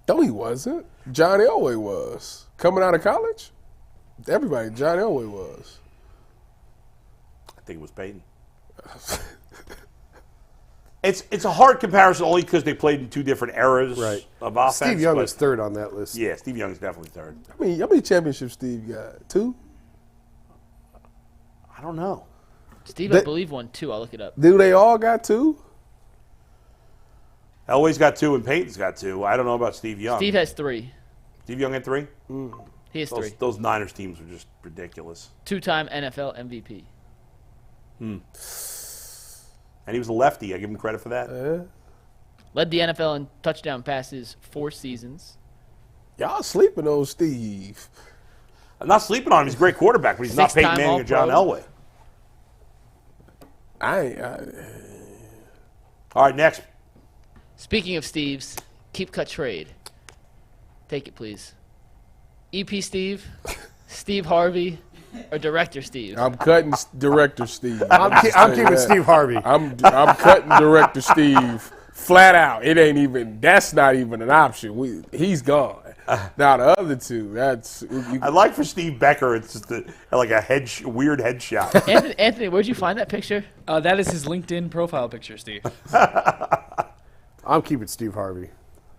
No, he wasn't. John Elway was coming out of college. Everybody, John Elway was. I think it was Peyton. It's a hard comparison only because they played in two different eras Right. of offense. Steve Young but- was third on that list. Yeah, Steve Young is definitely third. I mean, how many championships Steve got? 2? I don't know. Steve, I believe, won 2. I'll look it up. Do they all got 2? Elway's got 2 and Peyton's got 2. I don't know about Steve Young. Steve has 3. Steve Young had 3? He has 3. Those Niners teams are just ridiculous. 2-time NFL MVP. And he was a lefty. I give him credit for that. Led the NFL in touchdown passes 4 seasons. Y'all sleeping on Steve. I'm not sleeping on him. He's a great quarterback, but he's not Peyton Six-time Manning or John All-Pro. Elway. All right, next. Speaking of Steves, keep cut trade. Take it, please. EP Steve, Steve Harvey, or Director Steve? I'm cutting Director Steve. I'm keeping Steve Harvey. I'm cutting Director Steve flat out. It ain't even. That's not even an option. He's gone. Now the other two, that's. I like for Steve Becker, it's just like a weird headshot. Anthony, where'd you find that picture? That is his LinkedIn profile picture, Steve. I'm keeping Steve Harvey.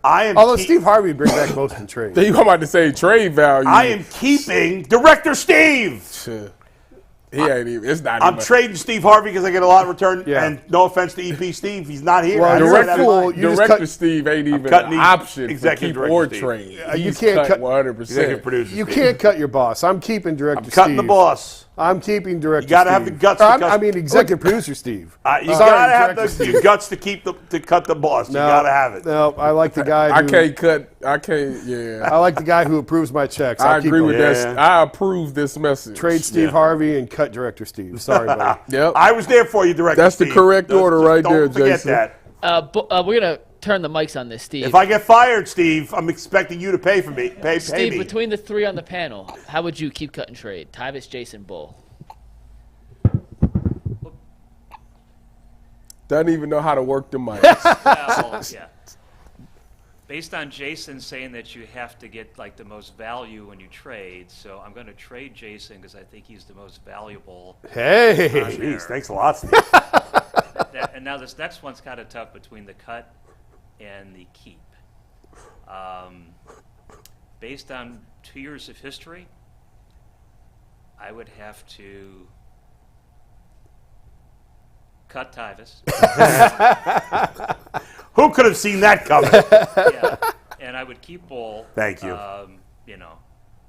Although Steve Harvey would bring back most in trade. I'm about to say trade value. I am keeping Director Steve. Sure. He ain't even. It's not. I'm even. trading Steve Harvey because I get a lot of return. Yeah. And no offense to EP Steve, he's not here. Well, I direct said that fool, in my- you just Director cut- Steve ain't even cutting an the option for executive keep or director, Steve. trade. You He's can't cut- 100%. Executive producer. You Steve. can't cut your boss. I'm keeping Director I'm cutting Steve. the boss. I'm keeping Director You gotta Steve. have the guts Or to I'm- cut- I mean, executive producer Steve. You Sorry, gotta have Director the guts to cut the boss. You gotta have it. No, I like the guy. I Who, can't cut. I can't. Yeah. I like the guy who approves my checks. I I'll keep agree him. with Yeah. that. I approve this message. Trade Steve Harvey and cut Director Steve. Sorry, buddy. Yep. I was there for you, Director That's the Steve. correct order right don't there, forget Jason. that. We're gonna turn the mics on this, Steve. If I get fired, Steve, I'm expecting you to pay for me. Pay Steve, me. between the 3 on the panel, how would you keep cut and trade? Tyus, Jason, Bull. Doesn't even know how to work the mic. Well, yeah. Based on Jason saying that you have to get like the most value when you trade, so I'm going to trade Jason because I think he's the most valuable. Hey. Jeez, thanks a lot, Steve. And now this next one's kind of tough between the cut and the keep. Based on 2 years of history, I would have to cut Tyus. Who could have seen that coming? Yeah, and I would keep Bull. Thank you. You know,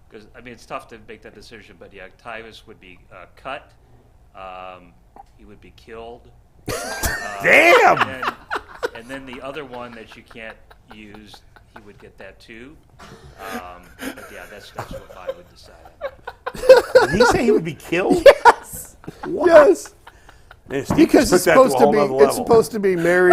because I mean it's tough to make that decision, but yeah, Tyus would be cut. He would be killed. Damn! And then the other one that you can't use, he would get that too. But yeah, that's what I would decide on. Did he say he would be killed? Yes. Yes. Man, Steve Because just it's took that supposed a to whole be. nother It's level. supposed to be Mary.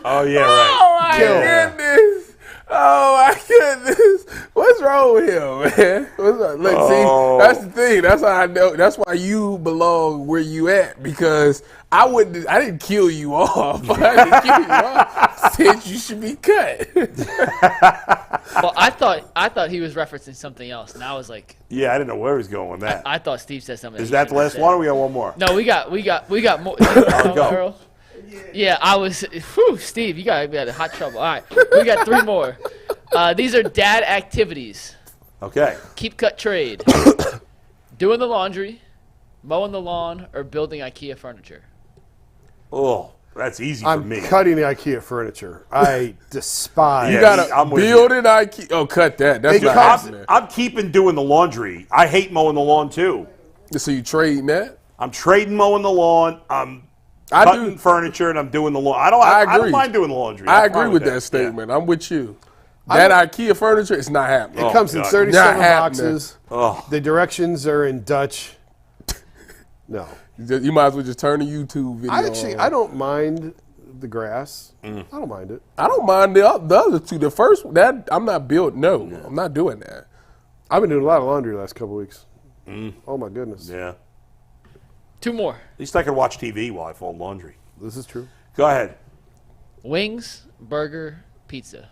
Oh yeah, right. Oh my Kill. goodness! Oh my goodness! What's wrong with him, man? What's up? Look, Oh. see, that's the thing. That's how I know. That's why you belong where you at because I didn't kill you off. I didn't kill you off. Said you should be cut. Well, I thought he was referencing something else, and I was like, Yeah, I didn't know where he was going with that. I thought Steve said something. Is he that the shouldn't last have one, said. or we got one more? No, we got more. Go. Earl? Yeah, I was. Whew, Steve, you got hot trouble. All right, we got 3 more. These are dad activities. Okay. Keep, cut, trade. Doing the laundry, mowing the lawn, or building IKEA furniture. Oh, that's easy for I'm me. cutting IKEA furniture. I despise. You Yeah, gotta I'm with build an IKEA. Oh, cut that. That's not happening. I'm keeping doing the laundry. I hate mowing the lawn too. So you trading that? I'm trading mowing the lawn. I'm I cutting do. furniture and I'm doing the lawn. I don't agree. mind doing the laundry. I I'm fine agree with that statement. I'm with you. That IKEA furniture is not happening. It comes in God. 37 Not happening. boxes. Oh. The directions are in Dutch. No. You might as well just turn the YouTube video on. I don't mind the grass. I don't mind it. I don't mind the other two. The first, that I'm not built. No, I'm not doing that. I've been doing a lot of laundry the last couple weeks. Oh my goodness. Yeah. 2 more. At least I can watch TV while I fold laundry. This is true. Go ahead. Wings, burger, pizza.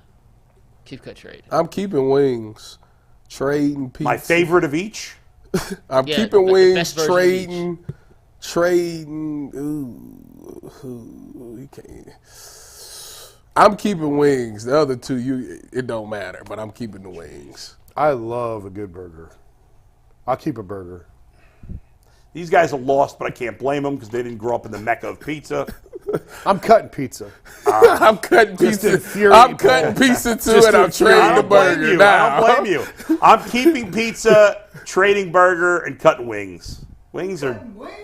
Keep, cut, trade. I'm keeping wings, trading pizza. My favorite of each. I'm Yeah, keeping the wings, best version of trading. You can't. I'm keeping wings. The other two, it don't matter. But I'm keeping the wings. I love a good burger. I'll keep a burger. These guys are lost, but I can't blame them because they didn't grow up in the mecca of pizza. I'm cutting pizza. I'm cutting pizza. infuriate I'm cutting pizza too, Just and to I'm infuriate trading the don't blame burger you. now. I don't blame you. I'm keeping pizza, trading burger, and cutting wings. Wings are wings.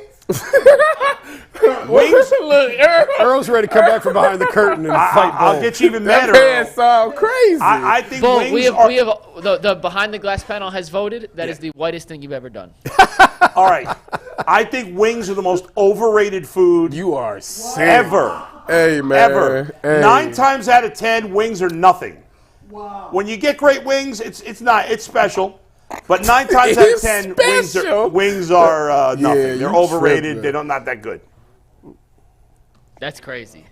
Look, Earl, Earl's ready to come back from behind the curtain and fight I'll Bull. get you even that madder. man sound crazy. I think Bull, wings we have are the behind the glass panel has voted. That is the whitest thing you've ever done. all right. I think wings are the most overrated food you are sick. ever. Hey, man. Ever. Hey. 9 times out of 10, wings are nothing. Wow. When you get great wings, it's special. But 9 times out of 10, special. wings are nothing. Yeah, They're you overrated. tripping. They're not that good. That's crazy.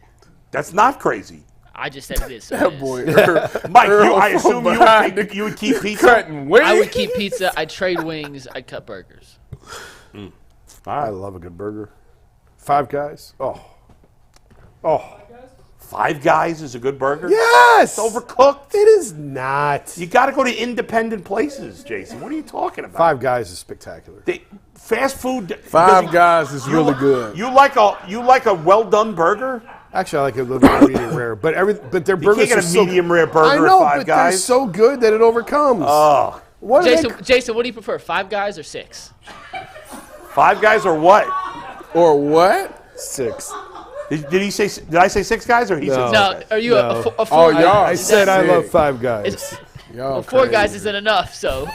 That's not crazy. I just said it is. So That it is. boy. Mike, Earl I from assume behind you would keep pizza. Cutting wings. I would keep pizza. I'd trade wings. I'd cut burgers. I love a good burger. Five Guys. Oh. Five Guys is a good burger? Yes. It's overcooked. It is not. You got to go to independent places, Jason. What are you talking about? Five Guys is spectacular. Fast food. Five Guys is really good. You like a well done burger? Actually, I like it a little bit medium rare, but their You burgers can't get are a so medium rare burger I know, at Five but Guys. they're so good that it overcomes. Oh, What are they? Jason, what do you prefer? 5 Guys or 6? Five Guys or what? Or what? 6. Did he say? Did I say 6 guys or he said? No, Six guys? are you a 4? Oh, y'all I said I sick. love Five Guys. It's- Y'all Well, 4 guys crazy. isn't enough, so.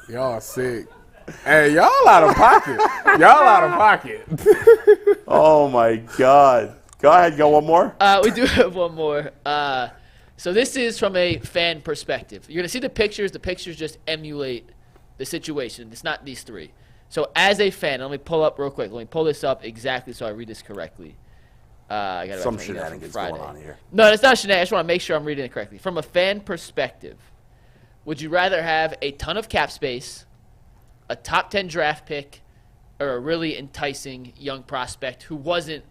Y'all sick. Hey, y'all out of pocket. Y'all out of pocket. Oh my God! Go ahead, go one more. We do have one more. So this is from a fan perspective. You're going to see the pictures. The pictures just emulate the situation. It's not these 3. So as a fan, let me pull up real quick. Let me pull this up exactly so I read this correctly. I got Some shenanigans going on here. No, it's not shenanigans. I just want to make sure I'm reading it correctly. From a fan perspective, would you rather have a ton of cap space, a top 10 draft pick, or a really enticing young prospect who wasn't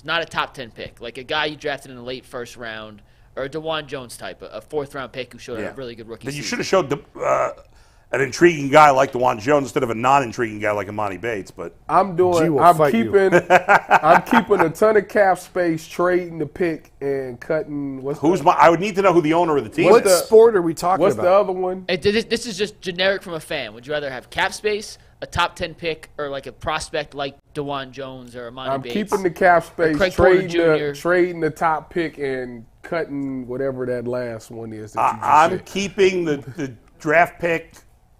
not a top 10 pick, like a guy you drafted in the late first round, or a DeJuan Jones type, a 4th round pick who showed a really good rookie Then you season? should have showed an intriguing guy like DeJuan Jones instead of a non-intriguing guy like Imani Bates. But I'm G will keeping a ton of cap space, trading the pick and cutting. I would need to know who the owner of the team What is. sport are we talking What's about? the other one? This is just generic from a fan. Would you rather have cap space, a top 10 pick, or like a prospect like DeJuan Jones or Imani I'm Bates? keeping the cap space, Craig Porter Jr. trading the top pick and cutting whatever that last one is. That you just I'm said. keeping the draft pick,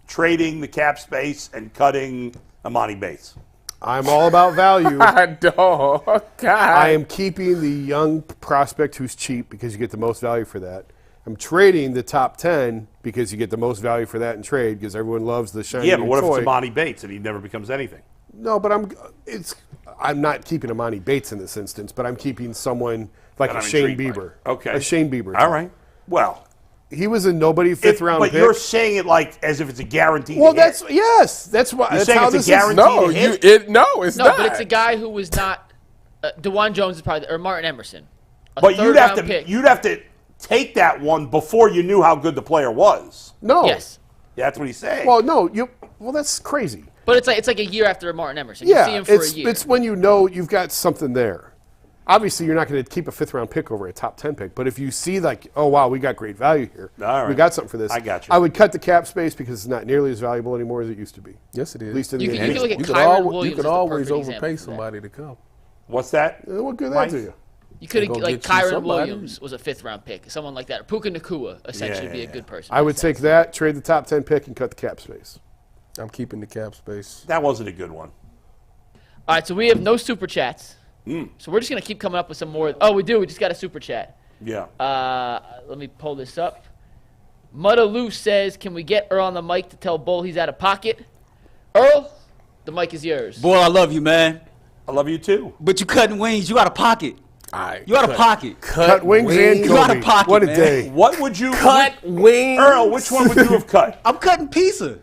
trading the cap space, and cutting Imani Bates. I'm all about value. Dog. God. I am keeping the young prospect who's cheap because you get the most value for that. I'm trading the top 10 because you get the most value for that in trade because everyone loves the shiny Yeah, but what if toy. it's Imani Bates and he never becomes anything? No, but I'm not keeping Imani Bates in this instance, but I'm keeping someone like that a I'm Shane intrigued by. Bieber. Okay. A Shane Bieber. All right. Well, he was a nobody fifth round but pick. you're saying it like as if it's a guaranteed. Well, hit. that's that's why. You're That's saying how it's a this guaranteed No, hit? it's No, not. but it's a guy who was not. DeJuan Jones is probably, or Martin Emerson. But you'd have Pick. to take that one before you knew how good the player was. No. Yes, Yeah, that's what he's saying. Well, no. Well, that's crazy. but it's like a year after Martin Emerson. Yeah, You see him for a year. it's when you know you've got something there. Obviously, you're not going to keep a fifth-round pick over a top 10 pick, but if you see like, oh wow, we got great value here, All right. we got something for this. I got you. I would cut the cap space because it's not nearly as valuable anymore as it used to be. Yes, it is. At least in You the can NBA. look at You could, Kyron you Williams could is the always perfect example overpay of that. somebody to come. What's that? What good Mike? that to you? You could Go have, like, get you Kyron somebody. Williams was a 5th-round pick. Someone like that. Or Puka Nacua, essentially, be a good person. I would take that, trade the top 10 pick, and cut the cap space. I'm keeping the cap space. That wasn't a good one. All right, so we have no super chats. So we're just going to keep coming up with some more. Oh, we do. We just got a super chat. Yeah. Let me pull this up. Mudaloo says, can we get Earl on the mic to tell Bull he's out of pocket? Earl, the mic is yours. Boy, I love you, man. I love you too. But you cutting wings. You out of pocket. You out of pocket. Cut wings and You out Kobe. of pocket, What a man. day. What would you wings. Earl, which one would you have cut? I'm cutting pizza.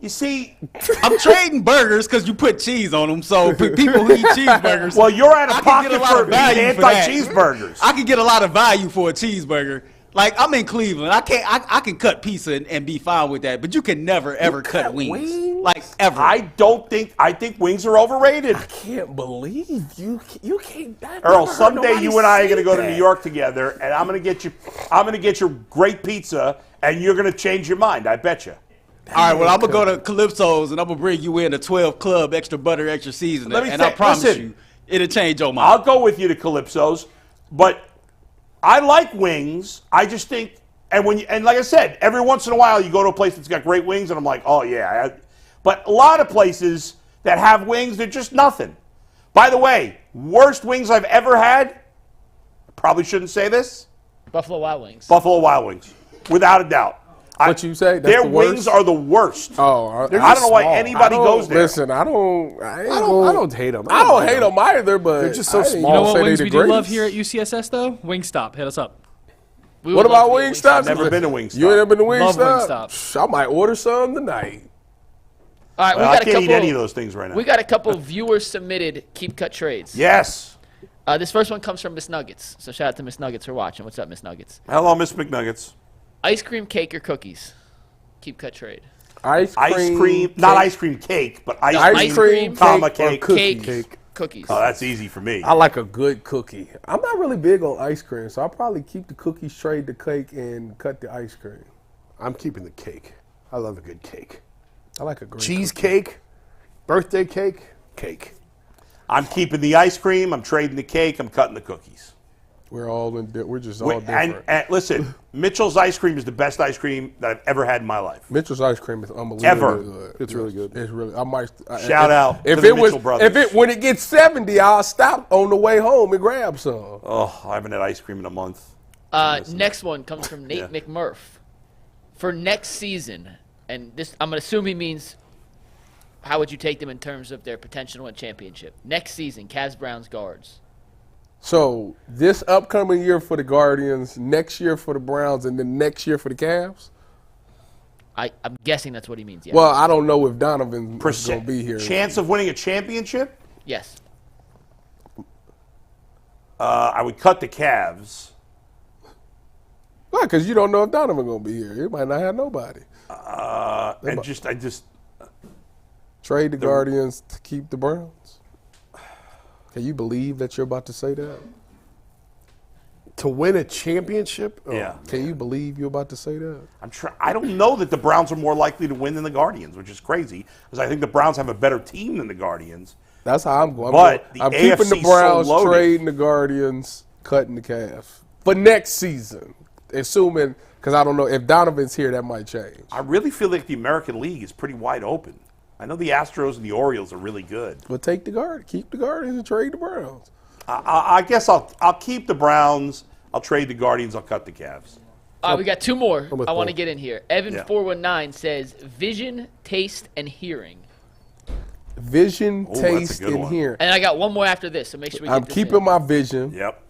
You see, I'm trading burgers because you put cheese on them. So for people who eat cheeseburgers, well, you're out of I can get pocket a lot for of value for that. anti-cheeseburgers. I can get a lot of value for a cheeseburger. Like, I'm in Cleveland. I can cut pizza and be fine with that. But you can never ever cut wings. Like, ever. I think wings are overrated. I can't believe you can't. Earl, someday you and I are going to go to New York together, and I'm going to get you great pizza, and you're going to change your mind. I bet you. All right, well, I'm going to go to Calypso's, and I'm going to bring you in a 12 Club extra butter, extra seasoning. Let me And I think. promise Listen. you, it'll change your mind. I'll go with you to Calypso's, but I like wings. I just think, and like I said, every once in a while you go to a place that's got great wings, and I'm like, oh yeah. But a lot of places that have wings, they're just nothing. By the way, worst wings I've ever had. I probably shouldn't say this. Buffalo Wild Wings. Buffalo Wild Wings, without a doubt. What you say? That's Their the worst? wings are the worst. Oh, I don't know why anybody goes there. Listen, I don't hate them. I don't hate them either, but They're just so I ain't small. You know gonna what say wings they we the do love greatest. here at UCSS, though? Wingstop. Hit us up. We What would love about to be a Wingstop? I've never been to Wingstop. You ain't never been to Love Wingstop? Wingstop. I might order some tonight. All right, Well, we I got a can't couple. eat any of those things right now. We got a couple viewer submitted keep cut trades. Yes. This first one comes from Miss Nuggets. So shout out to Miss Nuggets for watching. What's up, Miss Nuggets? Hello, Miss McNuggets. Ice cream, cake, or cookies? Keep cut trade. Ice cream, not ice cream cake, but ice Ice cream, comma, cake, cake. or Cake, cookies. Oh, that's easy for me. I like a good cookie. I'm not really big on ice cream, so I'll probably keep the cookies, trade the cake, and cut the ice cream. I'm keeping the cake. I love a good cake. I like a great Cheesecake, birthday cake. I'm keeping the ice cream. I'm trading the cake. I'm cutting the cookies. We're just all different. And listen, Mitchell's ice cream is the best ice cream that I've ever had in my life. Mitchell's ice cream is unbelievably Ever. good. It's really good. It's really. I might Shout out if to the it was Mitchell brothers. when it gets 70, I'll stop on the way home and grab some. Oh, I haven't had ice cream in a month. Next one comes from Nate McMurph. For next season, and this I'm going to assume he means how would you take them in terms of their potential to win championship? Next season, Cavs Browns guards. So this upcoming year for the Guardians, next year for the Browns, and then next year for the Cavs. I'm guessing that's what he means. Yeah. Well, I don't know if Donovan is going to be here. Chance of winning a championship? Yes. I would cut the Cavs. Why? Because you don't know if Donovan going to be here. He might not have nobody. I just Trade the Guardians to keep the Browns. Can you believe that you're about to say that? To win a championship? Oh. yeah. Can you believe you're about to say that? I don't know that the Browns are more likely to win than the Guardians, which is crazy because I think the Browns have a better team than the Guardians. That's how I'm going. But I'm the keeping the AFC 's Browns, so loaded. trading the Guardians, cutting the Cavs for next season. Assuming, because I don't know if Donovan's here, that might change. I really feel like the American League is pretty wide open. I know the Astros and the Orioles are really good. But keep the Guardians and trade the Browns. I guess I'll keep the Browns. I'll trade the Guardians. I'll cut the Cavs. We got two more with I want to Paul. get in here. Evan419 says vision, taste, and hearing. Vision, that's a taste, good and one. hearing. And I got one more after this, so make sure we get I'm this keeping in. my vision. Yep.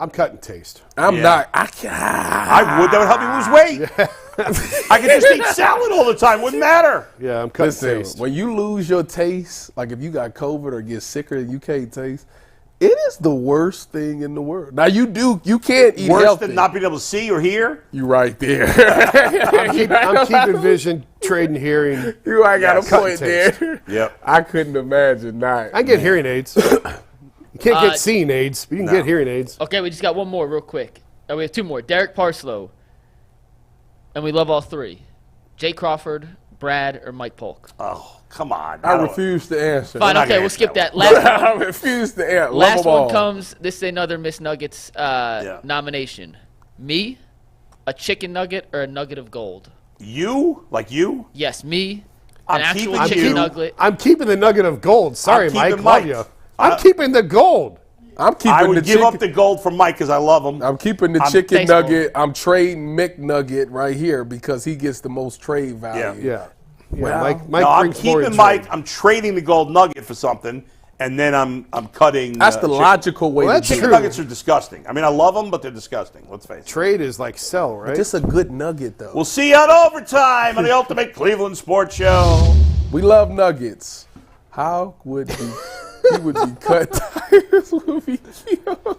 I'm cutting taste. I'm not. I can't. I would. That would help me lose weight. I could just eat salad all the time. Wouldn't matter. Yeah, I'm cutting Listen, taste. when you lose your taste, like if you got COVID or get sicker and you can't taste, it is the worst thing in the world. Now you can't eat Worse healthy. than not being able to see or hear. You right there. I'm keeping vision, trading hearing. You ain't got a Yes. point there. Yep. I couldn't imagine not. I can get hearing aids. You can't get seeing aids, but you can get hearing aids. Okay, we just got one more real quick. We have two more. Derek Parslow. And we love all three. Jay Crawford, Brad, or Mike Polk. Oh, come on. I refuse to answer. Fine, not okay, gonna we'll answer skip that that. Last one. I refuse to answer. Last one comes. This is another Miss Nuggets Yeah. nomination. Me, a chicken nugget, or a nugget of gold? You? Like you? Yes, me, I'm an actual keeping chicken you. nugget. I'm keeping the nugget of gold. Sorry, I'm Mike. keeping Love Mike. you. I'm keeping the gold. I'm keeping I the would give chicken. up the gold for Mike because I love him. I'm keeping the I'm chicken thankful. nugget. I'm trading McNugget right here because he gets the most trade value. Yeah. Well, Mike No, I'm brings more keeping in Mike. trade. I'm trading the gold nugget for something, and then I'm cutting. That's the chicken. logical way Well, to that's do Chicken it. nuggets are disgusting. I mean, I love them, but they're disgusting. Let's face it. Trade is like sell, right? Just a good nugget, though. We'll see you on overtime on the Ultimate Cleveland Sports Show. We love nuggets. How would he would be cut? Tyus would be killed.